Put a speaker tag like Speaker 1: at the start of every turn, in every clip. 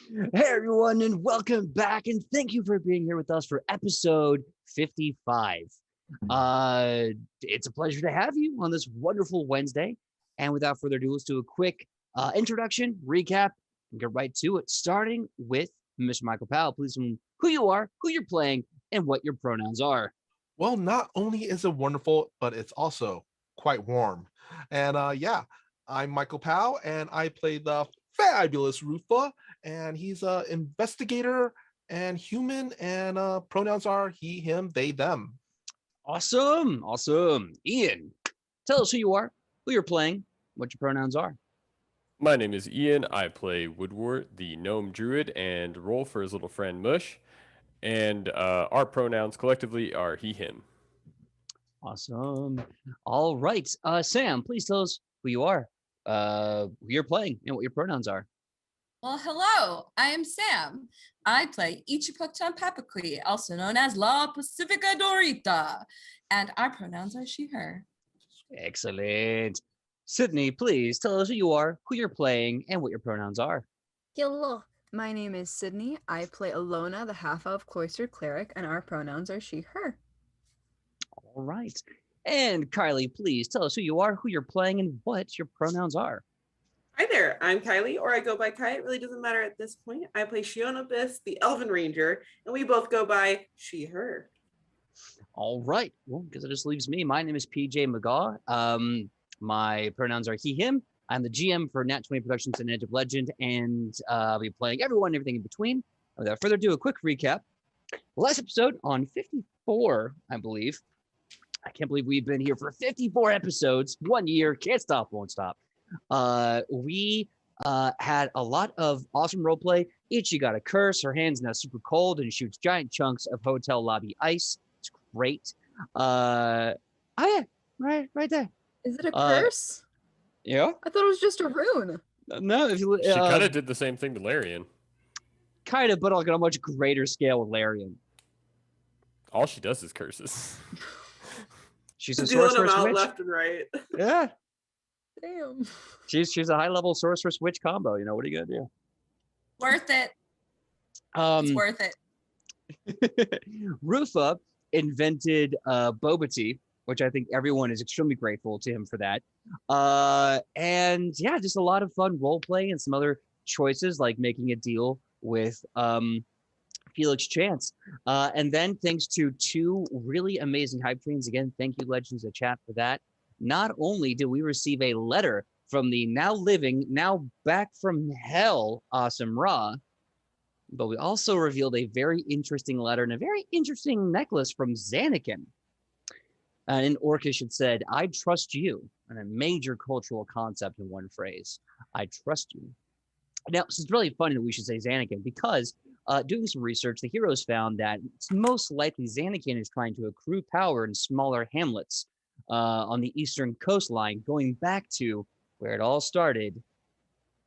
Speaker 1: Hey everyone, and welcome back, and thank you for being here with us for episode 55. Uh, it's a pleasure to have you on this wonderful Wednesday. And without further ado, let's do a quick introduction, recap, and get right to it. Starting with Mr. Michael Powell. Please tell me who you are, who you're playing, and what your pronouns are.
Speaker 2: Well, not only is it wonderful, but it's also quite warm. And I'm Michael Powell, and I play the fabulous Rufa, and he's an investigator and human, and pronouns are he, him, they, them.
Speaker 1: Awesome. Ian, tell us who you are, who you're playing, what your pronouns are.
Speaker 3: My name is Ian. I play Woodwort, the gnome druid, and roll for his little friend Mush. And our pronouns collectively are he, him.
Speaker 1: Awesome. All right. Sam, please tell us who you are, who you're playing, and what your pronouns are.
Speaker 4: Well, hello, I am Sam. I play Ichipochan Papaqui, also known as La Pacifica Dorita, and our pronouns are she, her.
Speaker 1: Excellent. Sidney, please tell us who you are, who you're playing, and what your pronouns are.
Speaker 5: Hello, my name is Sidney. I play Alona, the half-elf cloistered cleric, and our pronouns are she, her.
Speaker 1: All right. And Kylie, please tell us who you are, who you're playing, and what your pronouns are.
Speaker 6: Hi there, I'm Kylie, or I go by Kai. It really doesn't matter at this point. I play Shiona Biss, the Elven Ranger, and we both go by she, her.
Speaker 1: All right. Well, because it just leaves me. My name is PJ Megaw. My pronouns are he, him. I'm the GM for Nat 20 Productions and Edge of Legend, and I'll be playing everyone and everything in between. Without further ado, a quick recap. Last episode on 54, I believe. I can't believe we've been here for 54 episodes, 1 year, can't stop, won't stop. We had a lot of awesome roleplay. Ichi got a curse. Her hand's now super cold and shoots giant chunks of hotel lobby ice. It's great. Oh yeah, right there.
Speaker 5: Is it a curse?
Speaker 1: Yeah.
Speaker 5: I thought it was just a rune.
Speaker 1: No, if you
Speaker 3: She kind of did the same thing to Larian.
Speaker 1: kind of, but on a much greater scale with Larian.
Speaker 3: All she does is curses.
Speaker 1: She's a
Speaker 6: Dealing them
Speaker 1: sorceress
Speaker 6: out
Speaker 1: witch.
Speaker 6: left and right.
Speaker 1: Yeah,
Speaker 5: Damn.
Speaker 1: she's a high level sorceress witch combo. You know what are you gonna do?
Speaker 4: Worth it. It's worth it.
Speaker 1: Rufa invented boba tea, which I think everyone is extremely grateful to him for that. And yeah, just a lot of fun role play and some other choices like making a deal with Felix Chance. And then thanks to two really amazing hype trains. Again, thank you, Legends of Chat, for that. Not only did we receive a letter from the now living, now back from hell, Awesome Ra, but we also revealed a very interesting letter and a very interesting necklace from Xanakin. In Orcish, it said, I trust you, and a major cultural concept in one phrase. I trust you. Now, it's really funny that we should say Xanakin because doing some research, the heroes found that it's most likely Xanakin is trying to accrue power in smaller hamlets on the eastern coastline, going back to where it all started,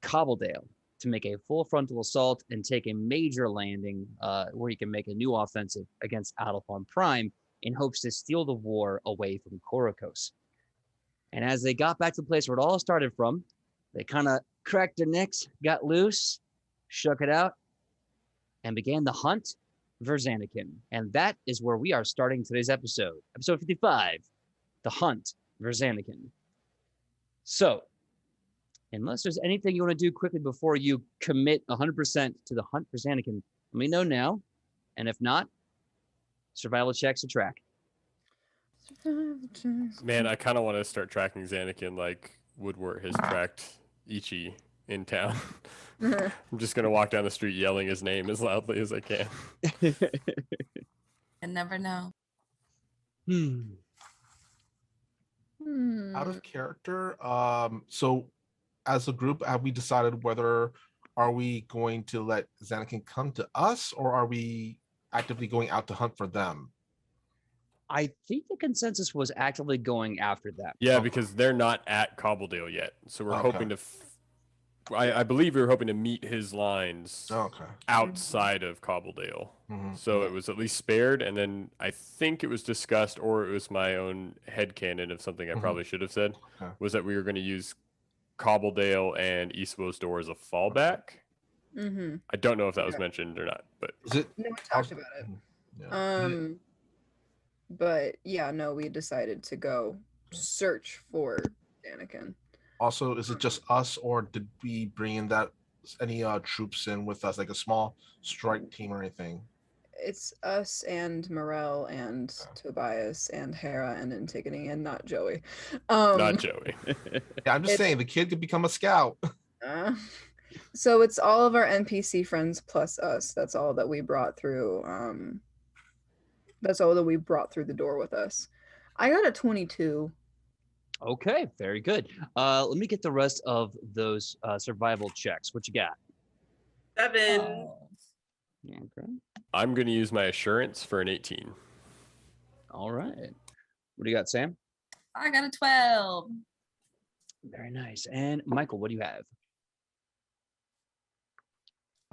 Speaker 1: Cobbledale, to make a full frontal assault and take a major landing where he can make a new offensive against Adolphon Prime in hopes to steal the war away from Korokos. And as they got back to the place where it all started from, they kind of cracked their necks, got loose, shook it out, and began the hunt for Xanakin. And that is where we are starting today's episode. Episode 55, The Hunt for Xanakin. So, unless there's anything you want to do quickly before you commit 100% to the hunt for Xanakin, let me know now. And if not, survival checks to track.
Speaker 3: Man, I kind of want to start tracking Xanakin like Woodwort has tracked Ichi in town. I'm just going to walk down the street yelling his name as loudly as I can.
Speaker 4: I never know.
Speaker 2: Out of character, so as a group, have we decided whether are we going to let Xanakin come to us, or are we actively going out to hunt for them?
Speaker 1: I think the consensus was actively going after them.
Speaker 3: Yeah,
Speaker 2: Okay.
Speaker 3: because they're not at Cobbledale yet. So we're
Speaker 2: Okay.
Speaker 3: hoping to... I believe we were hoping to meet his lines
Speaker 2: Okay.
Speaker 3: outside of Cobbledale.
Speaker 2: Mhm.
Speaker 3: So it was at least spared, and then I think it was discussed, or it was my own headcanon of something I probably should have said,
Speaker 2: Okay.
Speaker 3: was that we were going to use Cobbledale and Eastwo's Door as a fallback.
Speaker 5: Mm-hmm.
Speaker 3: I don't know if that was mentioned or not, but
Speaker 2: Is it?
Speaker 5: No, we talked about it.
Speaker 2: Yeah.
Speaker 5: But yeah, no, we decided to go search for Anakin.
Speaker 2: Also, is it just us, or did we bring in any troops in with us, like a small strike team or anything?
Speaker 5: It's us and Morel and Tobias and Hera and Antigone and not Joey.
Speaker 3: not Joey.
Speaker 2: Yeah, I'm just saying the kid could become a scout.
Speaker 5: So it's all of our NPC friends plus us. That's all that we brought through. That's all that we brought through the door with us. I got a 22.
Speaker 1: Okay, very good. Let me get the rest of those survival checks. What you got?
Speaker 6: 7.
Speaker 1: Okay.
Speaker 3: I'm going to use my assurance for an 18.
Speaker 1: All right. What do you got, Sam?
Speaker 4: I got a 12.
Speaker 1: Very nice. And Michael, what do you have?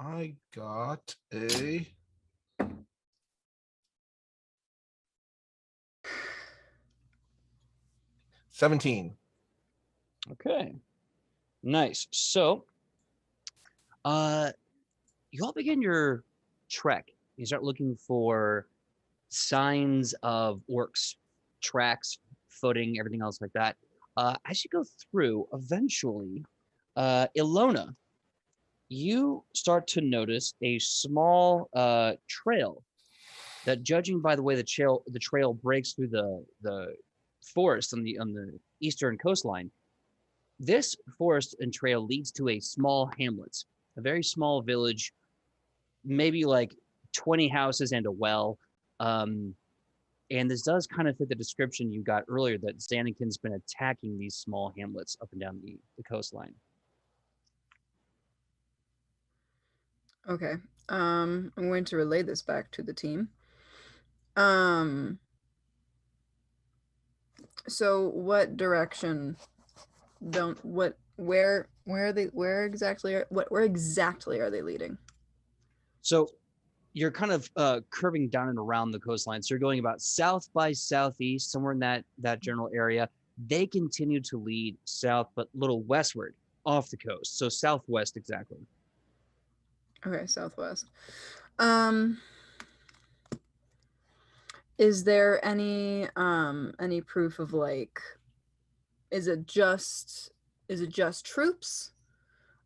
Speaker 2: I got a 17.
Speaker 1: Okay. Nice. So, you all begin your trek. You start looking for signs of orcs, tracks, footing, everything else like that. As you go through, eventually, Ilona, you start to notice a small trail that, judging by the way the trail breaks through the forest on the eastern coastline, this forest and trail leads to a small hamlet, a very small village, maybe like 20 houses and a well. And this does kind of fit the description you got earlier that Xanakin's been attacking these small hamlets up and down the coastline.
Speaker 5: Okay. I'm going to relay this back to the team. So what direction where exactly are they leading?
Speaker 1: So you're kind of curving down and around the coastline. So you're going about south by southeast, somewhere in that general area. They continue to lead south, but a little westward off the coast. So southwest exactly.
Speaker 5: Okay, southwest. Is there any proof of like, is it just troops?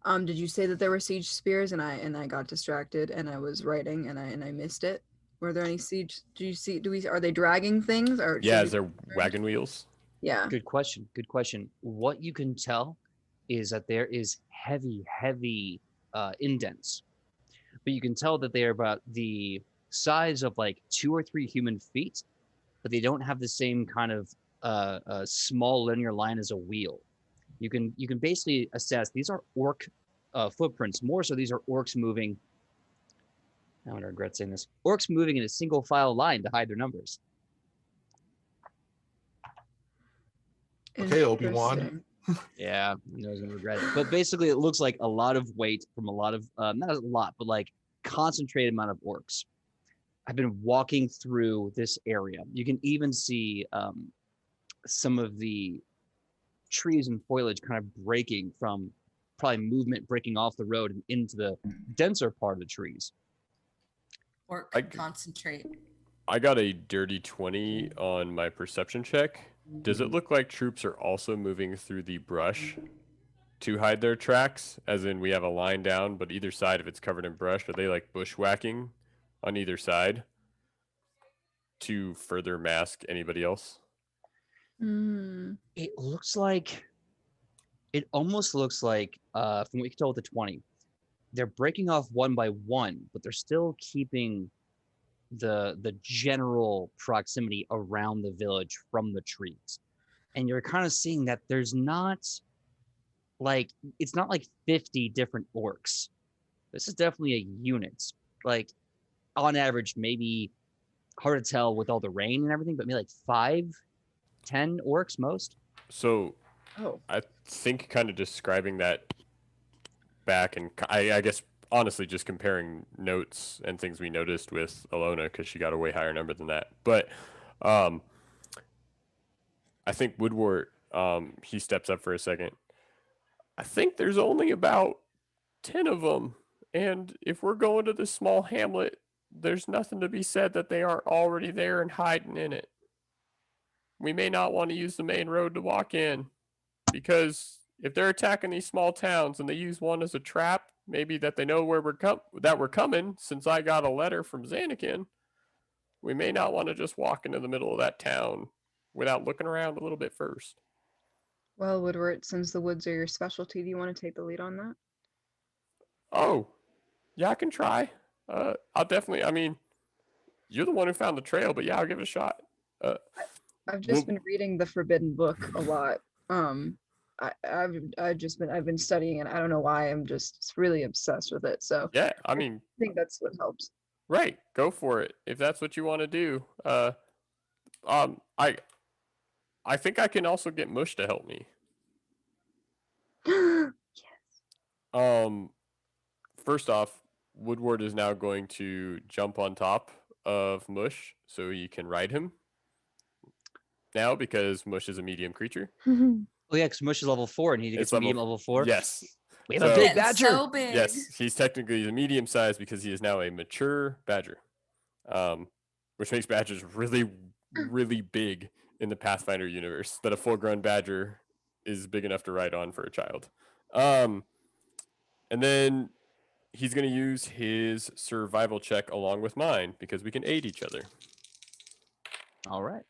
Speaker 5: Did you say that there were siege spears and I got distracted and I was writing and I missed it? Were there any siege? Are they dragging things or
Speaker 3: Yeah, is there wagon wheels?
Speaker 5: Yeah.
Speaker 1: Good question. Good question. What you can tell is that there is heavy indents, but you can tell that they are about the size of like 2 or 3 human feet, but they don't have the same kind of small linear line as a wheel. You can basically assess these are orc footprints. More so, these are orcs moving. I'm gonna regret saying this. Orcs moving in a single file line to hide their numbers.
Speaker 2: Okay, Obi-Wan.
Speaker 1: Yeah, I was gonna regret it. But basically, it looks like a lot of weight from a lot of not a lot, but like concentrated amount of orcs. I've been walking through this area. You can even see some of the trees and foliage kind of breaking from probably movement breaking off the road and into the denser part of the trees.
Speaker 4: Or concentrate.
Speaker 3: I got a dirty 20 on my perception check. Does it look like troops are also moving through the brush to hide their tracks? As in, we have a line down, but either side of it's covered in brush. Are they like bushwhacking on either side to further mask anybody else?
Speaker 1: It looks like, it almost looks like, from what you can tell with the 20, they're breaking off one by one, but they're still keeping the general proximity around the village from the trees. And you're kind of seeing that there's not like, it's not like 50 different orcs. This is definitely a unit. Like on average, maybe hard to tell with all the rain and everything, but maybe like 5-10 orcs most.
Speaker 3: So I think kind of describing that back, and I guess honestly just comparing notes and things we noticed with Ilona, because she got a way higher number than that. But I think Woodward, he steps up for a second. I think there's only about 10 of them, And if we're going to this small hamlet, there's nothing to be said that they aren't already there and hiding in it. We may not want to use the main road to walk in, because if they're attacking these small towns and they use one as a trap, maybe that they know where we're coming, since I got a letter from Xanakin, we may not want to just walk into the middle of that town without looking around a little bit first.
Speaker 5: Well, Woodward, since the woods are your specialty, do you want to take the lead on that?
Speaker 3: Oh, yeah, I can try. I'll definitely, I mean, you're the one who found the trail, but yeah, I'll give it a shot.
Speaker 5: I've just been reading the Forbidden Book a lot. I've been studying it. I don't know why. I'm just really obsessed with it. So
Speaker 3: Yeah, I
Speaker 5: I
Speaker 3: mean,
Speaker 5: think that's what helps.
Speaker 3: right, go for it if that's what you want to do. I think I can also get Mush to help me. First off, Woodward is now going to jump on top of Mush so you can ride him now, because Mush is a medium creature.
Speaker 1: Oh yeah, because Mush is level 4 and he gets medium level 4.
Speaker 3: Yes.
Speaker 1: We have a
Speaker 3: So-
Speaker 1: big
Speaker 4: Getting
Speaker 1: badger.
Speaker 4: so big.
Speaker 3: Yes, he's technically a medium size because he is now a mature badger, which makes badgers really, really big in the Pathfinder universe. That a full-grown badger is big enough to ride on for a child. And then he's going to use his survival check along with mine because we can aid each other.
Speaker 1: All right.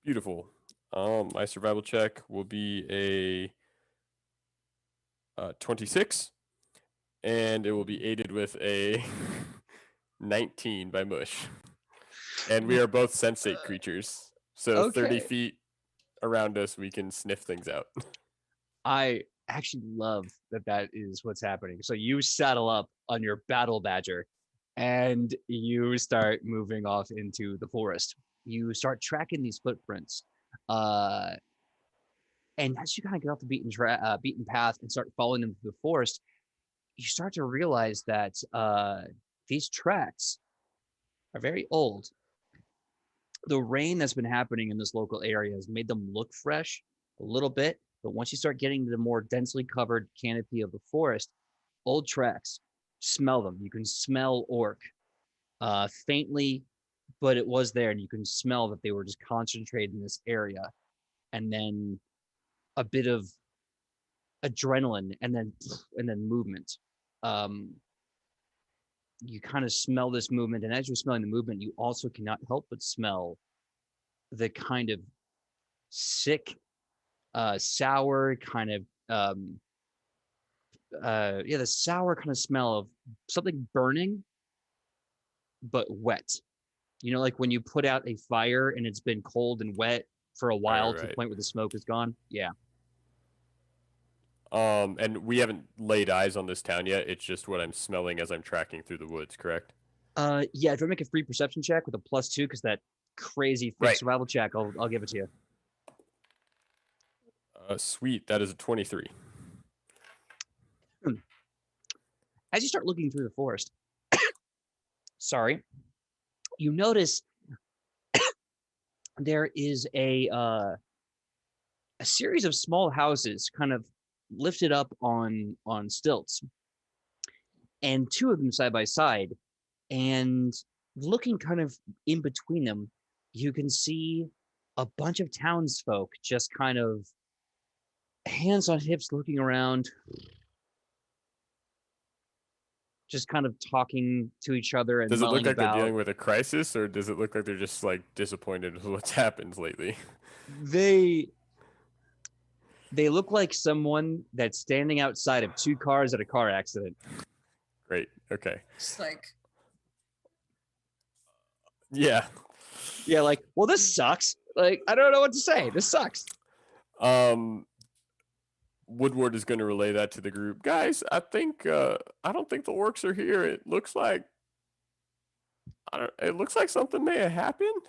Speaker 3: Beautiful. My survival check will be a 26, and it will be aided with a 19 by Mush. And we are both sensate creatures, so 30
Speaker 1: Okay.
Speaker 3: feet around us, we can sniff things out.
Speaker 1: I actually love that is what's happening. So you saddle up on your battle badger and you start moving off into the forest. You start tracking these footprints. And as you kind of get off the beaten path and start following them through the forest, you start to realize that these tracks are very old. The rain that's been happening in this local area has made them look fresh a little bit, but once you start getting to the more densely covered canopy of the forest, old tracks, smell them. You can smell orc faintly, but it was there, and you can smell that they were just concentrated in this area. And then a bit of adrenaline, and then movement. You kind of smell this movement, and as you're smelling the movement, you also cannot help but smell the kind of sick, sour kind of the sour kind of smell of something burning but wet. You know, like when you put out a fire and it's been cold and wet for a while to the point where the smoke is gone. Yeah.
Speaker 3: And we haven't laid eyes on this town yet. It's just what I'm smelling as I'm tracking through the woods, correct?
Speaker 1: Yeah, if you make a free perception check with a +2, because that crazy survival check, I'll give it to you.
Speaker 3: Sweet, that is a 23.
Speaker 1: As you start looking through the forest, sorry, you notice there is a series of small houses kind of lifted up on stilts, and two of them side by side, and looking kind of in between them, you can see a bunch of townsfolk just kind of hands on hips looking around, just kind of talking to each other. And
Speaker 3: does it look like
Speaker 1: they're
Speaker 3: dealing with a crisis, or does it look like they're just like disappointed with what's happened lately?
Speaker 1: They look like someone that's standing outside of two cars at a car accident.
Speaker 3: Great. Okay.
Speaker 4: Just like,
Speaker 3: yeah,
Speaker 1: like, well, this sucks. Like, I don't know what to say. This sucks.
Speaker 3: Woodward is going to relay that to the group. Guys, I don't think the orcs are here. It looks like something may have happened.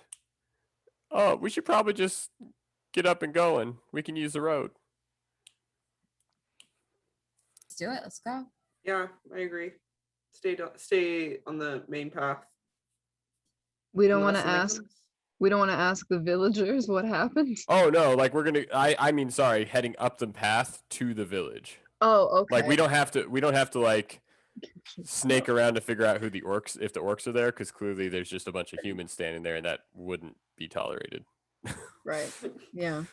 Speaker 3: We should probably just get up and going. We can use the road.
Speaker 4: let's do it. Let's go.
Speaker 6: Yeah, I agree. Stay on the main path.
Speaker 5: We don't want
Speaker 6: unless
Speaker 5: to
Speaker 6: something
Speaker 5: ask.
Speaker 6: comes.
Speaker 5: We don't want to ask the villagers what happened.
Speaker 3: Oh no, like we're gonna. I mean, sorry, heading up the path to the village.
Speaker 5: Oh, okay.
Speaker 3: Like we don't have to like snake around to figure out who the orcs, if the orcs are there, because clearly there's just a bunch of humans standing there, and that wouldn't be tolerated.
Speaker 5: Right. Yeah.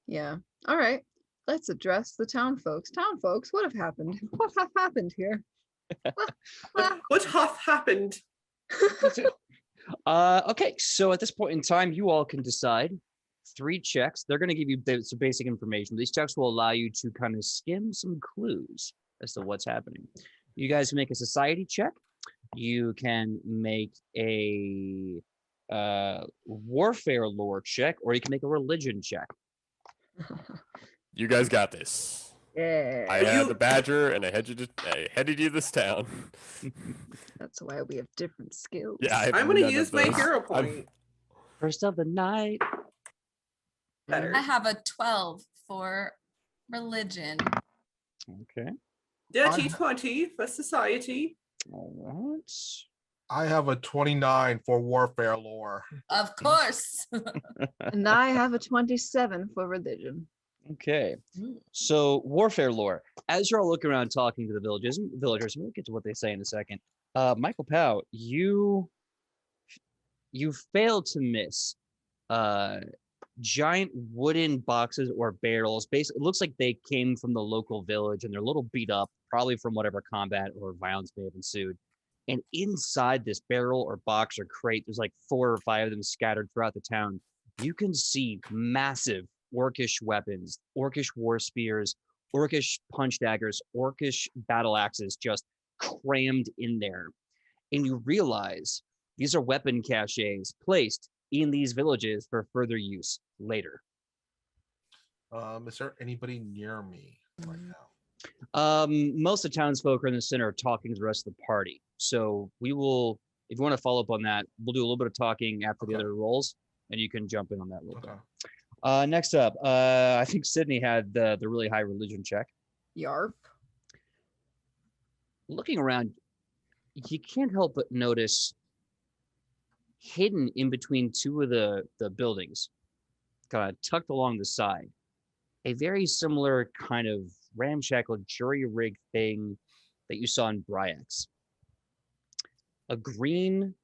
Speaker 5: Yeah. All right. Let's address the town folks. Town folks, what have happened? What have happened here?
Speaker 6: What hath happened?
Speaker 1: Okay, so at this point in time, you all can decide 3 checks. They're going to give you some basic information. These checks will allow you to kind of skim some clues as to what's happening. You guys make a society check. You can make a warfare lore check, or you can make a religion check.
Speaker 3: You guys got this.
Speaker 5: Yeah.
Speaker 3: I had the badger, and I headed you to this town.
Speaker 5: That's why we have different skills.
Speaker 3: Yeah,
Speaker 6: I'm going to use my hero point.
Speaker 1: First of the night.
Speaker 6: Better.
Speaker 4: I have a 12 for religion.
Speaker 1: Okay.
Speaker 6: Dirty 20 for society.
Speaker 1: All right.
Speaker 2: I have a 29 for warfare lore.
Speaker 4: Of course.
Speaker 5: And I have a 27 for religion.
Speaker 1: Okay. So warfare lore. As you're all looking around talking to the villagers, we'll get to what they say in a second. Michael Powell, you failed to miss giant wooden boxes or barrels. Basically, it looks like they came from the local village and they're a little beat up, probably from whatever combat or violence may have ensued. And inside this barrel or box or crate, there's like 4 or 5 of them scattered throughout the town. You can see massive orcish weapons, orcish war spears, orcish punch daggers, orcish battle axes just crammed in there. And you realize these are weapon caches placed in these villages for further use later.
Speaker 2: Is there anybody near me right now?
Speaker 1: Most of the townsfolk are in the center talking to the rest of the party. So we will, if you want to follow up on that, we'll do a little bit of talking after the other rolls, and you can jump in on that a little bit. Next up, I think Sidney had the really high religion check.
Speaker 5: Yarp.
Speaker 1: Looking around, you can't help but notice hidden in between 2 of the buildings, kind of tucked along the side, a very similar kind of ramshackle jury-rigged thing that you saw in Bryax. A green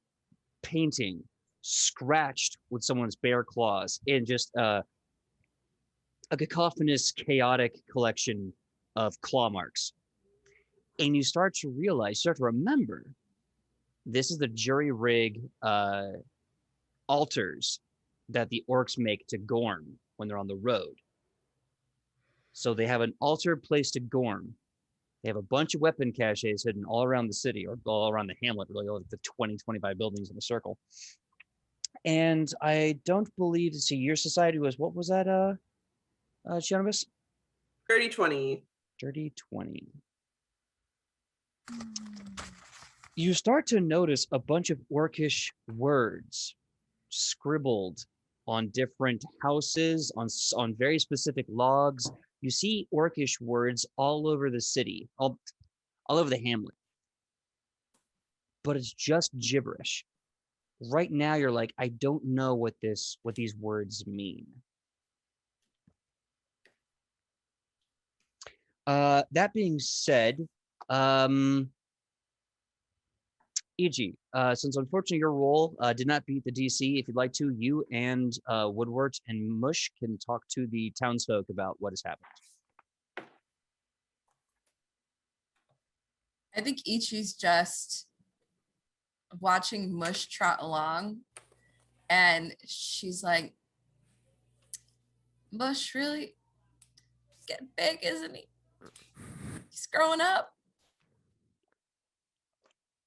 Speaker 1: painting scratched with someone's bare claws in just a cacophonous, chaotic collection of claw marks. And you start to realize, start to remember, this is the jury-rig altars that the orcs make to Gorm when they're on the road. So they have an altar placed to Gorm. They have a bunch of weapon caches hidden all around the city, or all around the hamlet, really, like the 20, 25 buildings in a circle. And I don't believe, see, your society was, what was that, Giannis?
Speaker 6: Dirty 20.
Speaker 1: Dirty 20. You start to notice a bunch of orcish words scribbled on different houses, on very specific logs. You see orcish words all over the city, all over the hamlet. But it's just gibberish. Right now, you're like, I don't know what these words mean. That being said, E.G., since unfortunately your roll did not beat the DC, if you'd like to, you and Woodward and Mush can talk to the townsfolk about what has happened.
Speaker 4: I think Ichi's just watching Mush trot along, and she's like, Mush really getting big, isn't he? He's growing up.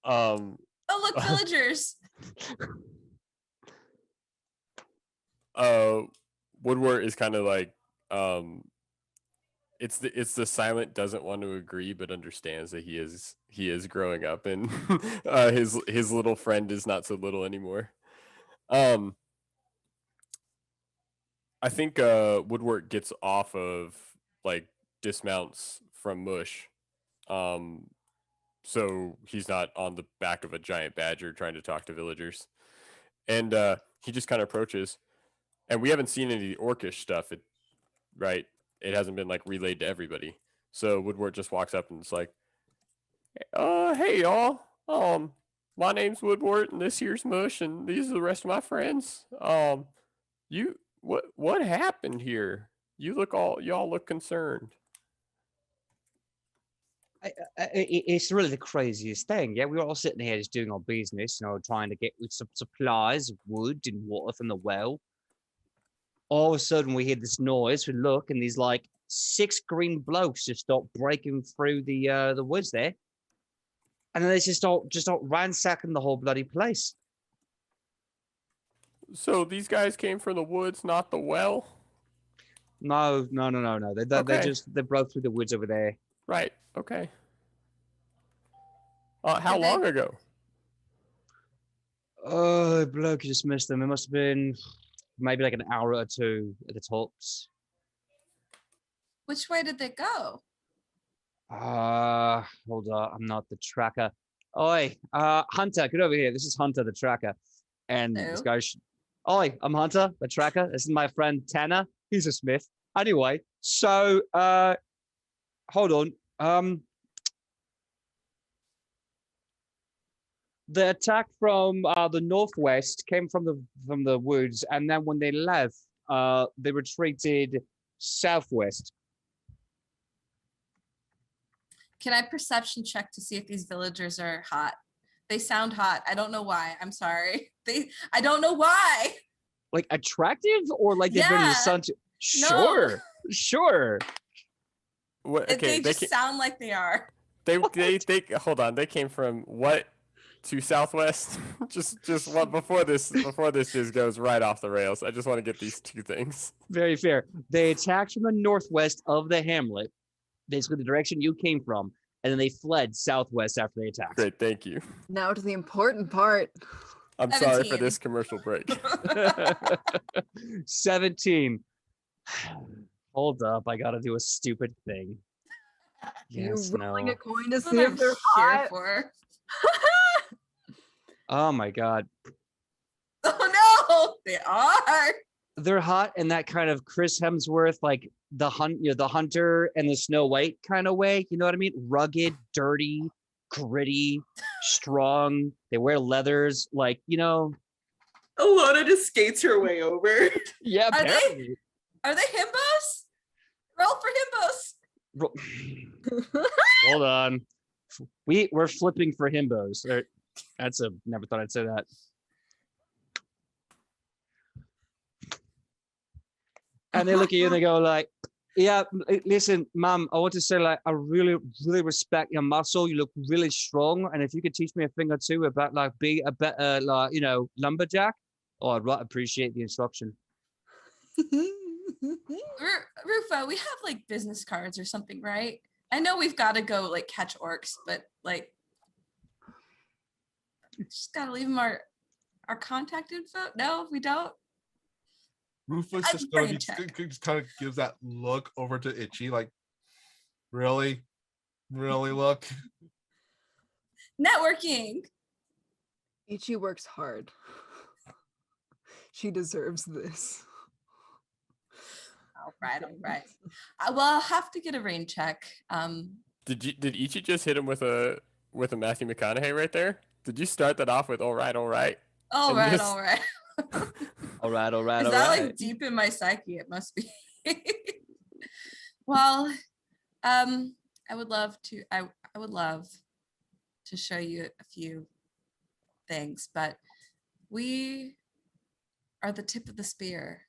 Speaker 4: Oh, look, villagers.
Speaker 3: Woodward is kind of like, it's the silent doesn't want to agree but understands that he is growing up, and his little friend is not so little anymore. I think Woodward gets off of, like, dismounts from Mush, so he's not on the back of a giant badger trying to talk to villagers, and he just kind of approaches, and we haven't seen any of the orcish stuff, right? It hasn't been like relayed to everybody. So Woodward just walks up and it's like, hey y'all. My name's Woodward and this here's Mush and these are the rest of my friends. You what happened here? Y'all look concerned.
Speaker 1: It's really the craziest thing. Yeah, we were all sitting here just doing our business, trying to get some supplies of wood and water from the well. All of a sudden, we hear this noise. We look, and these like 6 green blokes just start breaking through the woods there, and then they just start ransacking the whole bloody place.
Speaker 3: So these guys came from the woods, not the well?
Speaker 1: No. They
Speaker 3: Okay.
Speaker 1: they broke through the woods over there.
Speaker 3: Right. Okay. How
Speaker 4: Did they-
Speaker 3: long ago?
Speaker 1: Oh, bloke, you just missed them. It must have been maybe like an hour or two at the tops.
Speaker 4: Which way did they go?
Speaker 1: Hold on. I'm not the tracker. Oi, Hunter, get over here. This is Hunter, the tracker. And this
Speaker 4: Hello.
Speaker 1: guy, Oi, I'm Hunter, the tracker. This is my friend Tanner. He's a smith. Anyway, so, hold on. The attack from the northwest came from the woods, and then when they left, they retreated southwest.
Speaker 4: Can I perception check to see if these villagers are hot? They sound hot. I don't know why. I'm sorry. I don't know why.
Speaker 1: Like attractive, or like they've been in the
Speaker 4: Yeah.
Speaker 1: sun?
Speaker 4: No.
Speaker 1: Sure.
Speaker 3: What, okay,
Speaker 4: They just sound like they are.
Speaker 3: they hold on. They came from what to southwest? just what before this just goes right off the rails. I just want to get these 2 things.
Speaker 1: Very fair. They attacked from the northwest of the hamlet, basically the direction you came from, and then they fled southwest after they attacked.
Speaker 3: Great, thank you.
Speaker 5: Now to the important part.
Speaker 3: I'm sorry for
Speaker 4: 17.
Speaker 3: this commercial break.
Speaker 1: 17. Hold up, I gotta do a stupid thing. Yes,
Speaker 5: You're rolling
Speaker 1: no.
Speaker 5: a coin to
Speaker 4: That's
Speaker 5: see
Speaker 4: what
Speaker 5: if
Speaker 4: I'm
Speaker 5: they're
Speaker 4: here
Speaker 5: hot.
Speaker 4: for.
Speaker 1: Oh my god.
Speaker 4: Oh no, they are.
Speaker 1: They're hot in that kind of Chris Hemsworth, like the hunter and the Snow White kind of way. You know what I mean? Rugged, dirty, gritty, strong. They wear leathers,
Speaker 6: Alona just skates her way over.
Speaker 1: Yeah,
Speaker 4: Are they?
Speaker 1: apparently.
Speaker 4: Are they himbos? Roll for himbos.
Speaker 1: Hold on. We're flipping for himbos. Never thought I'd say that. And they look at you and they go like, yeah, listen, mom, I want to say like, I really, really respect your muscle. You look really strong. And if you could teach me a thing or two about like being a better, lumberjack, I'd appreciate the instruction.
Speaker 4: Rufo, we have like business cards or something, right? I know we've got to go like catch orcs, but like, just gotta leave them our contact info. No, we don't.
Speaker 2: Rufus
Speaker 4: I'd
Speaker 2: just
Speaker 4: brain check.
Speaker 2: kind of gives that look over to Itchy, like, really look.
Speaker 4: Networking.
Speaker 5: Ichi works hard. She deserves this.
Speaker 4: All right. Well, I'll have to get a rain check.
Speaker 3: Did Ichi just hit him with a Matthew McConaughey right there? Did you start that off with all right?
Speaker 4: All
Speaker 3: And
Speaker 4: right.
Speaker 3: just-
Speaker 4: All right.
Speaker 1: All right.
Speaker 4: Is that like deep in my psyche? It must be. Well, I would love to. I would love to show you a few things, but we are the tip of the spear,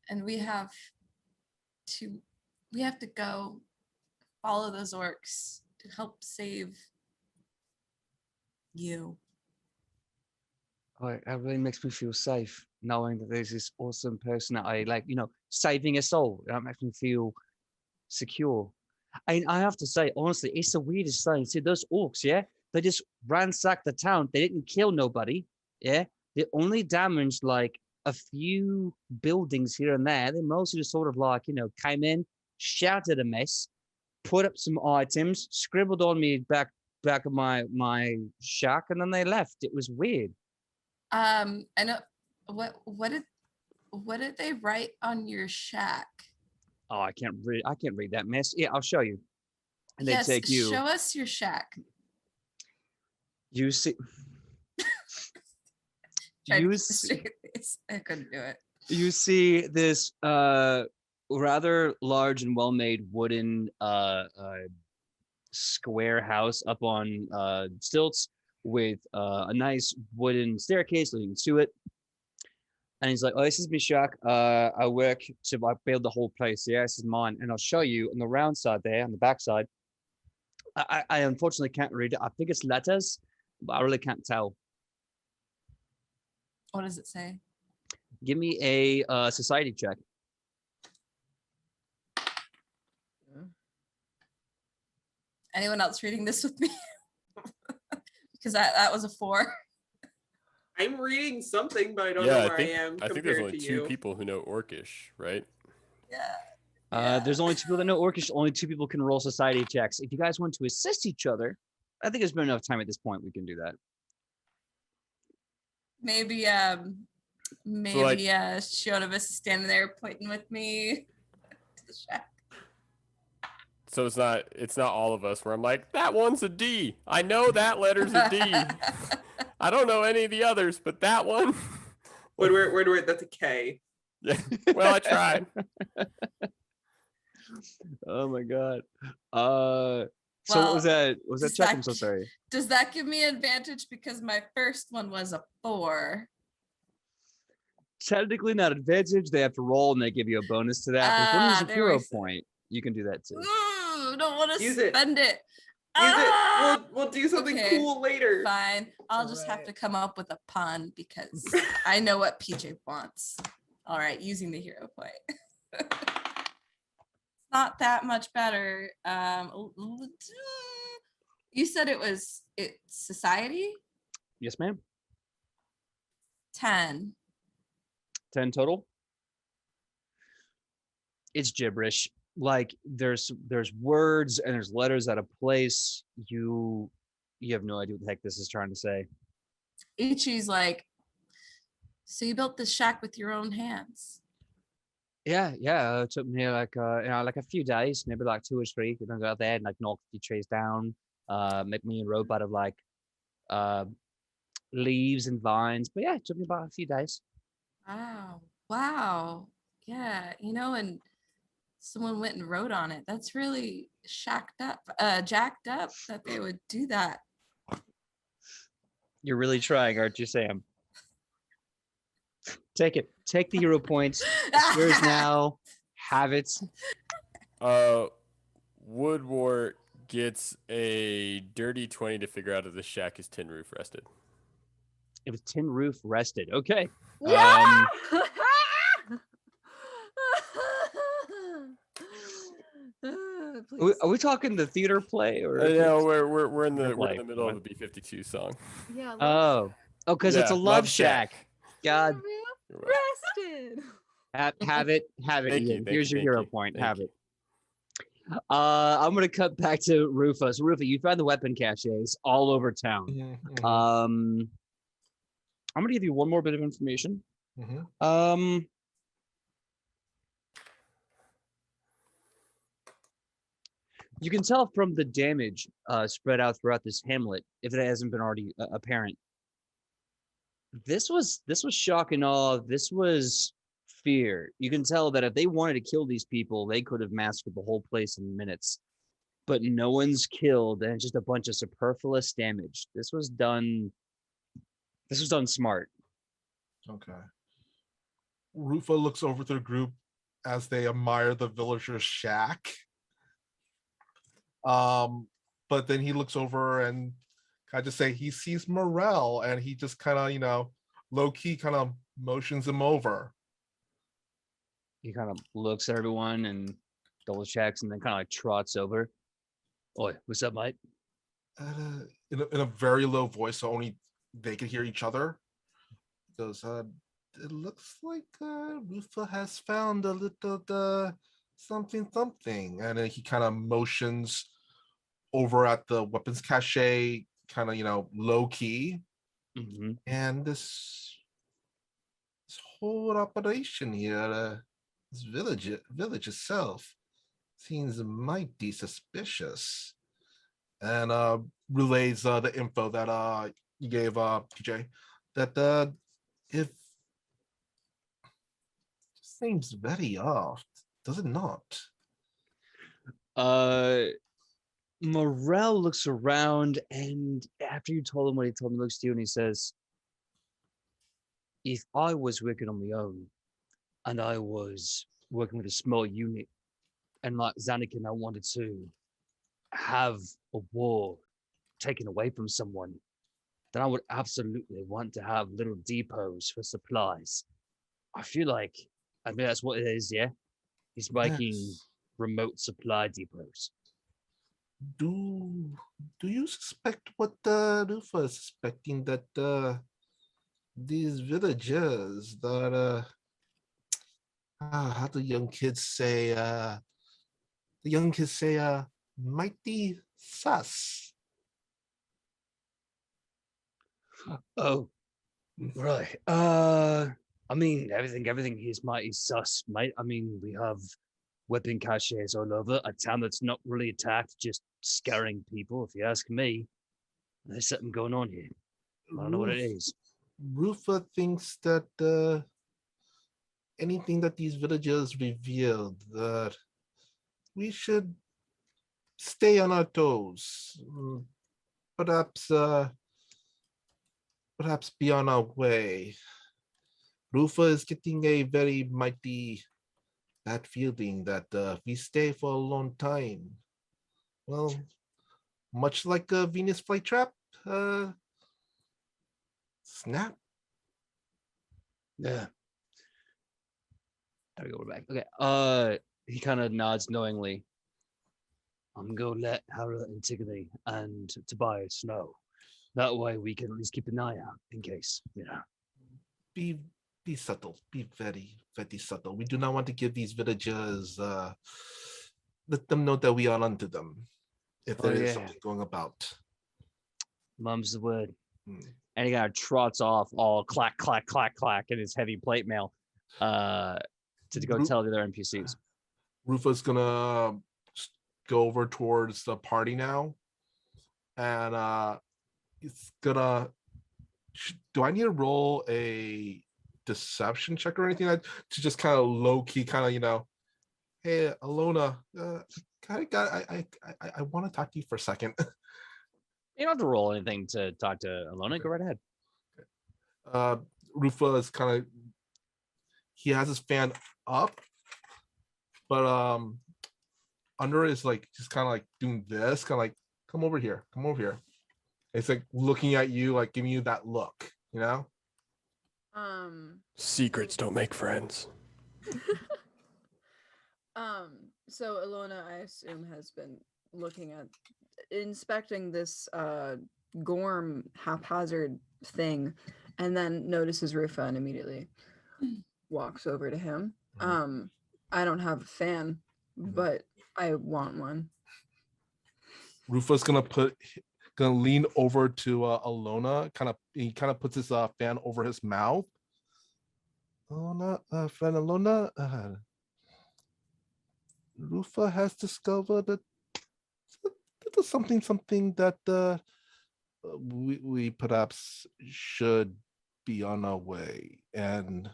Speaker 4: and we have to go follow those orcs to help save you.
Speaker 1: Oh, it really makes me feel safe knowing that there's this awesome person that I like, saving us all. That makes me feel secure. And I have to say, honestly, it's the weirdest thing. See, those orcs, yeah, they just ransacked the town. They didn't kill nobody, yeah. They only damaged like a few buildings here and there. They mostly just sort of like, came in, shouted a mess, put up some items, scribbled on me back of my shack, and then they left. It was weird.
Speaker 4: I know what did they write on your shack?
Speaker 1: Oh, I can't read that mess. Yeah, I'll show you. And they
Speaker 4: Yes,
Speaker 1: take you.
Speaker 4: show us your shack.
Speaker 1: You see.
Speaker 4: Tried to
Speaker 1: You
Speaker 4: keep a
Speaker 1: see,
Speaker 4: straight face. I couldn't do it.
Speaker 1: you see this rather large and well-made wooden square house up on stilts with a nice wooden staircase leading to it. And he's like, "Oh, this is my shack. I work to build the whole place. Yeah, this is mine." And I'll show you on the round side there, on the back side. I unfortunately can't read it. I think it's letters, but I really can't tell.
Speaker 4: What does it say?
Speaker 1: Give me a society check.
Speaker 4: Anyone else reading this with me? Because that was a 4.
Speaker 6: I'm reading something, but I don't
Speaker 3: Yeah,
Speaker 6: know where I am
Speaker 3: I think there's
Speaker 6: compared
Speaker 3: only
Speaker 6: to
Speaker 3: 2
Speaker 6: you.
Speaker 3: people who know Orcish, right?
Speaker 4: Yeah.
Speaker 1: There's only 2 people that know Orcish. Only 2 people can roll society checks. If you guys want to assist each other, I think there's been enough time at this point. We can do that.
Speaker 4: Maybe
Speaker 3: like-
Speaker 4: Shionavus is standing there pointing with me to the shack.
Speaker 3: So it's not all of us where I'm like, that one's a D. I know that letter's a D. I don't know any of the others, but that one.
Speaker 6: Where that's a K.
Speaker 3: Yeah. Well, I tried.
Speaker 1: Oh my god. So what was that? Was that
Speaker 4: does
Speaker 1: check?
Speaker 4: that-
Speaker 1: I'm so sorry.
Speaker 4: Does that give me advantage because my first one was a 4?
Speaker 1: Technically not advantage. They have to roll and they give you a bonus to that. But if you want to use a
Speaker 4: there
Speaker 1: hero
Speaker 4: we go.
Speaker 1: point, you can do that too.
Speaker 4: Ooh, don't want to
Speaker 6: Use it.
Speaker 4: spend it.
Speaker 6: Use
Speaker 4: Ah!
Speaker 6: it. We'll do something
Speaker 4: Okay,
Speaker 6: cool later.
Speaker 4: Fine. I'll just have
Speaker 5: Alright.
Speaker 4: to come up with a pun because I know what PJ wants. All right, using the hero point. It's not that much better. You said it's society?
Speaker 1: Yes, ma'am.
Speaker 4: 10.
Speaker 1: 10 total. It's gibberish. Like there's words and there's letters out of place. You have no idea what the heck this is trying to say.
Speaker 4: Ichi's like, so you built this shack with your own hands?
Speaker 1: Yeah. It took me like like a few days, maybe like 2 or 3. You know, go out there and like knock the trees down, make me a rope out of like leaves and vines. But yeah, it took me about a few days.
Speaker 4: Wow. Yeah, and someone went and wrote on it. That's really jacked up that they would do that.
Speaker 1: You're really trying, aren't you, Sam? Take it. Take the hero points. It's yours now. Have it.
Speaker 3: Woodward gets a dirty 20 to figure out if the shack is tin roof rested.
Speaker 1: It was tin roof rested. Okay.
Speaker 5: Yeah!
Speaker 1: Are we talking the theater play or?
Speaker 3: No, we're in the
Speaker 1: Play.
Speaker 3: middle of a B-52 song.
Speaker 5: Yeah.
Speaker 1: Oh, because it's a
Speaker 3: Yeah,
Speaker 1: love shack. God,
Speaker 3: You're welcome.
Speaker 5: Rested.
Speaker 1: have it,
Speaker 3: Thank you,
Speaker 1: Ian.
Speaker 3: thank
Speaker 1: Here's
Speaker 3: you,
Speaker 1: your
Speaker 3: thank
Speaker 1: hero
Speaker 3: you,
Speaker 1: point.
Speaker 3: thank
Speaker 1: Have
Speaker 3: you.
Speaker 1: it. I'm gonna cut back to Rufus. Rufus, you found the weapon caches all over town.
Speaker 2: Mhm,
Speaker 1: I'm gonna give you one more bit of information.
Speaker 2: mhm.
Speaker 1: You can tell from the damage spread out throughout this hamlet, if it hasn't been already apparent. This was shock and awe. This was fear. You can tell that if they wanted to kill these people, they could have massacred the whole place in minutes. But no one's killed, and it's just a bunch of superfluous damage. This was done smart.
Speaker 2: Okay. Rufa looks over to the group as they admire the villager's shack. But then he looks over and I just say he sees Morel and he just kind of, low key kind of motions him over.
Speaker 1: He kind of looks at everyone and double checks, and then kind of like trots over. Oi, what's up, mate?
Speaker 2: In a very low voice, so only they can hear each other. He goes, it looks like Rufa has found a little something. And then he kind of motions over at the weapons cache, kind of, low key.
Speaker 1: Mm-hmm.
Speaker 2: And this whole operation here, This village itself seems mighty suspicious. And relays the info that you gave PJ that if seems very off, does it not?
Speaker 1: Morel looks around, and after you told him what he told me, looks to you and he says, if I was working on my own and I was working with a small unit, and like Zanakin, I wanted to have a war taken away from someone, then I would absolutely want to have little depots for supplies. I feel like, I mean, that's what it is, yeah? He's making
Speaker 2: Yes.
Speaker 1: remote supply depots.
Speaker 2: Do you suspect what Rufa is suspecting, that these villagers that how the young kids say mighty sus.
Speaker 1: Oh, right. I mean, everything here is mighty sus, mate. I mean, we have weapon caches all over, a town that's not really attacked, just scaring people, if you ask me. There's something going on here. I don't know what it is.
Speaker 2: Rufa thinks that anything that these villagers revealed, that we should stay on our toes. Perhaps perhaps be on our way. Rufa is getting a very mighty bad feeling that we stay for a long time. Well, much like a Venus flytrap, snap.
Speaker 1: Yeah. There we go. We're back. Okay. He kind of nods knowingly. I'm gonna let Hera, Antigone, and Tobias know. That way we can at least keep an eye out in case, you know.
Speaker 2: Be subtle. Be very, very subtle. We do not want to give these villagers let them know that we are onto them if there is something going about.
Speaker 1: Mum's the word.
Speaker 2: Hmm.
Speaker 1: And he kind of trots off all clack, clack, clack, clack in his heavy plate mail to go tell the other NPCs.
Speaker 2: Rufa's gonna go over towards the party now, and it's gonna. Do I need to roll a deception check or anything like to just kind of low key, kind of hey Alona, I want to talk to you for a second.
Speaker 1: You don't have to roll anything to talk to Alona. Okay. Go right ahead.
Speaker 2: Rufa is kind of, he has his fan up, but under is like just kind of like doing this, kind of like come over here. It's like looking at you, like giving you that look,
Speaker 3: Secrets don't make friends.
Speaker 5: So Alona, I assume, has been looking at inspecting this Gorm haphazard thing, and then notices Rufa and immediately walks over to him. I don't have a fan, but I want one.
Speaker 2: Rufa's gonna lean over to Alona. He kind of puts his fan over his mouth. Alona, friend Alona, Rufa has discovered that there's something that we perhaps should be on our way and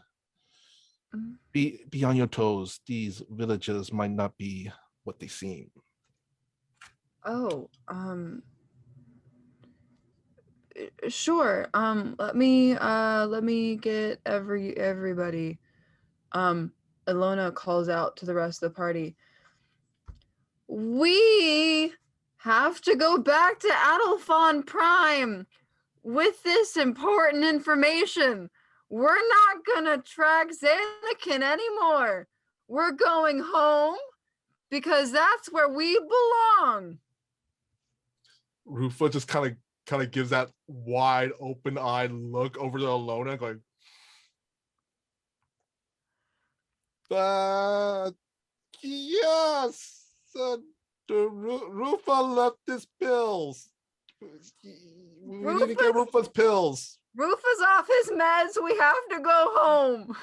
Speaker 2: be on your toes. These villagers might not be what they seem.
Speaker 5: Oh, sure. Let me get everybody. Alona calls out to the rest of the party. We have to go back to Adelphon Prime with this important information. We're not gonna track Xanakin anymore. We're going home because that's where we belong.
Speaker 2: Rufa just kind of gives that wide open-eyed look over to Alona, going, yes, Rufa left his pills. We need to get Rufa's pills.
Speaker 5: Rufa's off his meds. We have to go home.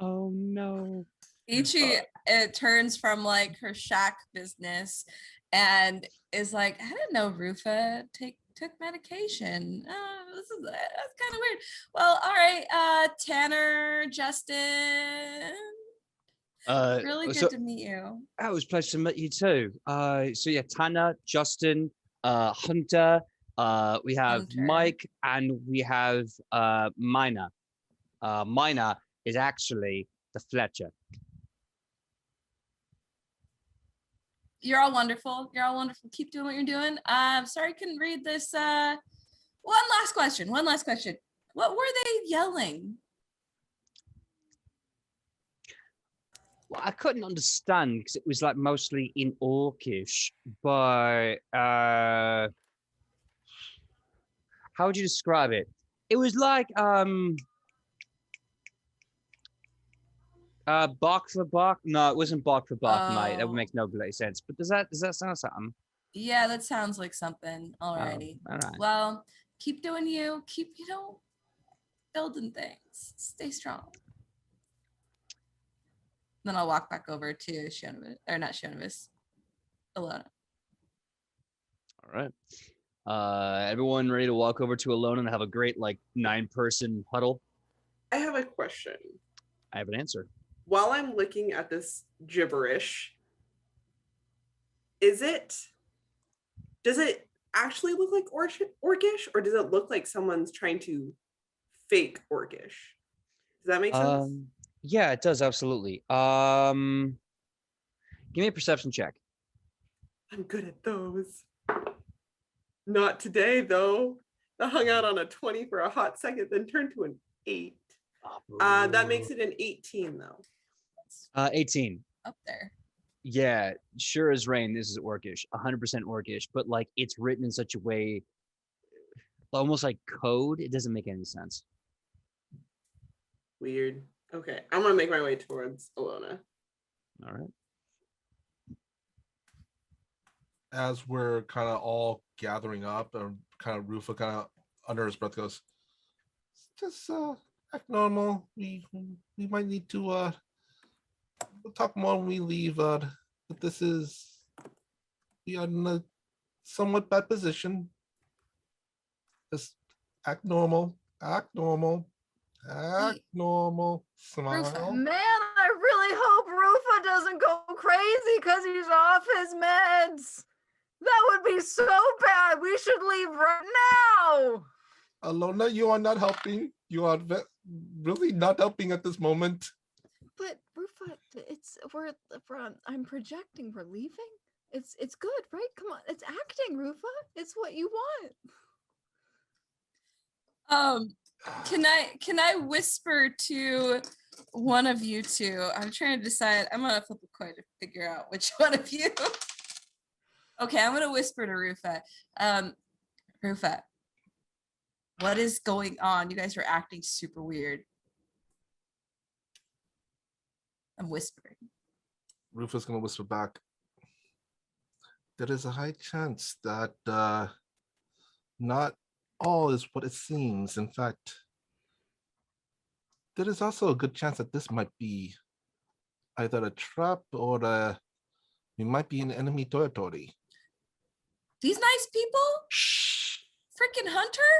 Speaker 1: Oh no.
Speaker 4: Ichi it turns from like her shack business and is like, I didn't know Rufa took medication. That's kind of weird. Well, all right, Tanner, Justin, really good
Speaker 1: So
Speaker 4: to meet you.
Speaker 1: it was a pleasure to meet you too. So yeah, Tanner, Justin, Hunter, we have
Speaker 4: Hunter.
Speaker 1: Mike, and we have Mina. Mina is actually the Fletcher.
Speaker 4: You're all wonderful. You're all wonderful. Keep doing what you're doing. Sorry I couldn't read this. One last question. What were they yelling?
Speaker 1: Well, I couldn't understand because it was like mostly in Orcish, but how would you describe it? It was like bark for bark. No, it wasn't bark for bark, mate. That would
Speaker 4: Oh.
Speaker 1: make no bloody sense. But does that sound something?
Speaker 4: Yeah, that sounds like something. Alrighty.
Speaker 1: All right.
Speaker 4: Well, keep doing you. Keep, building things. Stay strong. Then I'll walk back over to Shionovis, or not Shionovis, Alona.
Speaker 1: All right. Everyone ready to walk over to Alone and have a great 9-person huddle?
Speaker 6: I have a question.
Speaker 1: I have an answer.
Speaker 6: While I'm looking at this gibberish, does it actually look like Orcish, or does it look like someone's trying to fake Orcish? Does that make sense?
Speaker 1: Yeah, it does absolutely. Give me a perception check.
Speaker 6: I'm good at those. Not today, though. I hung out on a 20 for a hot second, then turned to an 8. That makes it an 18, though.
Speaker 1: 18.
Speaker 4: Up there.
Speaker 1: Yeah, sure as rain. This is Orcish, 100% Orcish, but it's written in such a way, almost like code. It doesn't make any sense.
Speaker 6: Weird. Okay, I'm gonna make my way towards Alona.
Speaker 1: All right.
Speaker 2: As we're kind of all gathering up, kind of Rufa kind of under his breath goes, just act normal. We might need to we'll talk more when we leave. But we are in a somewhat bad position. Just act normal. Act normal. Act normal. Smile.
Speaker 5: Man, I really hope Rufa doesn't go crazy because he's off his meds. That would be so bad. We should leave right now.
Speaker 2: Alona, you are not helping. You are really not helping at this moment.
Speaker 5: But Rufa, I'm projecting. We're leaving. It's good, right? Come on, it's acting, Rufa. It's what you want.
Speaker 4: Can I whisper to one of you two? I'm trying to decide. I'm gonna flip a coin to figure out which one of you. Okay, I'm gonna whisper to Rufa. Rufa, what is going on? You guys are acting super weird. I'm whispering.
Speaker 2: Rufa's gonna whisper back. There is a high chance that not all is what it seems. In fact, there is also a good chance that this might be either a trap or we might be in enemy territory.
Speaker 4: These nice people?
Speaker 2: Shh.
Speaker 4: Freaking Hunter?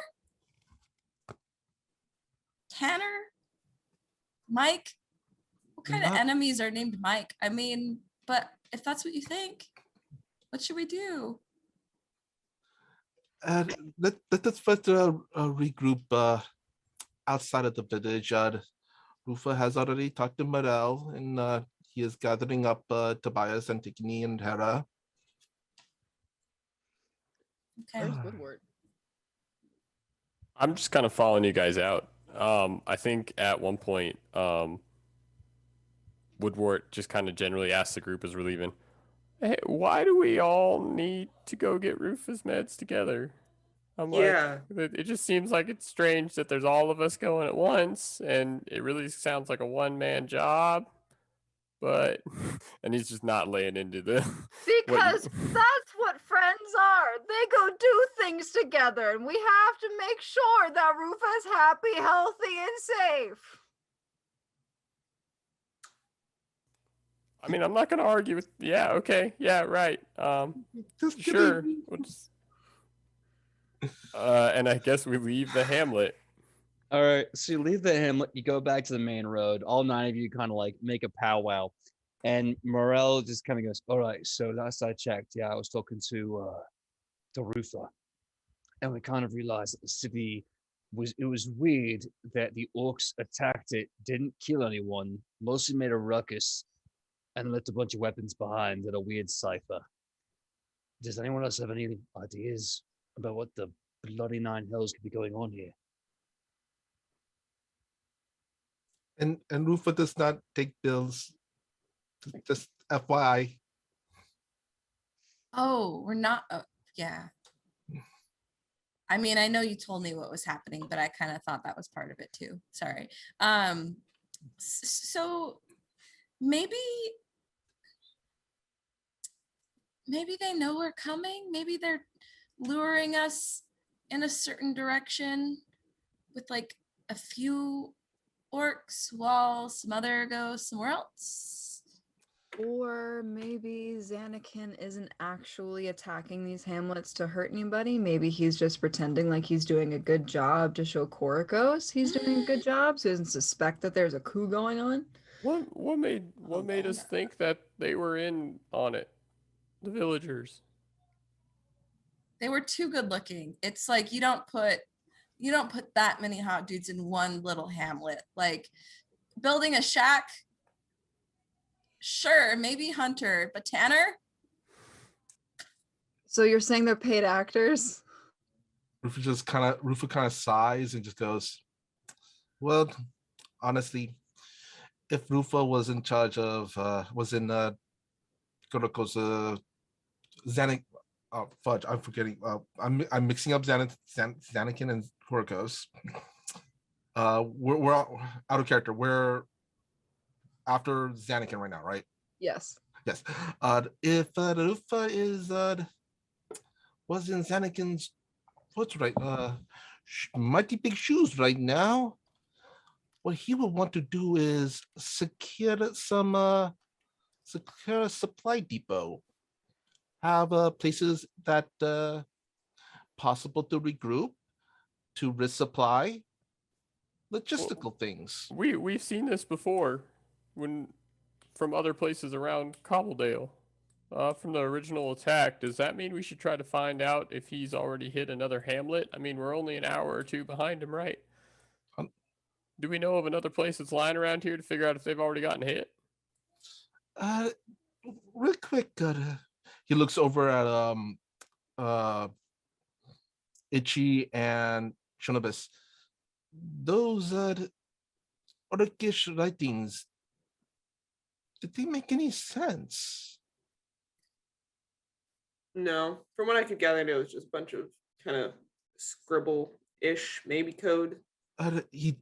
Speaker 4: Tanner? Mike? What kind of enemies are named Mike? I mean, but if that's what you think, what should we do?
Speaker 2: Let's first regroup outside of the village. Rufa has already talked to Morel, and he is gathering up Tobias, Antigone, and Hera.
Speaker 4: Okay.
Speaker 5: Where's Woodward?
Speaker 3: I'm just kind of following you guys out. I think at one point, Woodward just kind of generally asked the group as we're leaving, hey, why do we all need to go get Rufus meds together? I'm
Speaker 6: Yeah.
Speaker 3: like, it just seems like it's strange that there's all of us going at once, and it really sounds like a one-man job. But, and he's just not laying into the...
Speaker 5: Because that's what friends are. They go do things together, and we have to make sure that Rufa's happy, healthy, and safe.
Speaker 3: I mean, I'm not gonna argue with. Yeah, okay, yeah, right.
Speaker 2: Just
Speaker 3: Sure.
Speaker 2: kidding.
Speaker 3: We'll just, and I guess we leave the hamlet.
Speaker 1: All right, so you leave the hamlet, you go back to the main road. All 9 of you kind of like make a powwow, and Morel just kind of goes, "All right, so last I checked, yeah, I was talking to Ruther, and we kind of realized that the city was weird that the orcs attacked it, didn't kill anyone, mostly made a ruckus, and left a bunch of weapons behind at a weird cipher. Does anyone else have any ideas about what the bloody 9 hells could be going on here?"
Speaker 2: And Rufa does not take bills. Just FYI.
Speaker 4: Oh, we're not. Yeah. I mean, I know you told me what was happening, but I kind of thought that was part of it too. Sorry. So maybe they know we're coming. Maybe they're luring us in a certain direction with like a few orcs while some other go somewhere else.
Speaker 5: Or maybe Xanakin isn't actually attacking these hamlets to hurt anybody. Maybe he's just pretending like he's doing a good job to show Korikos he's doing a good job, so he doesn't suspect that there's a coup going on.
Speaker 3: What made us think that they were in on it? The villagers.
Speaker 4: They were too good looking. It's like you don't put that many hot dudes in one little hamlet. Like building a shack, sure, maybe Hunter, but Tanner?
Speaker 5: So you're saying they're paid actors?
Speaker 2: Rufa kind of sighs and just goes, "Well, honestly, if Rufa was in charge of was in Koroko's Xanac, fudge, I'm forgetting. I'm mixing up Xanakin and Korikos. We're out of character. We're after Xanakin right now, right?
Speaker 5: Yes.
Speaker 2: Yes. If Rufa is was in Xanakin's what's right mighty big shoes right now, what he would want to do is secure a supply depot, have places that possible to regroup, to resupply, logistical things.
Speaker 3: We've seen this before, when from other places around Cobbledale, from the original attack. Does that mean we should try to find out if he's already hit another hamlet? I mean, we're only an hour or two behind him, right? Do we know of another place that's lying around here to figure out if they've already gotten hit?
Speaker 2: Real quick, he looks over at Itchy and Shonobis. Those Orcish writings, did they make any sense?
Speaker 6: No, from what I could gather, it was just a bunch of kind of scribble-ish, maybe code.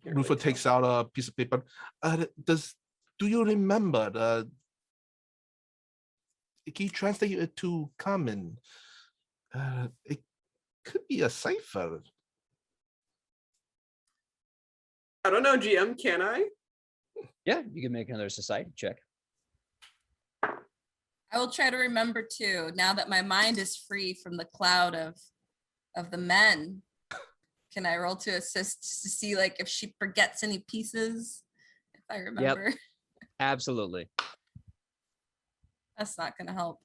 Speaker 2: Rufa takes out a piece of paper. Do you remember? Can you translate it to common? It could be a cipher.
Speaker 6: I don't know, GM, can I?
Speaker 1: Yeah, you can make another society check.
Speaker 4: I will try to remember too, now that my mind is free from the cloud of the men. Can I roll to assist to see like if she forgets any pieces? If I remember.
Speaker 1: Yep. Absolutely.
Speaker 4: That's not gonna help.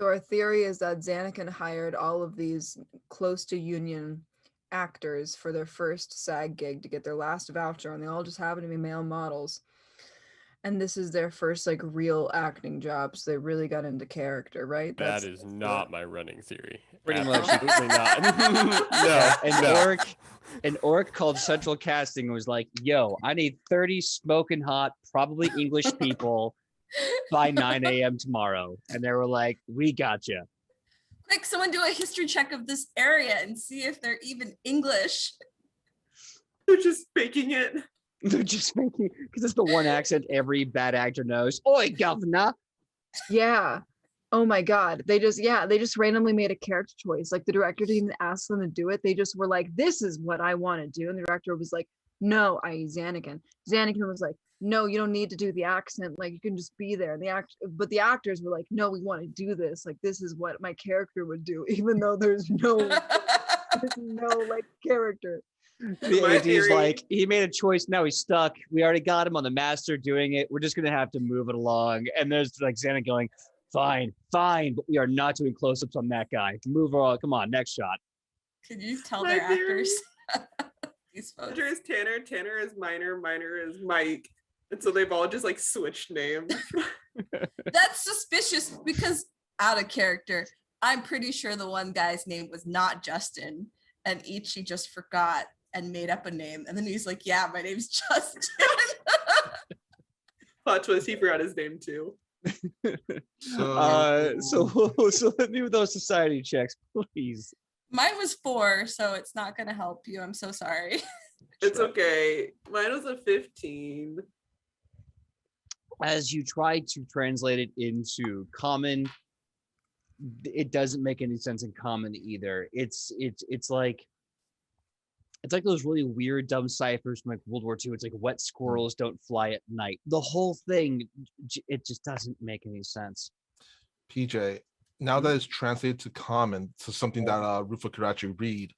Speaker 5: So our theory is that Xanakin hired all of these close to union actors for their first SAG gig to get their last voucher, and they all just happen to be male models. And this is their first like real acting job, so they really got into character, right?
Speaker 3: That is not my running theory.
Speaker 1: Pretty much.
Speaker 3: Absolutely not.
Speaker 1: No. An orc called Central Casting was like, "Yo, I need 30 smoking hot, probably English people by 9 a.m. tomorrow." And they were like, "We got you."
Speaker 4: Quick, someone do a history check of this area and see if they're even English.
Speaker 6: They're just faking it.
Speaker 1: They're just making, because it's the one accent every bad actor knows. Oi, governor.
Speaker 5: Yeah. Oh my God. They just randomly made a character choice. Like the director didn't even ask them to do it. They just were like, "This is what I want to do." And the director was like, "No, i.e. Xanakin." Xanakin was like, no, you don't need to do the accent. Like you can just be there. And but the actors were like, no, we want to do this. Like this is what my character would do, even though there's no like character.
Speaker 1: The
Speaker 6: My
Speaker 1: AD's
Speaker 6: theory-
Speaker 1: like, he made a choice, now he's stuck. We already got him on the master doing it. We're just gonna have to move it along. And there's like Xana going, fine, but we are not doing close-ups on that guy. Move on, come on, next shot.
Speaker 4: Could you tell
Speaker 6: My
Speaker 4: their
Speaker 6: theory-
Speaker 4: actors? These folks.
Speaker 6: Roger is Tanner, Tanner is Minor, Minor is Mike. And so they've all just like switched names.
Speaker 4: That's suspicious because out of character. I'm pretty sure the one guy's name was not Justin, and Ichi just forgot and made up a name. And then he's like, yeah, my name's Justin.
Speaker 6: Plot twist, he forgot his name too.
Speaker 2: So,
Speaker 1: So let me with those society checks, please.
Speaker 4: Mine was 4, so it's not going to help you. I'm so sorry.
Speaker 6: It's okay. Mine was a 15.
Speaker 1: As you try to translate it into common, it doesn't make any sense in common either. It's like those really weird dumb ciphers from like World War II. It's like wet squirrels don't fly at night. The whole thing, it just doesn't make any sense.
Speaker 2: PJ, now that it's translated to common, to something that Rufa could actually read,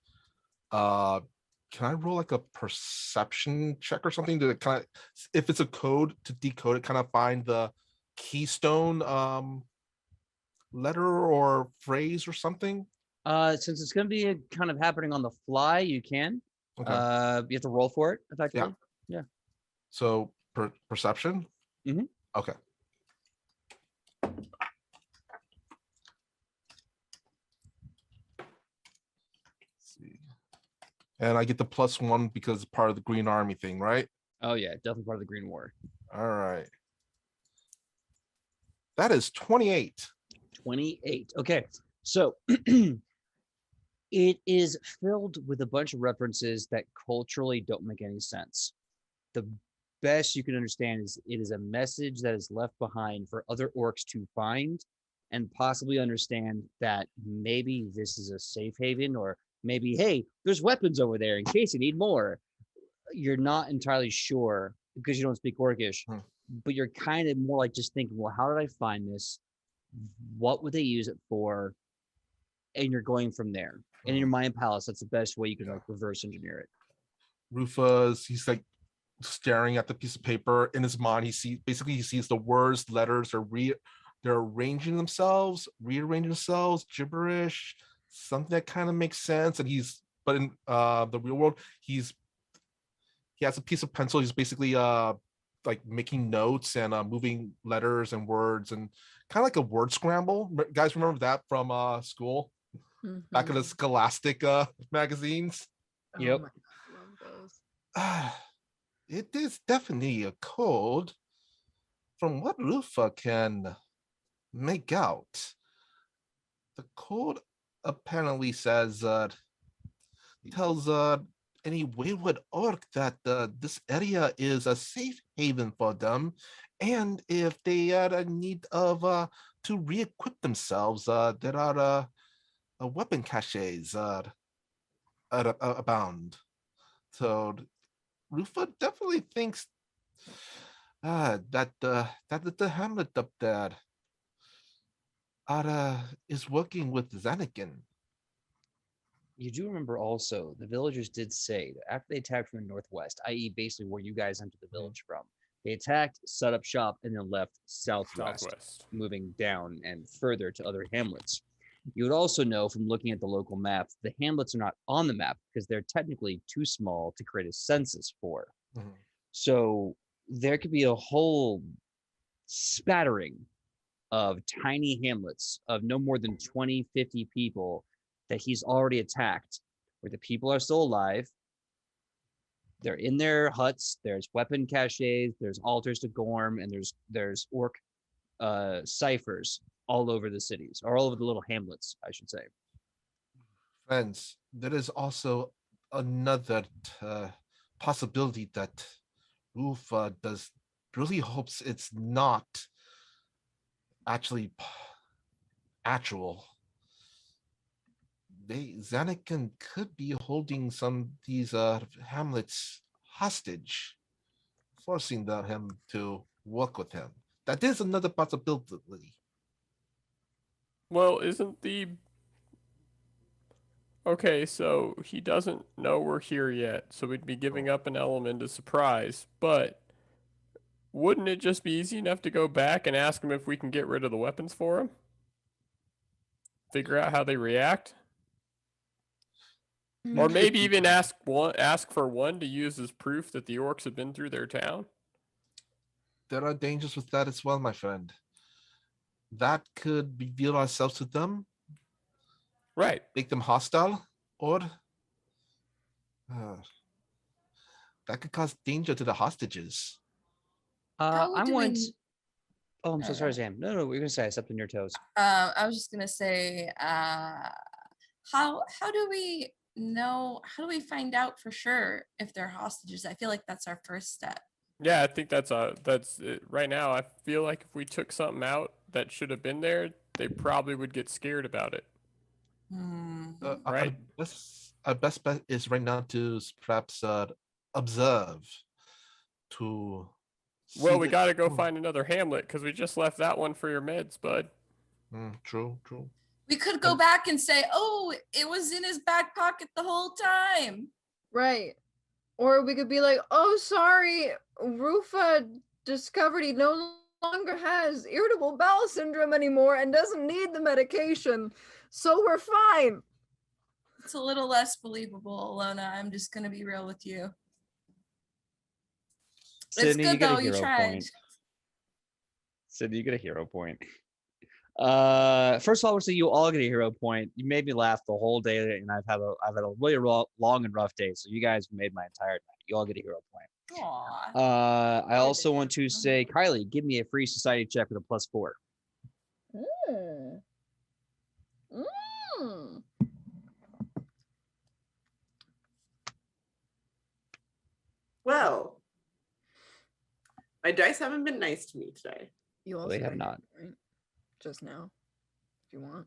Speaker 2: can I roll like a perception check or something to kind of, if it's a code, to decode it, kind of find the keystone letter or phrase or something?
Speaker 1: Since it's going to be kind of happening on the fly, you can.
Speaker 2: Okay.
Speaker 1: You have to roll for it, effectively. Yeah.
Speaker 2: So perception?
Speaker 1: Mhm.
Speaker 2: Okay. Let's see. And I get the +1 because it's part of the Green Army thing, right?
Speaker 1: Oh yeah, definitely part of the Green War.
Speaker 2: All right. That is 28.
Speaker 1: 28. Okay, so it is filled with a bunch of references that culturally don't make any sense. The best you can understand is it is a message that is left behind for other orcs to find and possibly understand that maybe this is a safe haven, or maybe, hey, there's weapons over there in case you need more. You're not entirely sure because you don't speak Orcish, but you're kind of more like just thinking, well, how did I find this? What would they use it for? And you're going from there. And in your mind palace, that's the best way you can like reverse engineer it.
Speaker 2: Rufus, he's like staring at the piece of paper. In his mind, he sees the words, letters they're arranging themselves, rearranging themselves, gibberish, something that kind of makes sense. And but in the real world, he has a piece of pencil. He's basically like making notes and moving letters and words, and kind of like a word scramble. Guys, remember that from school? Back in the Scholastic magazines.
Speaker 1: Yep.
Speaker 5: Oh my God, love those.
Speaker 2: It is definitely a code. From what Rufa can make out, the code apparently says tells any wayward orc that this area is a safe haven for them, and if they are in need of to re-equip themselves, there are weapon caches abound. So Rufa definitely thinks that the hamlet up there is working with Zanakin.
Speaker 1: You do remember also the villagers did say that after they attacked from the northwest, i.e., basically where you guys entered the village from, they attacked, set up shop, and then left southwest, moving down and further to other hamlets. You would also know from looking at the local map, the hamlets are not on the map because they're technically too small to create a census for. So there could be a whole spattering of tiny hamlets of no more than 20, 50 people that he's already attacked, where the people are still alive. They're in their huts. There's weapon caches. There's altars to Gorm, and there's orc ciphers all over the cities, or all over the little hamlets, I should say.
Speaker 2: Friends, there is also another possibility that Rufa really hopes it's not actually actual. Zanakin could be holding some of these hamlets hostage forcing him to work with him. That is another possibility.
Speaker 3: Well, isn't the okay? So he doesn't know we're here yet, so we'd be giving up an element of surprise. But wouldn't it just be easy enough to go back and ask him if we can get rid of the weapons for him? Figure out how they react, or maybe even ask for one to use as proof that the orcs have been through their town.
Speaker 2: There are dangers with that as well, my friend. That could reveal ourselves to them,
Speaker 3: Right.
Speaker 2: make them hostile, or that could cause danger to the hostages.
Speaker 4: How
Speaker 1: I
Speaker 4: do
Speaker 1: want.
Speaker 4: we-
Speaker 1: Oh, I'm so sorry, Sam. No, we're gonna say stepped on your toes.
Speaker 4: I was just gonna say, how do we know? How do we find out for sure if they're hostages? I feel like that's our first step.
Speaker 3: Yeah, I think that's it. Right now. I feel like if we took something out that should have been there, they probably would get scared about it. Right.
Speaker 2: Our best bet is right now to perhaps observe. To
Speaker 3: Well, we got to go find another Hamlet because we just left that one for your meds, bud.
Speaker 2: True.
Speaker 4: We could go back and say, "Oh, it was in his back pocket the whole time."
Speaker 5: Right. Or we could be like, oh, sorry, Rufa discovered he no longer has irritable bowel syndrome anymore and doesn't need the medication. So we're fine.
Speaker 4: It's a little less believable, Alona. I'm just going to be real with you.
Speaker 1: Sidney,
Speaker 4: it's
Speaker 1: you
Speaker 4: good,
Speaker 1: get a
Speaker 4: though. You
Speaker 1: hero
Speaker 4: tried.
Speaker 1: point. Sidney, you get a hero point. First of all, so you all get a hero point. You made me laugh the whole day, and I've had a really long and rough day. So you guys made my entire night. You all get a hero point.
Speaker 4: Aww.
Speaker 1: I also want to say, Kylie, give me a free society check with a +4.
Speaker 6: Well, my dice haven't been nice to me today.
Speaker 5: You also
Speaker 1: They have
Speaker 5: got
Speaker 1: not.
Speaker 5: hit, right? Just now, if you want.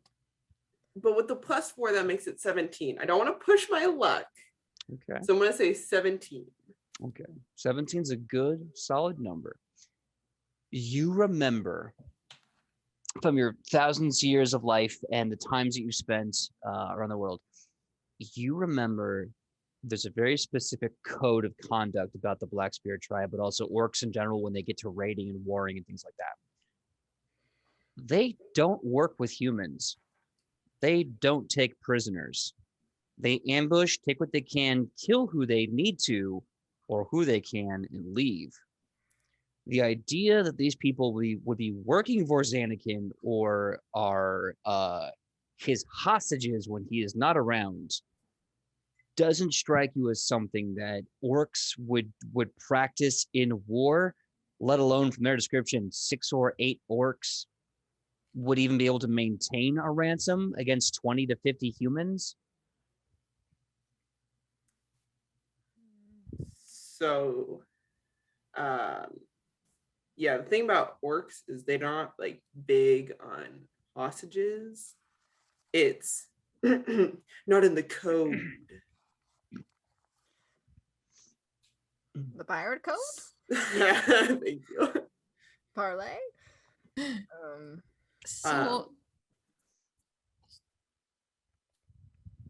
Speaker 6: But with the +4, that makes it 17. I don't want to push my luck.
Speaker 1: Okay.
Speaker 6: So I'm going to say 17.
Speaker 1: Okay. 17 is a good, solid number. You remember from your thousands of years of life and the times that you spent around the world, you remember there's a very specific code of conduct about the Black Spirit tribe, but also orcs in general when they get to raiding and warring and things like that. They don't work with humans. They don't take prisoners. They ambush, take what they can, kill who they need to, or who they can, and leave. The idea that these people would be working for Xanakin or are his hostages when he is not around doesn't strike you as something that orcs would practice in war, let alone from their description, 6 or 8 orcs would even be able to maintain a ransom against 20 to 50 humans.
Speaker 6: So, yeah, the thing about orcs is they're not like big on hostages. It's not in the code.
Speaker 5: The pirate code?
Speaker 6: Thank you.
Speaker 5: Parlay?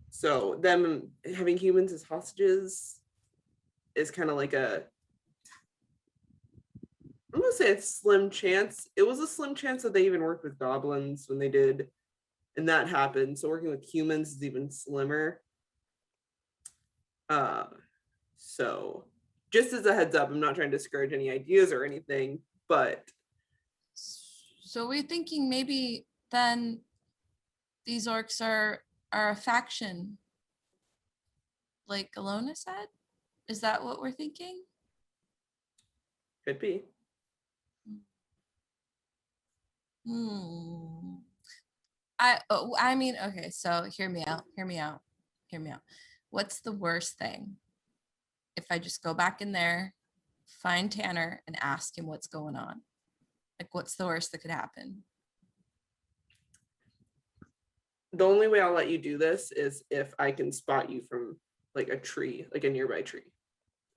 Speaker 6: So them having humans as hostages is kind of like I'm gonna say it's slim chance. It was a slim chance that they even worked with goblins when they did, and that happened. So working with humans is even slimmer. So just as a heads up, I'm not trying to discourage any ideas or anything, but
Speaker 4: So we're thinking maybe then these orcs are a faction, like Alona said. Is that what we're thinking?
Speaker 6: could be.
Speaker 4: I mean, okay, so hear me out. What's the worst thing if I just go back in there, find Tanner, and ask him what's going on? Like, what's the worst that could happen?
Speaker 6: The only way I'll let you do this is if I can spot you from like a tree, like a nearby tree,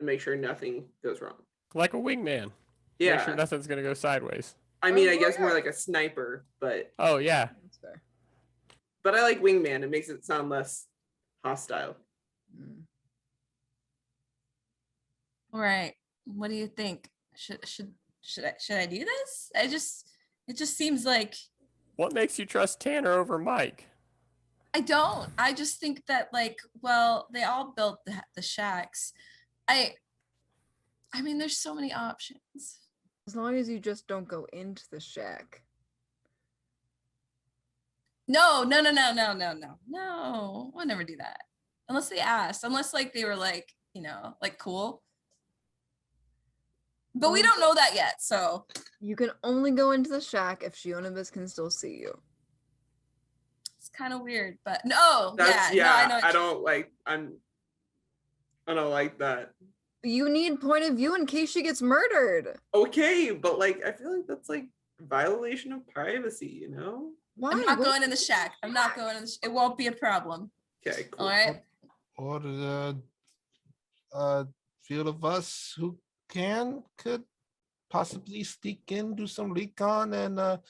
Speaker 6: and make sure nothing goes wrong.
Speaker 3: Like a wingman.
Speaker 6: Yeah.
Speaker 3: Make sure nothing's gonna go sideways.
Speaker 6: I mean, I
Speaker 5: well,
Speaker 6: guess more
Speaker 5: yeah.
Speaker 6: like a sniper, but
Speaker 3: Oh yeah.
Speaker 5: That's fair.
Speaker 6: I like wingman. It makes it sound less hostile.
Speaker 5: Mm.
Speaker 4: All right. What do you think? Should I do this? It just seems like
Speaker 3: What makes you trust Tanner over Mike?
Speaker 4: I don't. I just think that like, well, they all built the shacks. I mean, there's so many options.
Speaker 5: As long as you just don't go into the shack.
Speaker 4: No. I'll never do that. Unless they asked. Unless like they were like, like cool. But we don't know that yet, so.
Speaker 5: You can only go into the shack if Shionibus can still see you.
Speaker 4: It's kind of weird, but no.
Speaker 6: That's
Speaker 4: no, I know.
Speaker 6: I don't like that.
Speaker 5: You need point of view in case she gets murdered.
Speaker 6: Okay, but like I feel like that's like violation of privacy,
Speaker 5: Why?
Speaker 4: I'm not going in the shack. I'm not going in it won't be a problem.
Speaker 6: Okay, cool.
Speaker 4: All right.
Speaker 2: Or few of us who could possibly sneak in, do some recon, and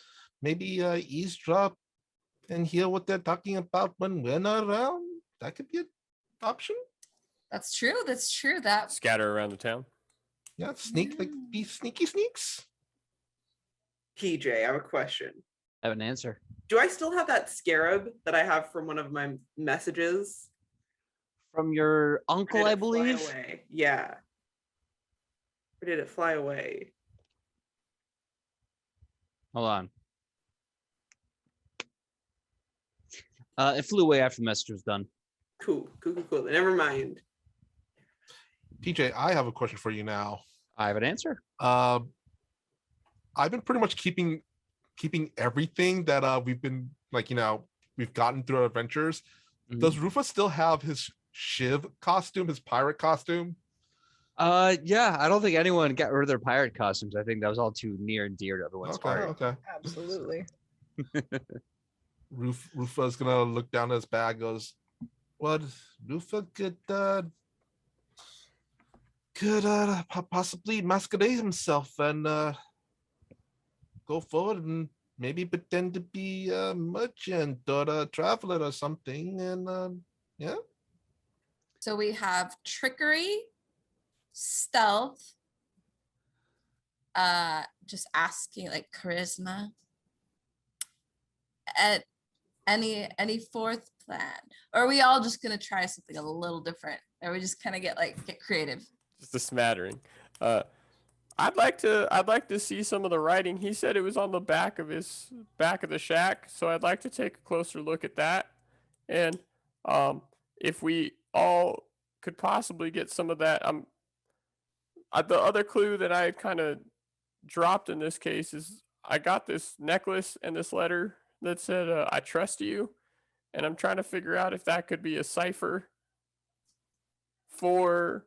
Speaker 2: maybe eavesdrop and hear what they're talking about when we're not around. That could be an option.
Speaker 4: That's true. That
Speaker 3: Scatter around the town.
Speaker 2: Yeah, sneak, like be sneaky sneaks.
Speaker 6: PJ, I have a question.
Speaker 1: I have an answer.
Speaker 6: Do I still have that scarab that I have from one of my messages?
Speaker 1: From your
Speaker 6: Or
Speaker 1: uncle,
Speaker 6: did
Speaker 1: I
Speaker 6: it fly
Speaker 1: believe.
Speaker 6: away? Yeah. Or did it fly away?
Speaker 1: Hold on. It flew away after the message was done.
Speaker 6: Cool. Never mind.
Speaker 2: PJ, I have a question for you now.
Speaker 1: I have an answer.
Speaker 2: I've been pretty much keeping everything that we've been we've gotten through our adventures.
Speaker 1: Mhm.
Speaker 2: Does Rufus still have his Shiv costume, his pirate costume?
Speaker 1: Yeah, I don't think anyone got rid of their pirate costumes. I think that was all too near and dear to everyone's heart.
Speaker 2: Okay.
Speaker 5: Absolutely.
Speaker 2: Rufa's gonna look down at his bag, goes, "What? Rufa could possibly masquerade himself and go forward and maybe pretend to be a merchant or a traveler or something." And yeah.
Speaker 4: so we have trickery, stealth, just asking like charisma. At any fourth plan, or are we all just gonna try something a little different? Or we just kind of get creative?
Speaker 3: Just a smattering. I'd like to see some of the writing. He said it was on the back of the shack, so I'd like to take a closer look at that. And if we all could possibly get some of that, the other clue that I kind of dropped in this case is I got this necklace and this letter that said I trust you, and I'm trying to figure out if that could be a cipher for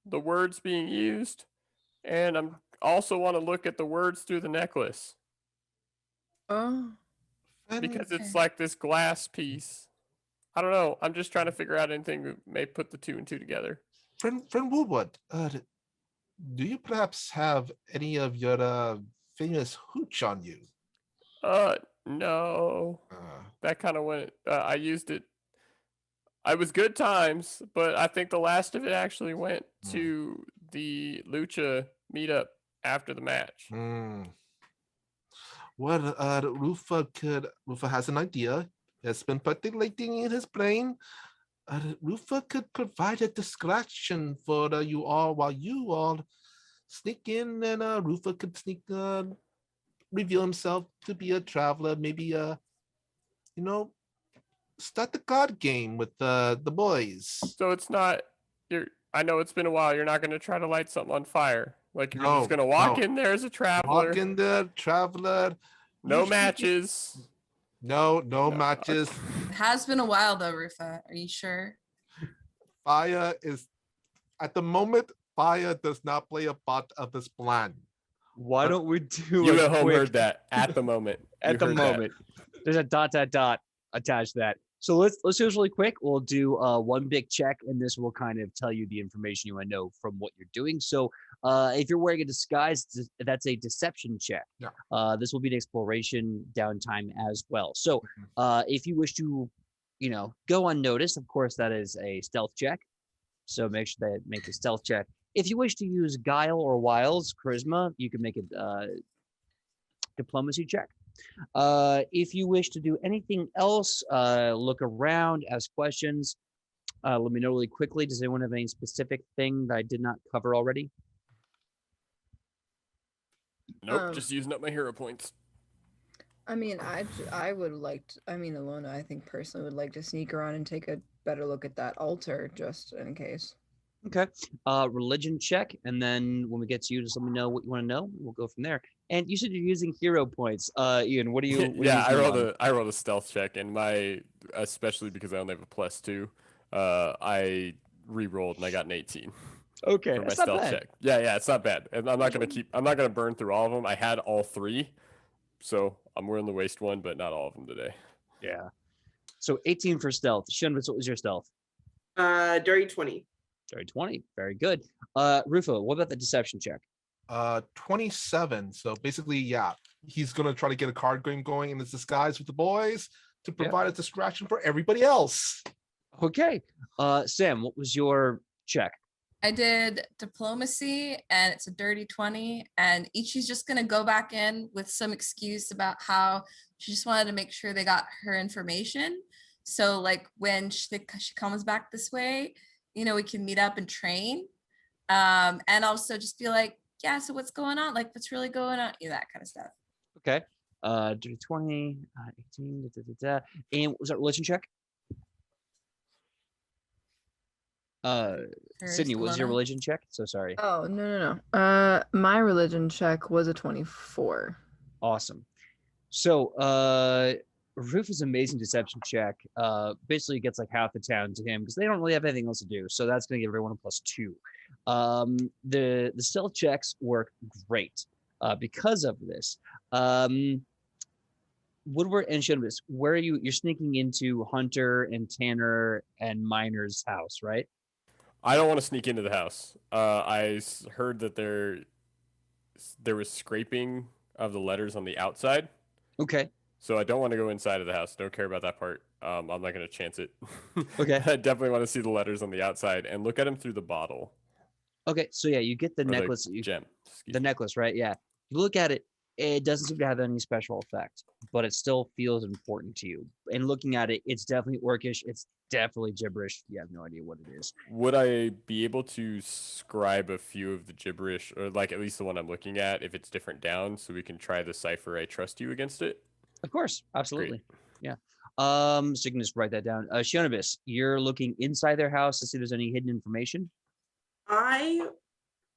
Speaker 3: the words being used, and I'm also want to look at the words through the necklace
Speaker 5: Oh.
Speaker 3: because it's
Speaker 4: Okay.
Speaker 3: like this glass piece. I don't know. I'm just trying to figure out anything that may put the two and two together.
Speaker 2: Friend Woodward, do you perhaps have any of your famous hooch on you?
Speaker 3: No. That kind of went. I used it. I was good times, but I think the last of it actually went to the Lucha meetup after the match.
Speaker 2: Well, Rufa has an idea. It's been percolating in his brain. Rufa could provide a distraction for you all while you all sneak in, and Rufa could reveal himself to be a traveler. Maybe start the card game with the boys.
Speaker 3: So it's not. I know it's been a while. You're not going to try to light something on fire. Like you're just going to walk in there as a traveler.
Speaker 2: Walk in there, traveler.
Speaker 3: No matches.
Speaker 2: No matches.
Speaker 4: It has been a while though, Rufa. Are you sure?
Speaker 2: Fire is, at the moment, fire does not play a part of this plan.
Speaker 1: Why don't we do
Speaker 3: You
Speaker 1: a
Speaker 3: at home
Speaker 1: quick
Speaker 3: heard that at the moment.
Speaker 1: at
Speaker 3: You
Speaker 1: the
Speaker 3: heard that.
Speaker 1: moment? There's a dot. attach that. So let's do this really quick. We'll do one big check, and this will kind of tell you the information you want to know from what you're doing. So if you're wearing a disguise, that's a deception check.
Speaker 2: Yeah.
Speaker 1: This will be an exploration downtime as well. So if you wish to, go unnoticed, of course, that is a stealth check. So make sure that make a stealth check. If you wish to use guile or wiles, charisma, you can make a diplomacy check. If you wish to do anything else, look around, ask questions. Let me know really quickly. Does anyone have any specific thing that I did not cover already?
Speaker 3: Nope, just using up my hero points.
Speaker 5: I mean, I would like to, I mean, Alona, I think personally would like to sneak around and take a better look at that altar just in case.
Speaker 1: Okay. Religion check, and then when we get to you, just let me know what you want to know. We'll go from there. And you said you're using hero points. Ian, what do you? What
Speaker 3: Yeah,
Speaker 1: are you using
Speaker 3: I rolled a stealth check, and especially because I only have a +2, I re-rolled and I got an 18.
Speaker 1: Okay,
Speaker 3: for my
Speaker 1: that's not
Speaker 3: stealth
Speaker 1: bad.
Speaker 3: check. Yeah, it's not bad. And I'm not gonna burn through all of them. I had all 3, so I'm willing to waste one, but not all of them today.
Speaker 1: Yeah. So 18 for stealth. Shunvis, what was your stealth?
Speaker 6: Dirty 20.
Speaker 1: Dirty 20. Very good. Rufo, what about the deception check?
Speaker 2: 27. So basically, yeah, he's gonna try to get a card going in his disguise with the boys to provide a distraction for everybody else.
Speaker 1: Okay. Sam, what was your check?
Speaker 4: I did diplomacy and it's a dirty 20. And Ichi's just going to go back in with some excuse about how she just wanted to make sure they got her information. So like when she comes back this way, we can meet up and train. And also just be like, yeah, so what's going on? Like, what's really going on? That kind of stuff.
Speaker 1: Okay. Dirty 20, 18, And what was that religion check? Sidney, what was your religion check? So sorry.
Speaker 5: Oh, no. My religion check was a 24.
Speaker 1: Awesome. So Rufus' amazing deception check basically gets like half the town to him because they don't really have anything else to do. So that's gonna give everyone a +2. The stealth checks work great because of this. Woodward and Shunvis, where are you're sneaking into Hunter and Tanner and Miner's house, right?
Speaker 3: I don't want to sneak into the house. I heard that there was scraping of the letters on the outside.
Speaker 1: Okay.
Speaker 3: So I don't want to go inside of the house. Don't care about that part. I'm not going to chance it.
Speaker 1: Okay.
Speaker 3: I definitely want to see the letters on the outside and look at them through the bottle.
Speaker 1: Okay, so yeah, you get the necklace.
Speaker 3: Gem.
Speaker 1: The necklace, right? Yeah. You look at it, it doesn't seem to have any special effect, but it still feels important to you. And looking at it, it's definitely orcish. It's definitely gibberish. You have no idea what it is.
Speaker 3: Would I be able to scribe a few of the gibberish, or like at least the one I'm looking at, if it's different down, so we can try the cipher I trust you against it?
Speaker 1: Of course, absolutely. Great. Yeah. So you can just write that down. Shionibus, you're looking inside their house to see if there's any hidden information.
Speaker 6: I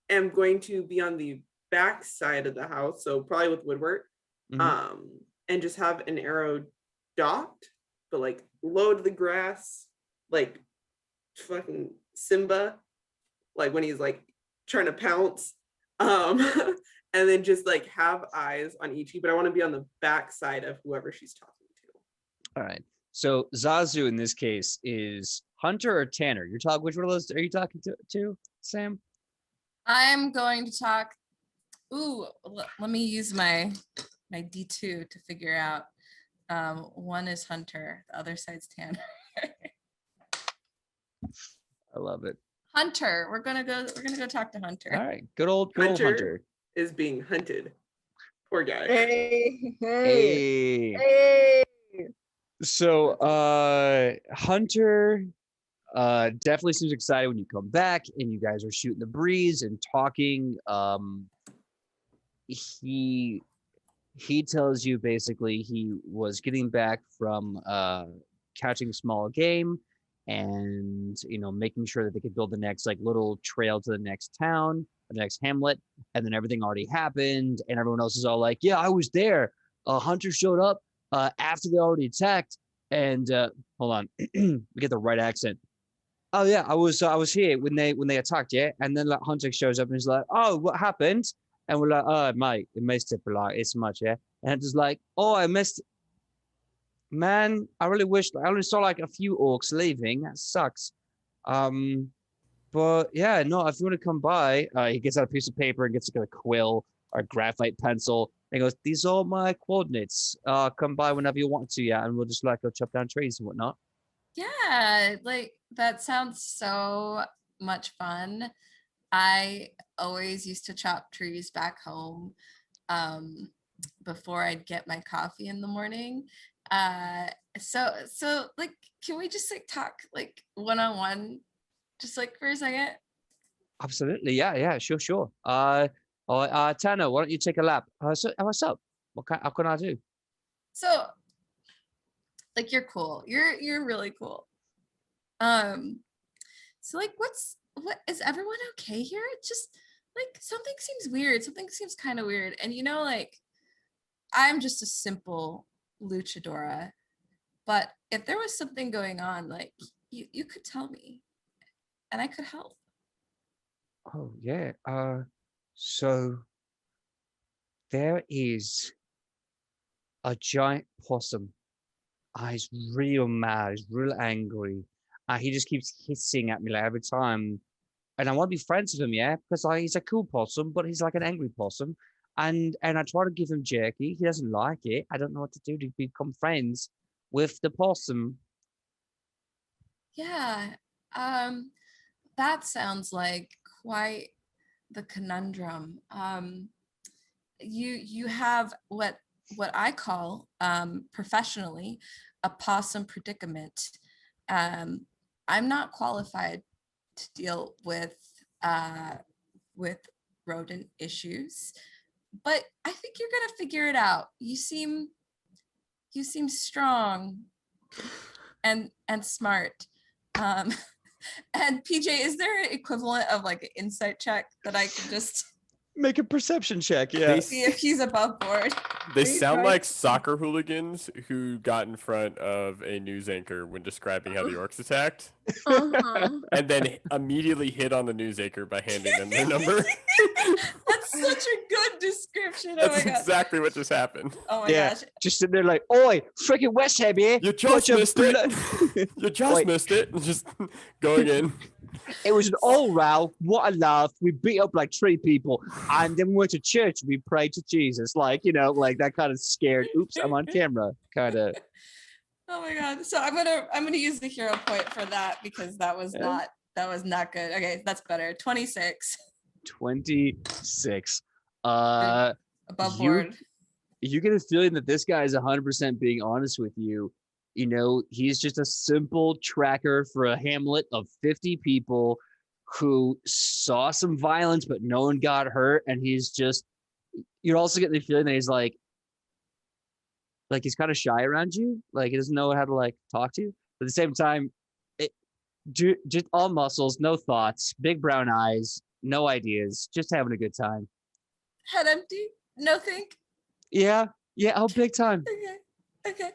Speaker 6: am going to be on the back side of the house, so probably with woodwork, and just have an arrow docked, but like low to the grass, like fucking Simba, like when he's like trying to pounce, and then just like have eyes on Ichi, but I want to be on the back side of whoever she's talking to.
Speaker 1: All right. So Zazu in this case is Hunter or Tanner? You're talking. Which one of those are you talking to Sam?
Speaker 4: I'm going to talk. Ooh, let me use my D2 to figure out. One is Hunter, the other side's Tanner.
Speaker 1: I love it.
Speaker 4: Hunter, we're gonna go talk to Hunter.
Speaker 1: All right, good old Hunter
Speaker 6: is being hunted. Poor guy.
Speaker 5: Hey.
Speaker 1: So Hunter definitely seems excited when you come back and you guys are shooting the breeze and talking. He tells you basically he was getting back from catching small game and making sure that they could build the next like little trail to the next town, the next hamlet, and then everything already happened and everyone else is all like, yeah, I was there. Hunter showed up after they already attacked, and hold on, we get the right accent. Oh yeah, I was here when they attacked, yeah. And then like Hunter shows up and he's like, oh, what happened? And we're like, oh mate, it missed it for like it's much, yeah. And it's like, oh, I missed Man, I really wish I only saw like a few orcs leaving. That sucks. But yeah, no, if you want to come by, he gets out a piece of paper and gets like a quill or a graphite pencil and goes, "These are my coordinates. Come by whenever you want to, yeah, and we'll just like go chop down trees and whatnot."
Speaker 4: Yeah, like that sounds so much fun. I always used to chop trees back home before I'd get my coffee in the morning. So like, can we just like talk like one-on-one, just like for a second?
Speaker 1: Absolutely, yeah, sure. Tanner, why don't you take a lap? So, what's up? How can I do?
Speaker 4: So like, you're cool. You're really cool. So like, what is everyone okay here? It's just like something seems weird. Something seems kind of weird. And you know, like, I'm just a simple luchadora, but if there was something going on, like you could tell me and I could help.
Speaker 1: Oh yeah. So there is a giant possum. He's real mad. He's real angry. He just keeps hissing at me like every time. And I want to be friends with him, yeah, because he's a cool possum, but he's like an angry possum. And I try to give him jerky. He doesn't like it. I don't know what to do to become friends with the possum.
Speaker 4: Yeah. That sounds like quite the conundrum. You have what I call professionally a possum predicament. I'm not qualified to deal with rodent issues, but I think you're gonna figure it out. You seem strong and smart. And PJ, is there an equivalent of like an insight check that I can just
Speaker 1: Make a perception check, yeah.
Speaker 4: see if he's above board?
Speaker 3: They
Speaker 4: Please,
Speaker 3: sound
Speaker 4: right?
Speaker 3: like soccer hooligans who got in front of a news anchor when describing how the orcs attacked,
Speaker 5: Uh-huh.
Speaker 3: and then immediately hit on the news anchor by handing them their number.
Speaker 4: That's such a good description.
Speaker 3: That's
Speaker 4: Oh my god.
Speaker 3: exactly what just happened.
Speaker 4: Oh my
Speaker 1: Yeah.
Speaker 4: gosh.
Speaker 1: Just sitting there like, oi, freaking West Ham here.
Speaker 3: You just missed it. You just
Speaker 1: Wait.
Speaker 3: missed it. Just going in.
Speaker 1: It was an all row. What a laugh. We beat up like 3 people. And then we went to church. We prayed to Jesus. Like, you know, like that kind of scared. Oops, I'm on camera. Kind of.
Speaker 4: Oh my god. So I'm gonna use the hero point for that because that was not good. Okay, that's better. 26.
Speaker 1: 26.
Speaker 4: Above
Speaker 1: you-
Speaker 4: board.
Speaker 1: You get a feeling that this guy is 100% being honest with you. You know, he's just a simple tracker for a hamlet of 50 people who saw some violence, but no one got hurt. And you're also getting the feeling that he's like he's kind of shy around you. Like he doesn't know how to like talk to you. But at the same time, just all muscles, no thoughts, big brown eyes, no ideas, just having a good time.
Speaker 4: Head empty. No think.
Speaker 1: Yeah, oh, big time.
Speaker 4: Okay.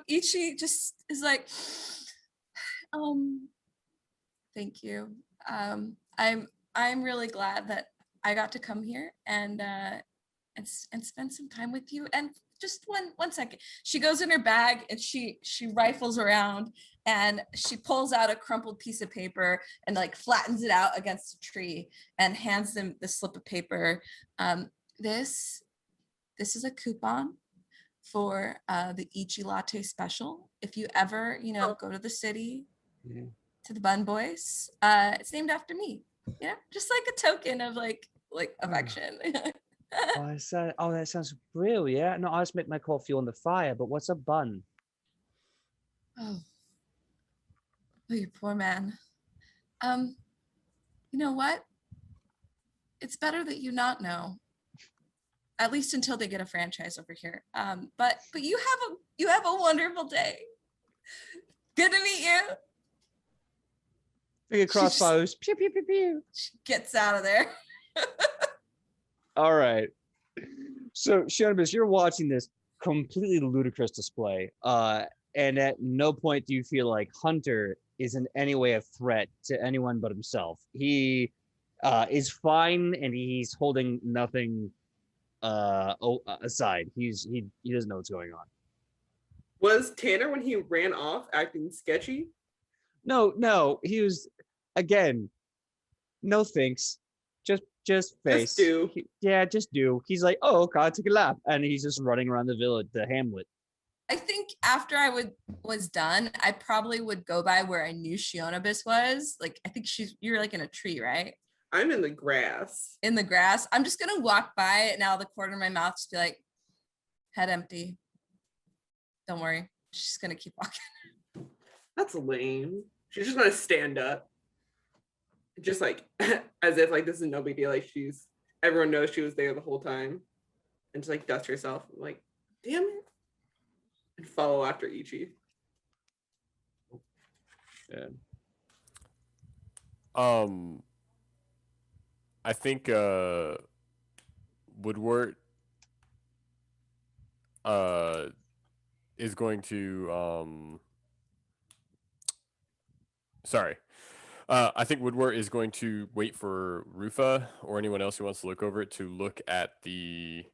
Speaker 4: Ichi just is like, thank you. I'm really glad that I got to come here and spend some time with you. And just one second. She goes in her bag and she rifles around and she pulls out a crumpled piece of paper and like flattens it out against a tree and hands them the slip of paper. This is a coupon for the Ichi Latte special. If you ever, go to the city, to the Bun Boys, it's named after me. Just like a token of like affection.
Speaker 1: That sounds real, yeah. No, I just make my coffee on the fire, but what's a bun?
Speaker 4: Oh, you poor man. You know what? It's better that you not know. At least until they get a franchise over here. But you have a wonderful day. Good to meet you.
Speaker 1: Finger crossbows. Pew, pew, pew, pew.
Speaker 4: She gets out of there.
Speaker 1: All right. So, Shanabis, you're watching this completely ludicrous display. And at no point do you feel like Hunter is in any way a threat to anyone but himself. He is fine and he's holding nothing aside. He doesn't know what's going on.
Speaker 6: Was Tanner, when he ran off, acting sketchy?
Speaker 1: No, he was again. No thanks. Just face.
Speaker 6: Just do.
Speaker 1: Just do. He's like, oh, okay, I'll take a lap, and he's just running around the village, the hamlet.
Speaker 4: I think after I was done, I probably would go by where I knew Shionabis was. Like, I think you're like in a tree, right?
Speaker 6: I'm in the grass.
Speaker 4: In the grass. I'm just gonna walk by it, and out of the corner of my mouth, just be like, head empty. Don't worry. She's gonna keep walking.
Speaker 6: That's lame. She's just gonna stand up. Just like as if like this is no big deal. Like everyone knows she was there the whole time. And just like dust herself. I'm like, damn it. And follow after Ichi.
Speaker 1: Yeah.
Speaker 3: I think Woodward is going to I think Woodward is going to wait for Rufa or anyone else who wants to look over it to look at the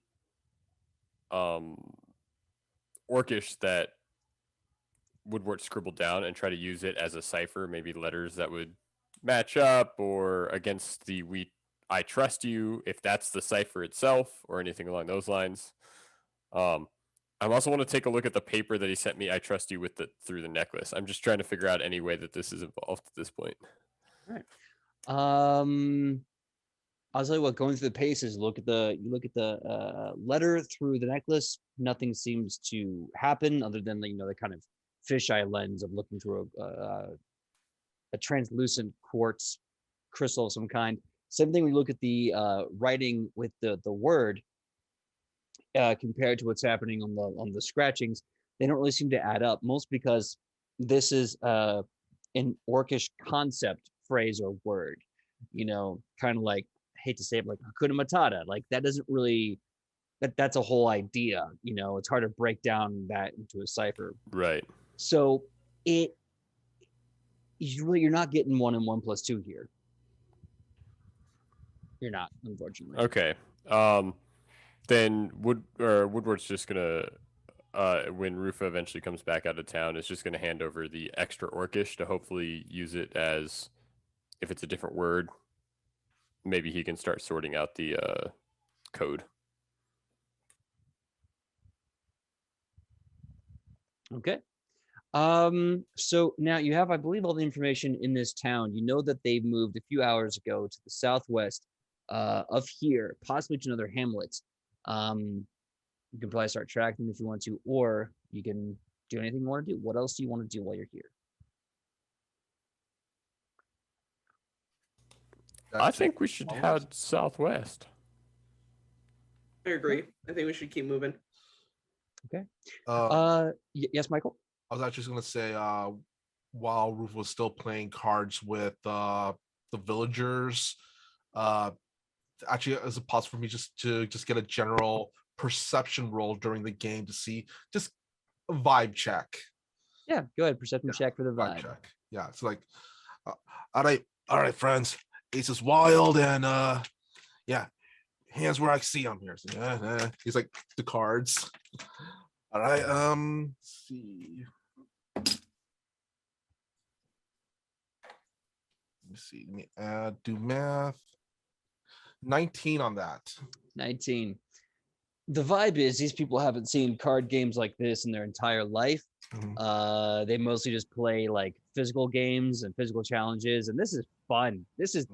Speaker 3: Orcish that Woodward scribbled down and try to use it as a cipher, maybe letters that would match up or against the I trust you, if that's the cipher itself or anything along those lines. I also want to take a look at the paper that he sent me. I trust you with through the necklace. I'm just trying to figure out any way that this is involved at this point.
Speaker 1: All right. I'll tell you what. Going through the paces, you look at the letter through the necklace. Nothing seems to happen other than the kind of fisheye lens of looking through a translucent quartz crystal of some kind. Same thing. We look at the writing with the word. Compared to what's happening on the scratchings, they don't really seem to add up. Most because this is an Orcish concept, phrase, or word. Kind of like, I hate to say it, like Hakuna Matata. Like that doesn't really. That's a whole idea. It's hard to break down that into a cipher.
Speaker 3: Right.
Speaker 1: So you're not getting 1 and 1 plus 2 here. You're not, unfortunately.
Speaker 3: Okay. Then Woodward's just gonna, when Rufa eventually comes back out of town, is just gonna hand over the extra Orcish to hopefully use it as, if it's a different word, maybe he can start sorting out the code.
Speaker 1: Okay. So now you have, I believe, all the information in this town. You know that they've moved a few hours ago to the southwest of here, possibly to another hamlet. You can probably start tracking if you want to, or you can do anything you want to do. What else do you want to do while you're here?
Speaker 3: I think we should head southwest.
Speaker 6: I agree. I think we should keep moving.
Speaker 1: Okay. Yes, Michael?
Speaker 2: I was actually going to say, while Ruf was still playing cards with the villagers, actually, is it possible for me just to get a general perception roll during the game to see just a vibe check?
Speaker 1: Yeah, go ahead. Perception check for the vibe.
Speaker 2: Check. Yeah, it's like, all right, friends. Ace is wild, and yeah, hands where I see them here. So, he's like the cards. All right, let's see. Let me do math. 19 on that.
Speaker 1: 19. The vibe is these people haven't seen card games like this in their entire life. Mm-hmm. They mostly just play like physical games and physical challenges, and this is fun. This is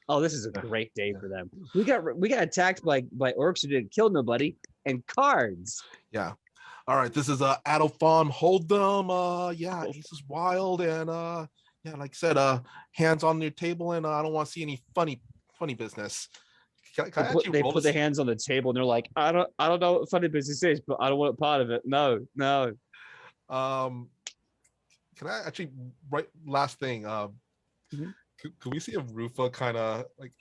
Speaker 1: a great day for them. We got attacked by orcs who didn't kill nobody, and cards.
Speaker 2: Yeah. All right, this is Adelphon Hold'em. Yeah, Ace is wild, and yeah, like I said, hands on your table, and I don't want to see any funny business.
Speaker 1: They put their hands on the table, and they're like, I don't know what funny business is, but I don't want part of it. No.
Speaker 2: Can I actually last thing? Can we see if Rufa kind of like,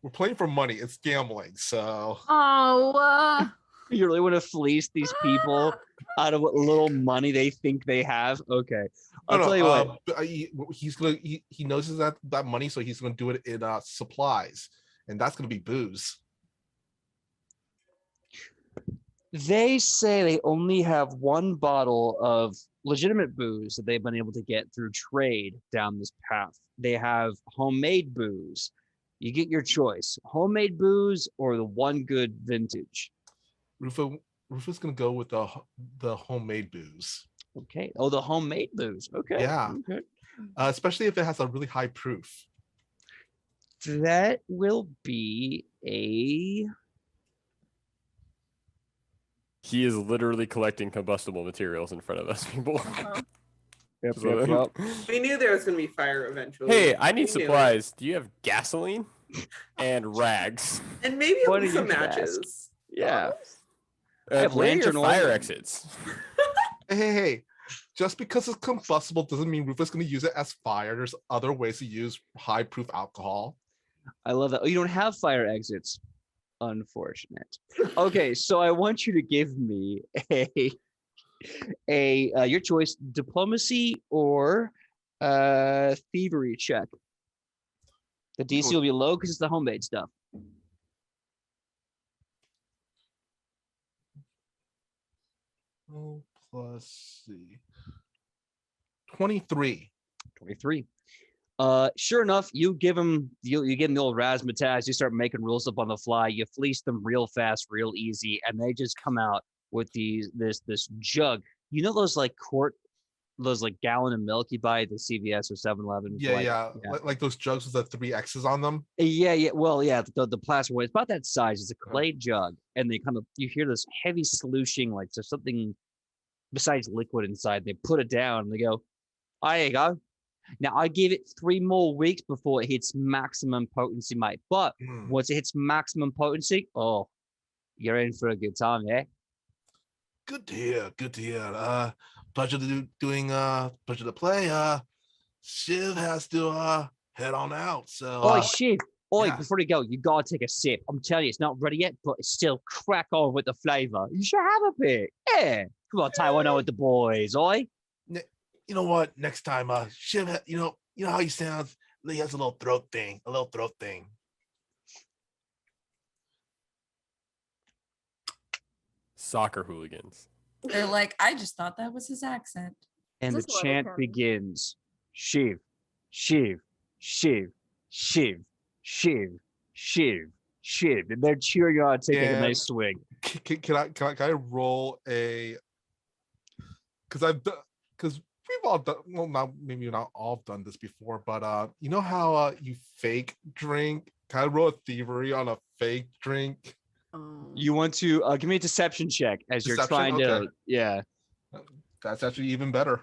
Speaker 2: we're playing for money? It's gambling, so.
Speaker 5: Oh.
Speaker 1: You really want to fleece these people out of what little money they think they have? Okay, I'll tell you what.
Speaker 2: He knows that money, so he's gonna do it in supplies, and that's gonna be booze.
Speaker 1: They say they only have one bottle of legitimate booze that they've been able to get through trade down this path. They have homemade booze. You get your choice: homemade booze or the one good vintage.
Speaker 2: Rufa's gonna go with the homemade booze.
Speaker 1: Okay. Oh, the homemade booze. Okay.
Speaker 2: Yeah.
Speaker 1: Okay.
Speaker 2: Especially if it has a really high proof.
Speaker 1: That will be a.
Speaker 3: He is literally collecting combustible materials in front of us, people.
Speaker 5: Uh-huh.
Speaker 1: Yep,
Speaker 3: So-
Speaker 1: yep, yep.
Speaker 6: We knew there was going to be fire eventually.
Speaker 3: Hey, I
Speaker 6: We
Speaker 3: need
Speaker 6: knew it.
Speaker 3: supplies. Do you have gasoline and rags?
Speaker 6: And maybe
Speaker 1: What do you
Speaker 6: some
Speaker 1: ask?
Speaker 6: matches.
Speaker 1: Yeah. I have
Speaker 3: Where are your
Speaker 1: lantern oil.
Speaker 3: fire exits?
Speaker 2: Hey. Just because it's combustible doesn't mean Rufa's gonna use it as fire. There's other ways to use high proof alcohol.
Speaker 1: I love that. Oh, you don't have fire exits. Unfortunate. Okay, so I want you to give me your choice: diplomacy or thievery check. The DC will be low because it's the homemade stuff.
Speaker 2: Oh, plus C. 23.
Speaker 1: 23. Sure enough, you give him you give him the old razzmatazz. You start making rules up on the fly. You fleece them real fast, real easy, and they just come out with this jug. You know those like gallon of milk you buy at the CVS or 7-Eleven?
Speaker 2: Yeah. Like those jugs with the 3 X's on them.
Speaker 1: Yeah. Well, yeah, the plastic one. It's about that size. It's a clay jug, and they kind of you hear this heavy slooshing, like there's something besides liquid inside. They put it down, and they go, "Oh, there you go." Now I give it 3 more weeks before it hits maximum potency, mate. But once it hits maximum potency, oh, you're in for a good time, yeah.
Speaker 2: Good to hear. Good to hear. Pleasure pleasure to play. Shiv has to head on out. So
Speaker 1: Oi, shit. Oi,
Speaker 2: yeah.
Speaker 1: before you go, you gotta take a sip. I'm telling you, it's not ready yet, but it's still crack on with the flavor. You should have a bit. Yeah. Come on, Taiwan out with the boys, oi.
Speaker 2: you know what? Next time, Shiv, you know how he sounds. He has a little throat thing.
Speaker 3: Soccer hooligans.
Speaker 4: They're like, I just thought that was his accent.
Speaker 1: And the
Speaker 5: This level
Speaker 1: chant
Speaker 5: can-
Speaker 1: begins. Shiv, Shiv, Shiv, Shiv, Shiv, Shiv, Shiv. And they're cheering you on, taking a
Speaker 2: And-
Speaker 1: nice swing.
Speaker 2: Can I roll a? Because we've all done. Well, not maybe not all done this before, but you know how you fake drink? Can I roll a thievery on a fake drink?
Speaker 5: Oh.
Speaker 1: You want to give me a deception check as you're
Speaker 2: Deception?
Speaker 1: trying to,
Speaker 2: Okay.
Speaker 1: yeah.
Speaker 2: That's actually even better.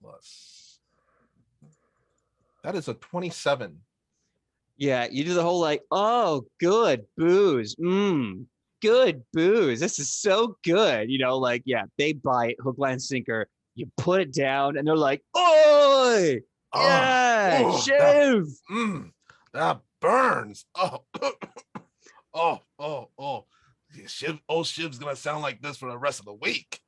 Speaker 2: Plus, that is a 27.
Speaker 1: Yeah, you do the whole like, oh, good booze. Good booze. This is so good. You know, like, yeah, they buy it, hook, line, sinker. You put it down, and they're like, oi, yeah,
Speaker 2: Oh,
Speaker 1: Shiv.
Speaker 2: That burns. Oh. Shiv's gonna sound like this for the rest of the week.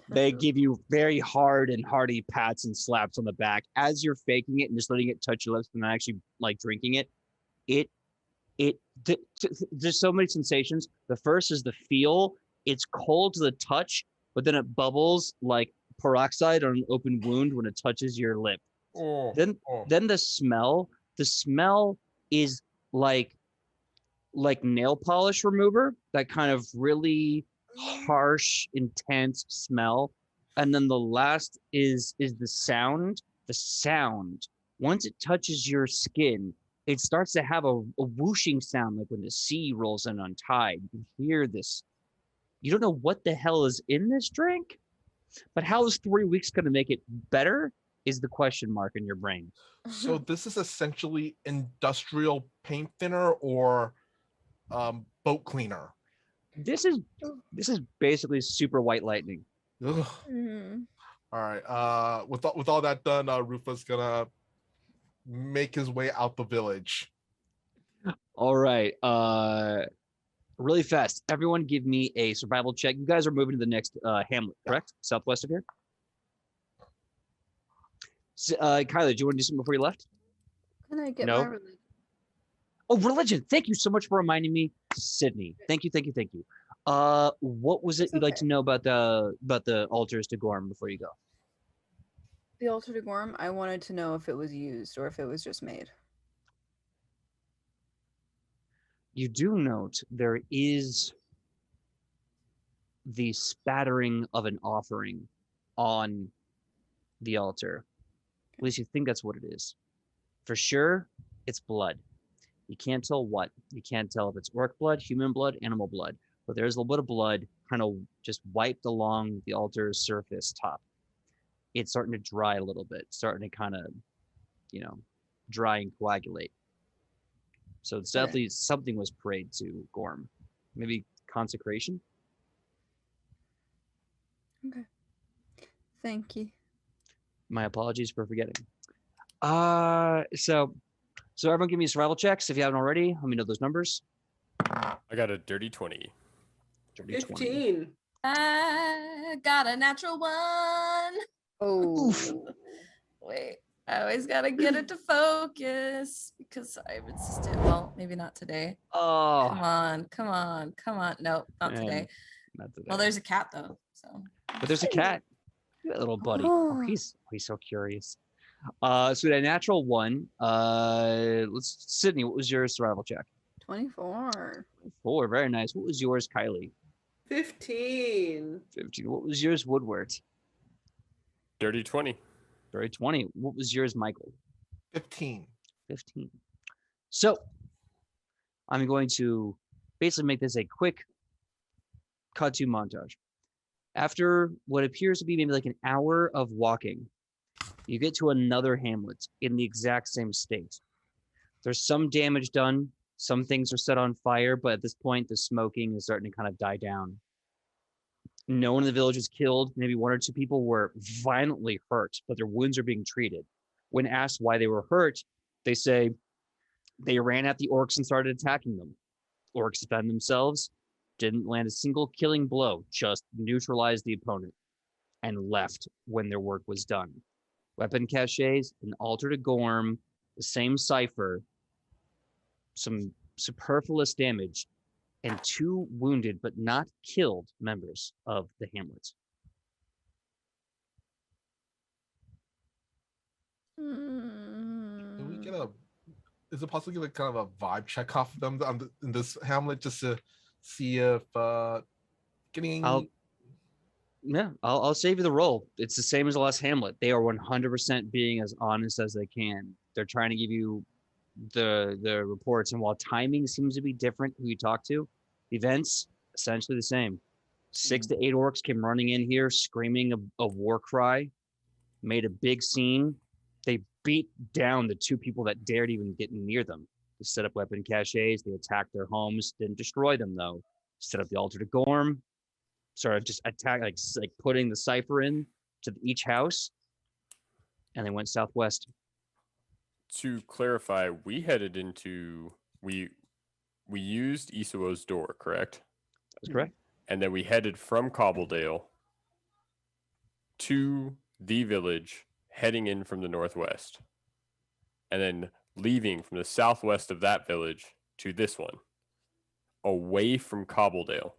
Speaker 1: They give you very hard and hearty pats and slaps on the back as you're faking it and just letting it touch your lips and not actually like drinking it. There's so many sensations. The first is the feel. It's cold to the touch, but then it bubbles like peroxide on an open wound when it touches your lip. Then the smell. The smell is like nail polish remover. That kind of really harsh, intense smell. And then the last is the sound. The sound. Once it touches your skin, it starts to have a whooshing sound, like when the sea rolls in on tide. You hear this. You don't know what the hell is in this drink, but how is 3 weeks going to make it better is the question mark in your brain.
Speaker 2: So this is essentially industrial paint thinner or boat cleaner.
Speaker 1: This is basically super white lightning.
Speaker 2: Ugh.
Speaker 5: Mhm.
Speaker 2: All right. With all that done, Rufa's gonna make his way out the village.
Speaker 1: All right. Really fast. Everyone give me a survival check. You guys are moving to the next hamlet, correct? Southwest of here. So, Kylie, do you want to do something before you left?
Speaker 5: Can I get my
Speaker 1: No?
Speaker 5: religion?
Speaker 1: Oh, religion. Thank you so much for reminding me, Sydney. Thank you, thank you, thank you. What was it
Speaker 5: It's
Speaker 1: you'd like to
Speaker 5: okay.
Speaker 1: know about the altars to Gorm before you go?
Speaker 5: The altar to Gorm, I wanted to know if it was used or if it was just made.
Speaker 1: You do note there is the spattering of an offering on the altar. At least you think that's what it is. For sure, it's blood. You can't tell what. You can't tell if it's orc blood, human blood, animal blood. But there's a little bit of blood kind of just wiped along the altar's surface top. It's starting to dry a little bit, starting to kind of, dry and coagulate. So it's
Speaker 5: Okay.
Speaker 1: definitely something was prayed to Gorm. Maybe consecration?
Speaker 5: Okay. Thank you.
Speaker 1: My apologies for forgetting. So everyone give me survival checks if you haven't already. Let me know those numbers.
Speaker 3: I got a dirty 20.
Speaker 1: Dirty 20.
Speaker 6: 15.
Speaker 4: I got a natural one.
Speaker 5: Oh.
Speaker 4: Wait, I always gotta get it to focus because I'm insistent. Well, maybe not today.
Speaker 1: Oh,
Speaker 4: Come on, come on, come on. Nope, not
Speaker 1: man,
Speaker 4: today.
Speaker 1: not today.
Speaker 4: Well, there's a cat though, so.
Speaker 1: But there's a cat. That little buddy.
Speaker 5: Oh.
Speaker 1: He's so curious. So we had a natural one. Sydney, what was your survival check?
Speaker 5: 24.
Speaker 1: 4, very nice. What was yours, Kylie?
Speaker 6: 15.
Speaker 1: 15. What was yours, Woodward?
Speaker 3: Dirty 20.
Speaker 1: Very 20. What was yours, Michael?
Speaker 2: 15.
Speaker 1: 15. So I'm going to basically make this a quick cut to montage. After what appears to be maybe like an hour of walking, you get to another hamlet in the exact same state. There's some damage done. Some things are set on fire, but at this point, the smoking is starting to kind of die down. No one in the village is killed. Maybe 1 or 2 people were violently hurt, but their wounds are being treated. When asked why they were hurt, they say they ran at the orcs and started attacking them. Orcs defend themselves, didn't land a single killing blow, just neutralized the opponent and left when their work was done. Weapon caches, an altar to Gorm, the same cipher, some superfluous damage, and 2 wounded but not killed members of the hamlet.
Speaker 2: Can we get is it possible to get kind of a vibe check off of them in this hamlet just to see if getting
Speaker 1: I'll save you the roll. It's the same as the last hamlet. They are 100% being as honest as they can. They're trying to give you the reports, and while timing seems to be different who you talk to, the events essentially the same. 6 to 8 orcs came running in here screaming a war cry, made a big scene. They beat down the 2 people that dared even get near them. They set up weapon caches. They attacked their homes. Didn't destroy them though. Set up the altar to Gorm. Started just attack like putting the cipher in to each house, and they went southwest.
Speaker 3: To clarify, we headed into we used Isuo's door, correct?
Speaker 1: That's correct.
Speaker 3: And then we headed from Cobbledale to the village, heading in from the northwest, and then leaving from the southwest of that village to this one, away from Cobbledale.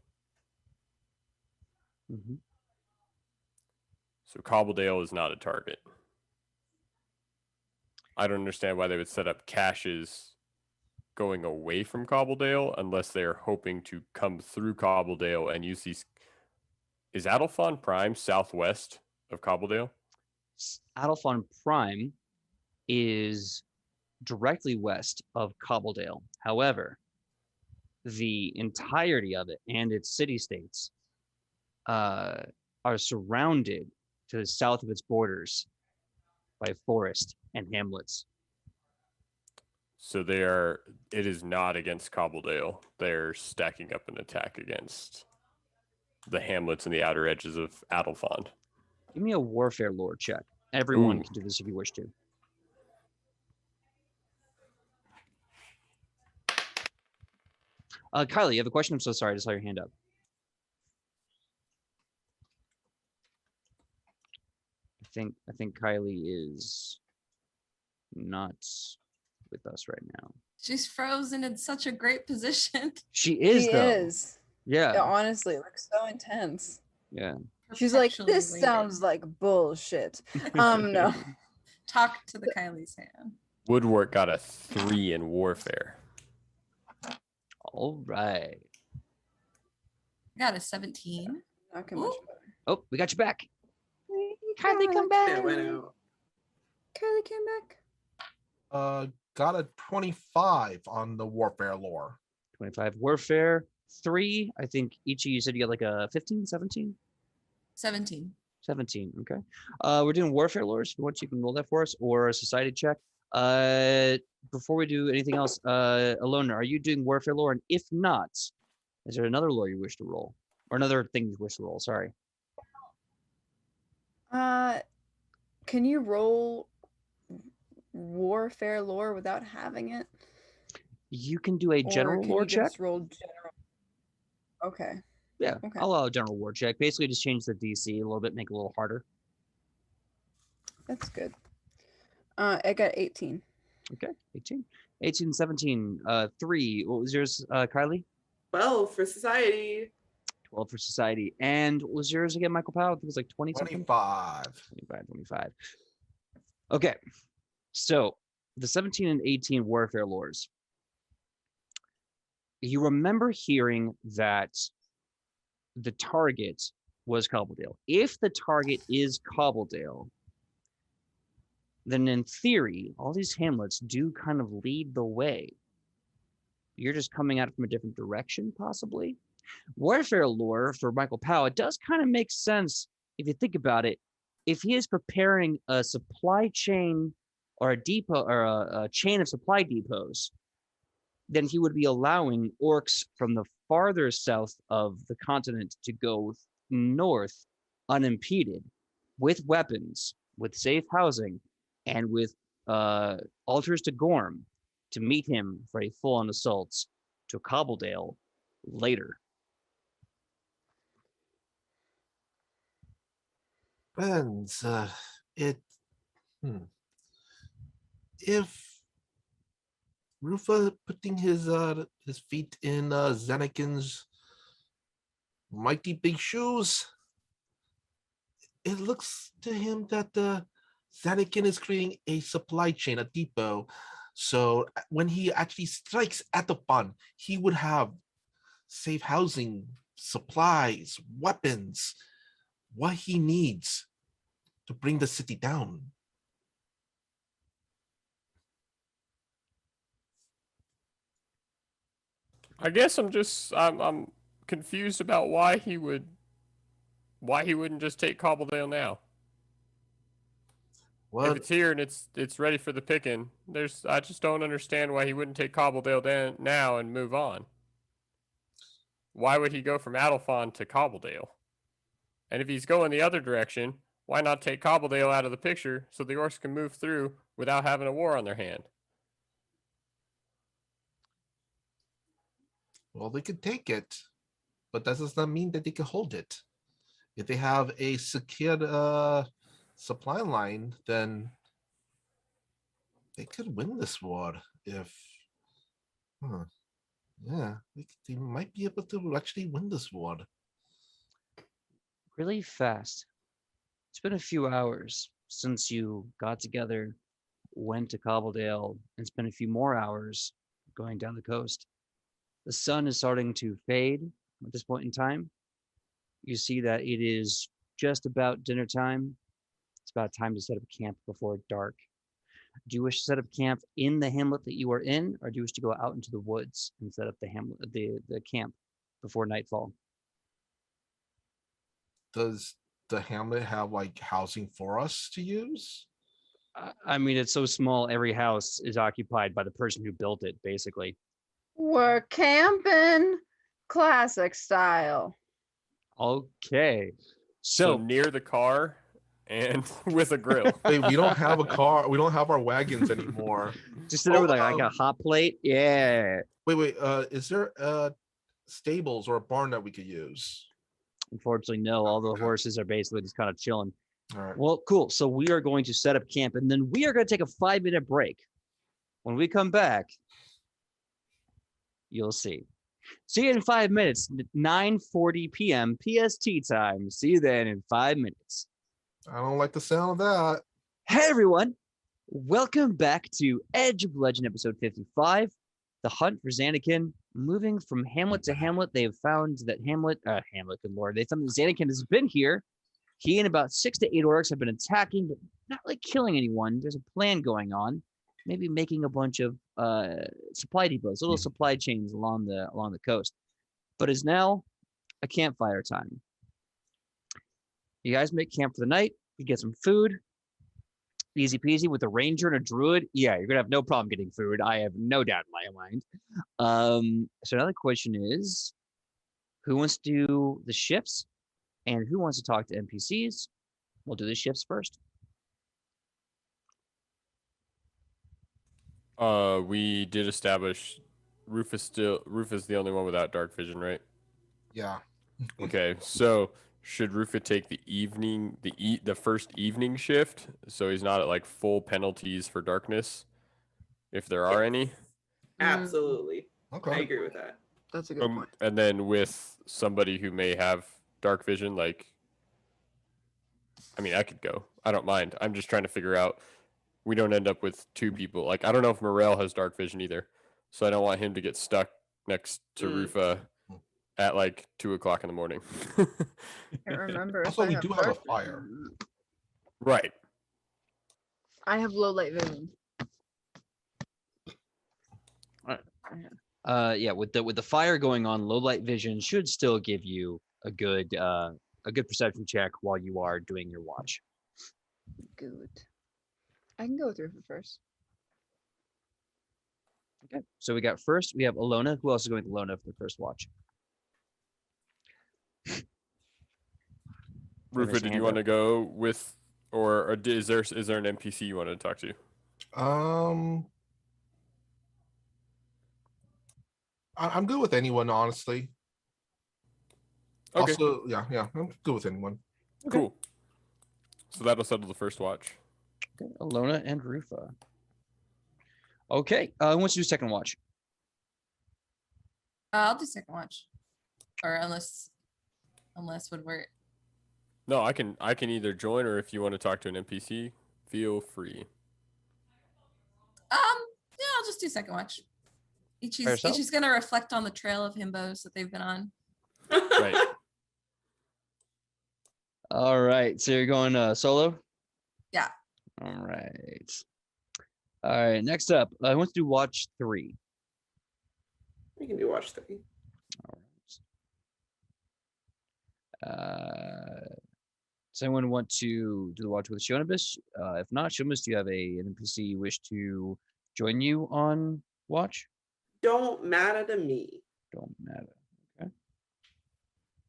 Speaker 1: Mm-hmm.
Speaker 3: So Cobbledale is not a target. I don't understand why they would set up caches going away from Cobbledale unless they're hoping to come through Cobbledale and use these. Is Adelphon Prime southwest of Cobbledale?
Speaker 1: Adelphon Prime is directly west of Cobbledale. However, the entirety of it and its city-states are surrounded to the south of its borders by forest and hamlets.
Speaker 3: So it is not against Cobbledale. They're stacking up an attack against the hamlets and the outer edges of Adelphon.
Speaker 1: Give me a warfare lore check. Everyone
Speaker 3: Ooh.
Speaker 1: can do this if you wish to. Kylie, you have a question? I'm so sorry. I just saw your hand up. I think Kylie is not with us right now.
Speaker 4: She's frozen in such a great position.
Speaker 1: She is,
Speaker 5: She
Speaker 1: though.
Speaker 5: is.
Speaker 1: Yeah.
Speaker 5: Yeah, honestly, looks so intense.
Speaker 1: Yeah.
Speaker 5: She's like,
Speaker 4: Perpetually
Speaker 5: this
Speaker 4: waiting.
Speaker 5: sounds like bullshit. No.
Speaker 4: Talk to the Kylie's hand.
Speaker 3: Woodwork got a 3 in warfare.
Speaker 1: All right.
Speaker 4: Got a 17.
Speaker 5: Not much
Speaker 4: Ooh.
Speaker 5: better.
Speaker 1: Oh, we got you back.
Speaker 5: Kylie, come
Speaker 6: Yeah,
Speaker 5: back.
Speaker 6: went out.
Speaker 5: Kylie came back.
Speaker 2: Got a 25 on the warfare lore.
Speaker 1: 25 warfare, 3. I think each of you said you got like a 15, 17?
Speaker 4: 17.
Speaker 1: 17. Okay. We're doing warfare lore. If you want, you can roll that for us, or a society check. Before we do anything else, Alona, are you doing warfare lore? And if not, is there another lore you wish to roll, or another thing you wish to roll? Sorry.
Speaker 5: Can you roll warfare lore without having it?
Speaker 1: You can do a
Speaker 5: Or
Speaker 1: general
Speaker 5: can
Speaker 1: lore
Speaker 5: you
Speaker 1: check.
Speaker 5: just roll general? Okay.
Speaker 1: Yeah,
Speaker 5: Okay.
Speaker 1: I'll allow a general war check. Basically, just change the DC a little bit, make it a little harder.
Speaker 5: That's good. I got 18.
Speaker 1: Okay, 18. 18, 17, 3. What was yours, Kylie?
Speaker 6: 12 for society.
Speaker 1: 12 for society. And what was yours again, Michael Powell? I think it was like 20 something?
Speaker 2: 25.
Speaker 1: 25. Okay, so the 17 and 18 warfare lores. You remember hearing that the target was Cobbledale. If the target is Cobbledale, then in theory, all these hamlets do kind of lead the way. You're just coming at it from a different direction, possibly. Warfare lore for Michael Powell, it does kind of make sense if you think about it. If he is preparing a supply chain or a depot or a chain of supply depots, then he would be allowing orcs from the farther south of the continent to go north unimpeded with weapons, with safe housing, and with altars to Gorm to meet him for a full-on assault to Cobbledale later.
Speaker 2: Friends, if Rufa putting his feet in Zenikin's mighty big shoes, it looks to him that Zenikin is creating a supply chain, a depot. So when he actually strikes at the fun, he would have safe housing, supplies, weapons, what he needs to bring the city down.
Speaker 3: I guess I'm confused about why he wouldn't just take Cobbledale now.
Speaker 2: What?
Speaker 3: If it's here and it's ready for the picking, I just don't understand why he wouldn't take Cobbledale now and move on. Why would he go from Adelphon to Cobbledale? And if he's going the other direction, why not take Cobbledale out of the picture so the orcs can move through without having a war on their hand?
Speaker 2: Well, they could take it, but that does not mean that they can hold it. If they have a secured supply line, then they could win this war. Yeah, they might be able to actually win this war.
Speaker 1: Really fast. It's been a few hours since you got together, went to Cobbledale, and spent a few more hours going down the coast. The sun is starting to fade at this point in time. You see that it is just about dinner time. It's about time to set up camp before dark. Do you wish to set up camp in the hamlet that you are in, or do you wish to go out into the woods and set up the hamlet, the camp before nightfall?
Speaker 2: Does the hamlet have like housing for us to use?
Speaker 1: I mean, it's so small, every house is occupied by the person who built it, basically.
Speaker 5: We're camping classic style.
Speaker 1: Okay.
Speaker 3: So
Speaker 1: So
Speaker 3: near the car and with a grill.
Speaker 2: Wait, we don't have a car. We don't have our wagons anymore.
Speaker 1: just sit there with like a hot plate. Yeah.
Speaker 2: Wait. Is there stables or a barn that we could use?
Speaker 1: Unfortunately, no. All the horses are basically just kind of chilling.
Speaker 2: All right.
Speaker 1: Well, cool. So we are going to set up camp, and then we are going to take a 5-minute break. When we come back, you'll see. See you in 5 minutes, 9:40 p.m. PST time. See you then in 5 minutes.
Speaker 2: I don't like the sound of that.
Speaker 1: Hey, everyone. Welcome back to Edge of Legend, episode 55, The Hunt for Xanakin. Moving from Hamlet to Hamlet, they have found that Hamlet, good lord, they found that Xanakin has been here. He and about 6 to 8 orcs have been attacking, but not really killing anyone. There's a plan going on. Maybe making a bunch of supply depots, little supply chains along the coast. But it's now a campfire time. You guys make camp for the night. You get some food. Easy peasy with a ranger and a druid. Yeah, you're gonna have no problem getting food. I have no doubt in my mind. So another question is, who wants to do the ships, and who wants to talk to NPCs? We'll do the ships first.
Speaker 3: We did establish Rufus the only one without dark vision, right?
Speaker 2: Yeah.
Speaker 3: Okay, so should Rufus take the first evening shift, so he's not at like full penalties for darkness, if there are any?
Speaker 6: Absolutely.
Speaker 2: Okay.
Speaker 6: I agree with that.
Speaker 5: That's a good point.
Speaker 3: And then with somebody who may have dark vision, like, I mean, I could go. I don't mind. I'm just trying to figure out. We don't end up with 2 people. Like, I don't know if Morel has dark vision either, so I don't want him to get stuck next to Rufa at like 2 o'clock in the morning.
Speaker 5: I can't remember. if
Speaker 2: Also,
Speaker 5: I
Speaker 2: we do have a
Speaker 5: dark
Speaker 2: fire.
Speaker 5: vision.
Speaker 3: Right.
Speaker 5: I have low light vision.
Speaker 1: Yeah, with the fire going on, low light vision should still give you a good perception check while you are doing your watch.
Speaker 5: Good. I can go with Rufa first.
Speaker 1: Okay, so we have Alona. Who else is going with Alona for the first watch?
Speaker 3: Rufa, did you want to go with, or is there an NPC you wanted to talk to?
Speaker 2: I'm good with anyone, honestly.
Speaker 3: Okay.
Speaker 2: Also, yeah, I'm good with anyone.
Speaker 1: Okay.
Speaker 3: Cool. So that'll settle the first watch.
Speaker 1: Okay, Alona and Rufa. Okay, who wants to do second watch?
Speaker 4: I'll do second watch, or unless Woodward.
Speaker 3: No, I can either join, or if you want to talk to an NPC, feel free.
Speaker 4: Yeah, I'll just do second watch.
Speaker 1: Fair enough.
Speaker 4: Ichi's gonna reflect on the trail of himbos that they've been on.
Speaker 3: Right.
Speaker 1: All right, so you're going solo?
Speaker 4: Yeah.
Speaker 1: All right, next up, who wants to do watch 3?
Speaker 6: We can do watch 3.
Speaker 1: All right. Does anyone want to do the watch with Shionibus? If not, Shionibus, do you have an NPC you wish to join you on watch?
Speaker 6: Don't matter to me.
Speaker 1: Don't matter. Okay.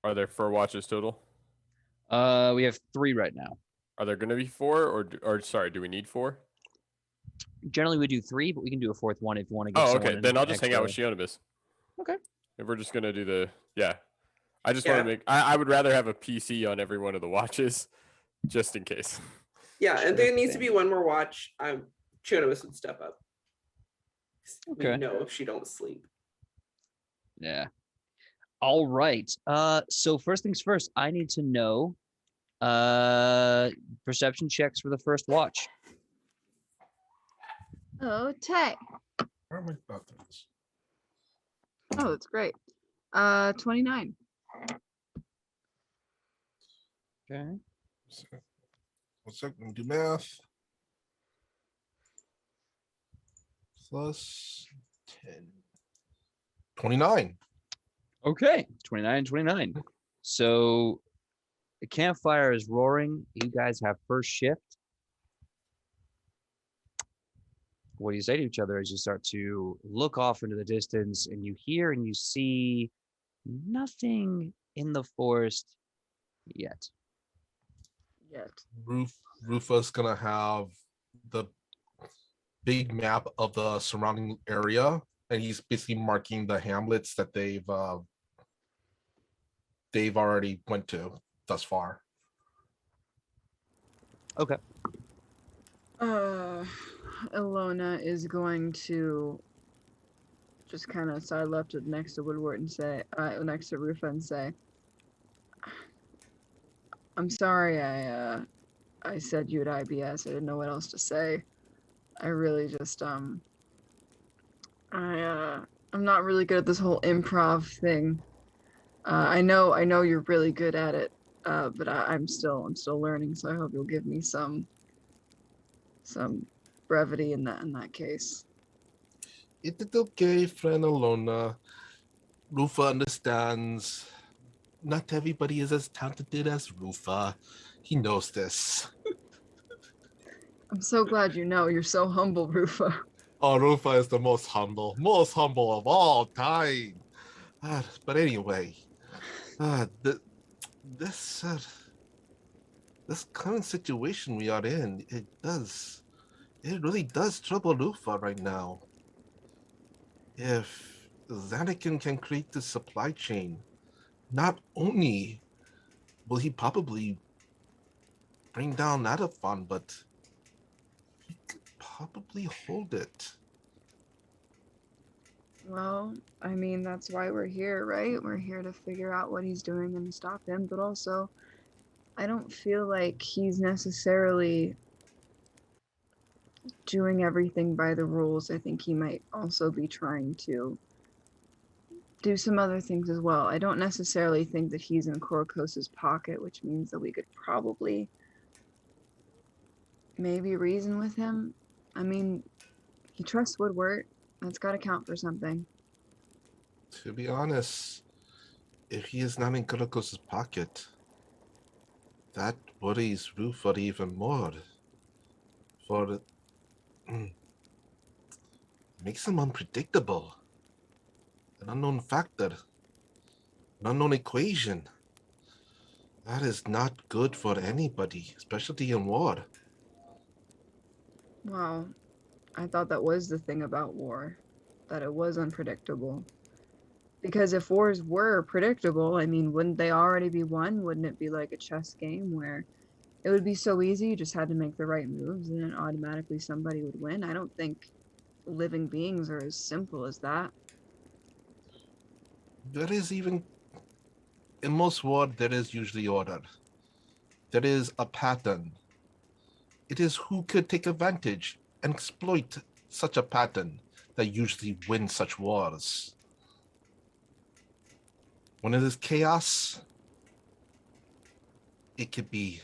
Speaker 3: Are there 4 watches total?
Speaker 1: We have 3 right now.
Speaker 3: Are there going to be 4, or sorry, do we need 4?
Speaker 1: Generally, we do 3, but we can do a 4th one if you want to get.
Speaker 3: Oh, okay. Then I'll just hang out with Shionibus.
Speaker 1: Okay.
Speaker 3: If we're just gonna do I just want to make. I would rather have a PC on every one of the watches, just in case.
Speaker 6: Yeah, and there needs to be one more watch. Chionibus would step up.
Speaker 1: Okay.
Speaker 6: We know if she don't sleep.
Speaker 1: Yeah. All right. So first things first, I need to know perception checks for the first watch.
Speaker 5: Oh, Tay.
Speaker 2: Where are my buttons?
Speaker 5: Oh, that's great. 29.
Speaker 1: Okay.
Speaker 2: One second, do math. Plus 10. 29.
Speaker 1: Okay. 29. So the campfire is roaring. You guys have first shift. What do you say to each other as you start to look off into the distance and you hear and you see nothing in the forest yet?
Speaker 2: Rufa's gonna have the big map of the surrounding area, and he's basically marking the hamlets that they've already went to thus far.
Speaker 1: Okay.
Speaker 5: Ilona is going to just kind of side left it next to Woodward and say, next to Rufa and say, I'm sorry I said you at IBS. I didn't know what else to say. I really just, I'm not really good at this whole improv thing. I know you're really good at it, but I'm still learning, so I hope you'll give me some brevity in that case.
Speaker 2: It is okay, friend Alona. Rufa understands. Not everybody is as talented as Rufa. He knows this.
Speaker 5: I'm so glad you know. You're so humble, Rufa.
Speaker 2: Oh, Rufa is the most humble of all time. But anyway, this current situation we are in, it really does trouble Rufa right now. If Zanakin can create the supply chain, not only will he probably bring down Adafon, but he could probably hold it.
Speaker 5: Well, I mean, that's why we're here, right? We're here to figure out what he's doing and stop him, but also, I don't feel like he's necessarily doing everything by the rules. I think he might also be trying to do some other things as well. I don't necessarily think that he's in Korokos's pocket, which means that we could probably maybe reason with him. I mean, he trusts Woodward. That's got to count for something.
Speaker 2: To be honest, if he is not in Kurokos's pocket, that worries Rufa even more. For makes him unpredictable. An unknown factor, an unknown equation. That is not good for anybody, especially in war.
Speaker 5: Well, I thought that was the thing about war, that it was unpredictable. Because if wars were predictable, I mean, wouldn't they already be won? Wouldn't it be like a chess game where it would be so easy, you just had to make the right moves and then automatically somebody would win? I don't think living beings are as simple as that.
Speaker 2: There is even, in most war, there is usually order. There is a pattern. It is who could take advantage and exploit such a pattern that usually wins such wars. When it is chaos, it could be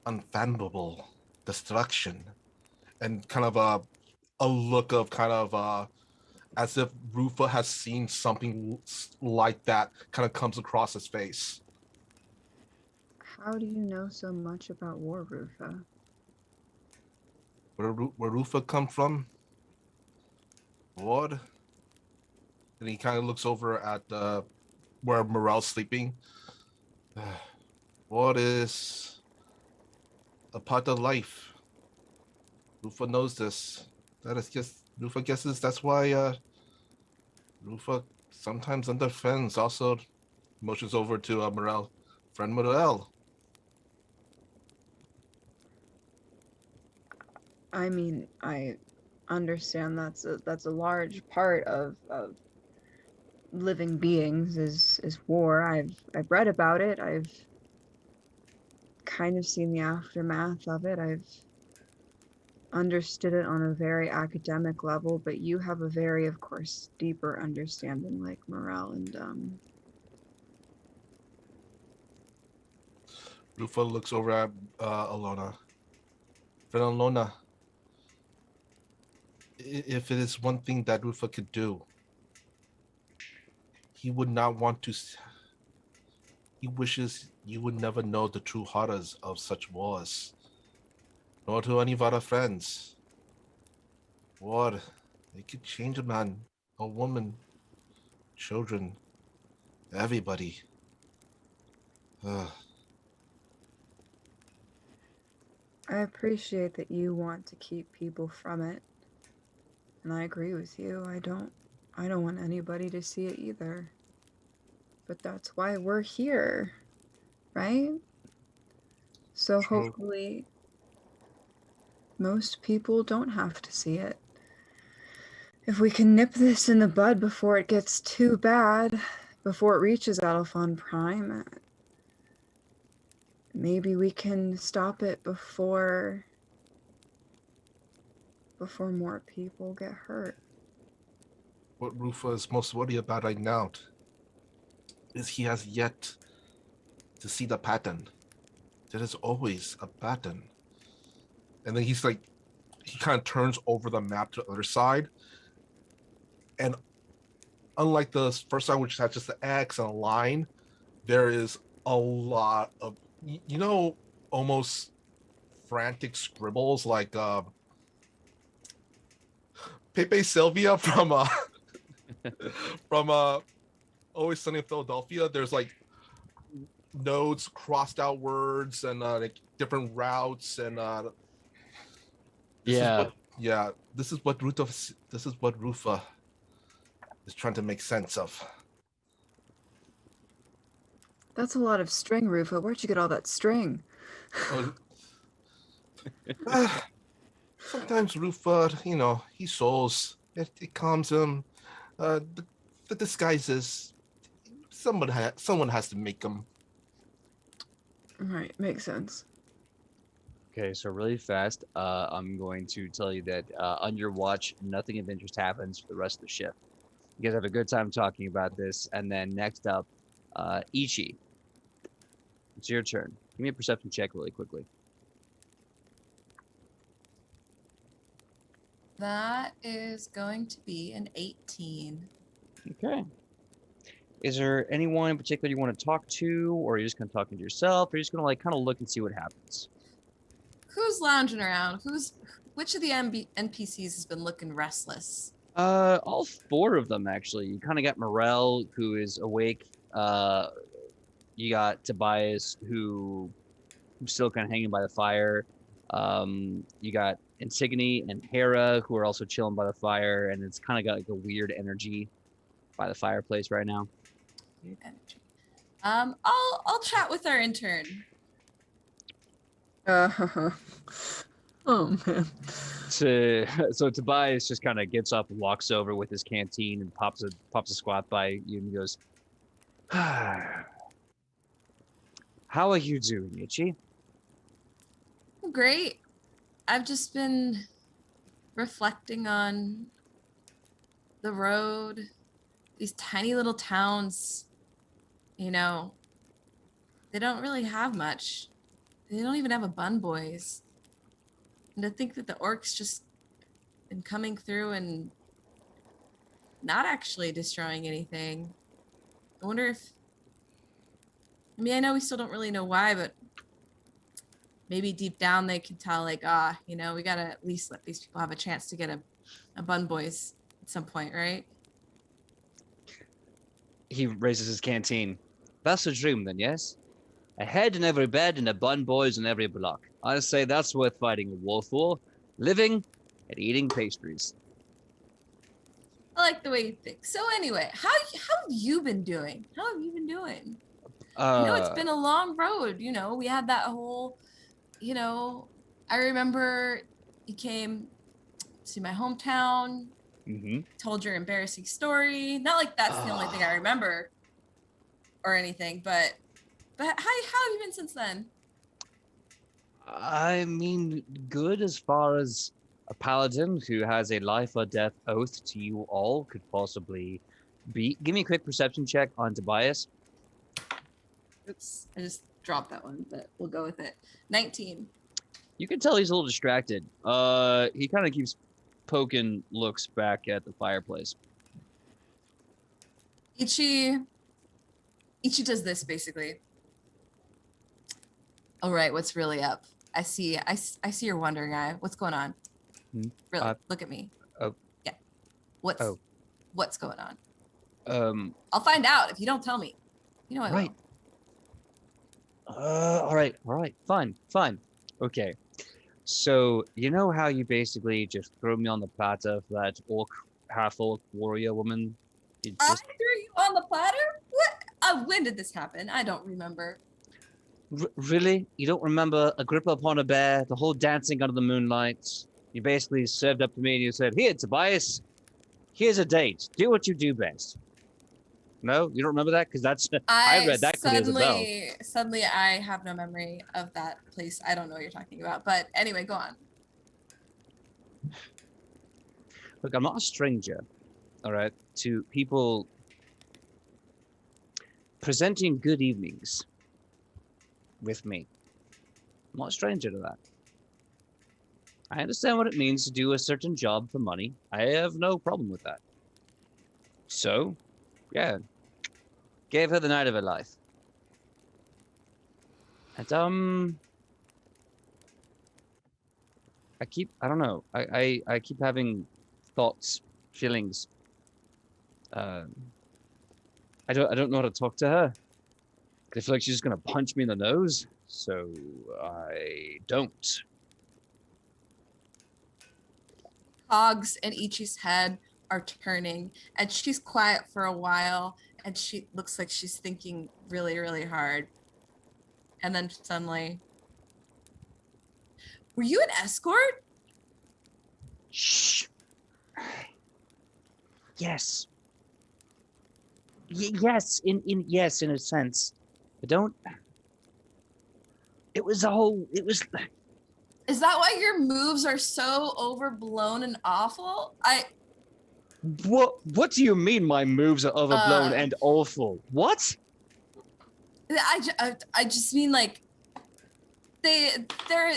Speaker 2: unfathomable destruction and kind of a look of kind of as if Rufa has seen something like that kind of comes across his face.
Speaker 5: How do you know so much about war, Rufa?
Speaker 2: Where Rufa come from? Ward? And he kind of looks over at where Morel's sleeping. Ward is a part of life. Rufa knows this. That is just Rufa guesses that's why Rufa sometimes under friends also motions over to Morel. Friend Morel.
Speaker 5: I mean, I understand that's a large part of living beings is war. I've read about it. I've kind of seen the aftermath of it. I've understood it on a very academic level, but you have a very, of course, deeper understanding like Morel and
Speaker 2: Rufa looks over at Alona. Friend Alona, if it is one thing that Rufa could do, he would not want to. He wishes you would never know the true horrors of such wars, nor to any of our friends. War, it could change a man, a woman, children, everybody.
Speaker 5: I appreciate that you want to keep people from it. And I agree with you. I don't want anybody to see it either. But that's why we're here, right? So
Speaker 2: True.
Speaker 5: hopefully most people don't have to see it. If we can nip this in the bud before it gets too bad, before it reaches Alphon Prime, maybe we can stop it before more people get hurt.
Speaker 2: What Rufa is most worried about right now is he has yet to see the pattern. There is always a pattern. And then he's like, he kind of turns over the map to the other side. And unlike the first side, which has just the X and a line, there is a lot of, almost frantic scribbles like Pepe Sylvia from Always Sunny in Philadelphia. There's like nodes, crossed out words, and like different routes, and this is what Rufa is trying to make sense of.
Speaker 5: That's a lot of string, Rufa. Where'd you get all that string?
Speaker 2: Sometimes Rufa, he souls. It calms him. The disguises. Someone has to make them.
Speaker 5: Right, makes sense.
Speaker 1: Okay, so really fast, I'm going to tell you that on your watch, nothing of interest happens for the rest of the shift. You guys have a good time talking about this, and then next up, Ichi. It's your turn. Give me a perception check really quickly.
Speaker 4: That is going to be an 18.
Speaker 1: Okay. Is there anyone in particular you want to talk to, or are you just going to talk to yourself, or are you just going to like kind of look and see what happens?
Speaker 4: Who's lounging around? Which of the NPCs has been looking restless?
Speaker 1: All four of them actually. You kind of got Morel, who is awake. You got Tobias, who's still kind of hanging by the fire. You got Antigone and Hera, who are also chilling by the fire, and it's kind of got like a weird energy by the fireplace right now.
Speaker 4: Weird energy. I'll chat with our intern.
Speaker 5: Oh man.
Speaker 1: So Tobias just kind of gets up and walks over with his canteen and pops a squat by you and goes, "How are you doing, Ichi?"
Speaker 4: Great. I've just been reflecting on the road, these tiny little towns, they don't really have much. They don't even have a Bun Boys. And to think that the orcs just been coming through and not actually destroying anything. I wonder if, I know we still don't really know why, but maybe deep down they could tell like, we gotta at least let these people have a chance to get a Bun Boys at some point, right?
Speaker 1: He raises his canteen. That's a dream then, yes? A head in every bed and a Bun Boys in every block. I say that's worth fighting a war for. Living and eating pastries.
Speaker 4: I like the way you think. So anyway, how have you been doing? It's been a long road. We had that whole, I remember you came to my hometown, told your embarrassing story. Not like that's the only thing I remember or anything, but how have you been since then?
Speaker 1: I mean, good as far as a paladin who has a life or death oath to you all could possibly be. Give me a quick perception check on Tobias.
Speaker 4: Oops, I just dropped that one, but we'll go with it. 19.
Speaker 1: You can tell he's a little distracted. He kind of keeps poking looks back at the fireplace.
Speaker 4: Ichi does this basically. All right, what's really up? I see your wandering eye. What's going on? Really, look at me.
Speaker 1: Oh.
Speaker 4: Yeah. What's going on?
Speaker 1: I'll
Speaker 4: find out if you don't tell me. I
Speaker 1: right.
Speaker 4: will.
Speaker 1: All right. Fine. Okay. So, you know how you basically just threw me on the platter for that half-orc warrior woman?
Speaker 4: I threw you on the platter? What? When did this happen? I don't remember.
Speaker 1: Really? You don't remember Agrippa upon a bear, the whole dancing under the moonlight? You basically served up to me and you said, "Here, Tobias, here's a date. Do what you do best." No, you don't remember that? Because that's I
Speaker 4: I
Speaker 1: read that clear as a bell.
Speaker 4: suddenly I have no memory of that place. I don't know what you're talking about. But anyway, go on.
Speaker 1: Look, I'm not a stranger, all right, to people presenting good evenings with me. I'm not a stranger to that. I understand what it means to do a certain job for money. I have no problem with that. So, yeah, gave her the night of her life. And I don't know. I keep having thoughts, feelings. I don't know how to talk to her. I feel like she's just gonna punch me in the nose, so I don't.
Speaker 4: Cogs in Ichi's head are turning, and she's quiet for a while, and she looks like she's thinking really, really hard. And then suddenly, were you an escort?
Speaker 1: Shh. Yes. Yes, yes, in a sense. But don't. It was.
Speaker 4: Is that why your moves are so overblown and awful?
Speaker 1: What do you mean my moves are overblown and awful? What?
Speaker 4: I just mean like they're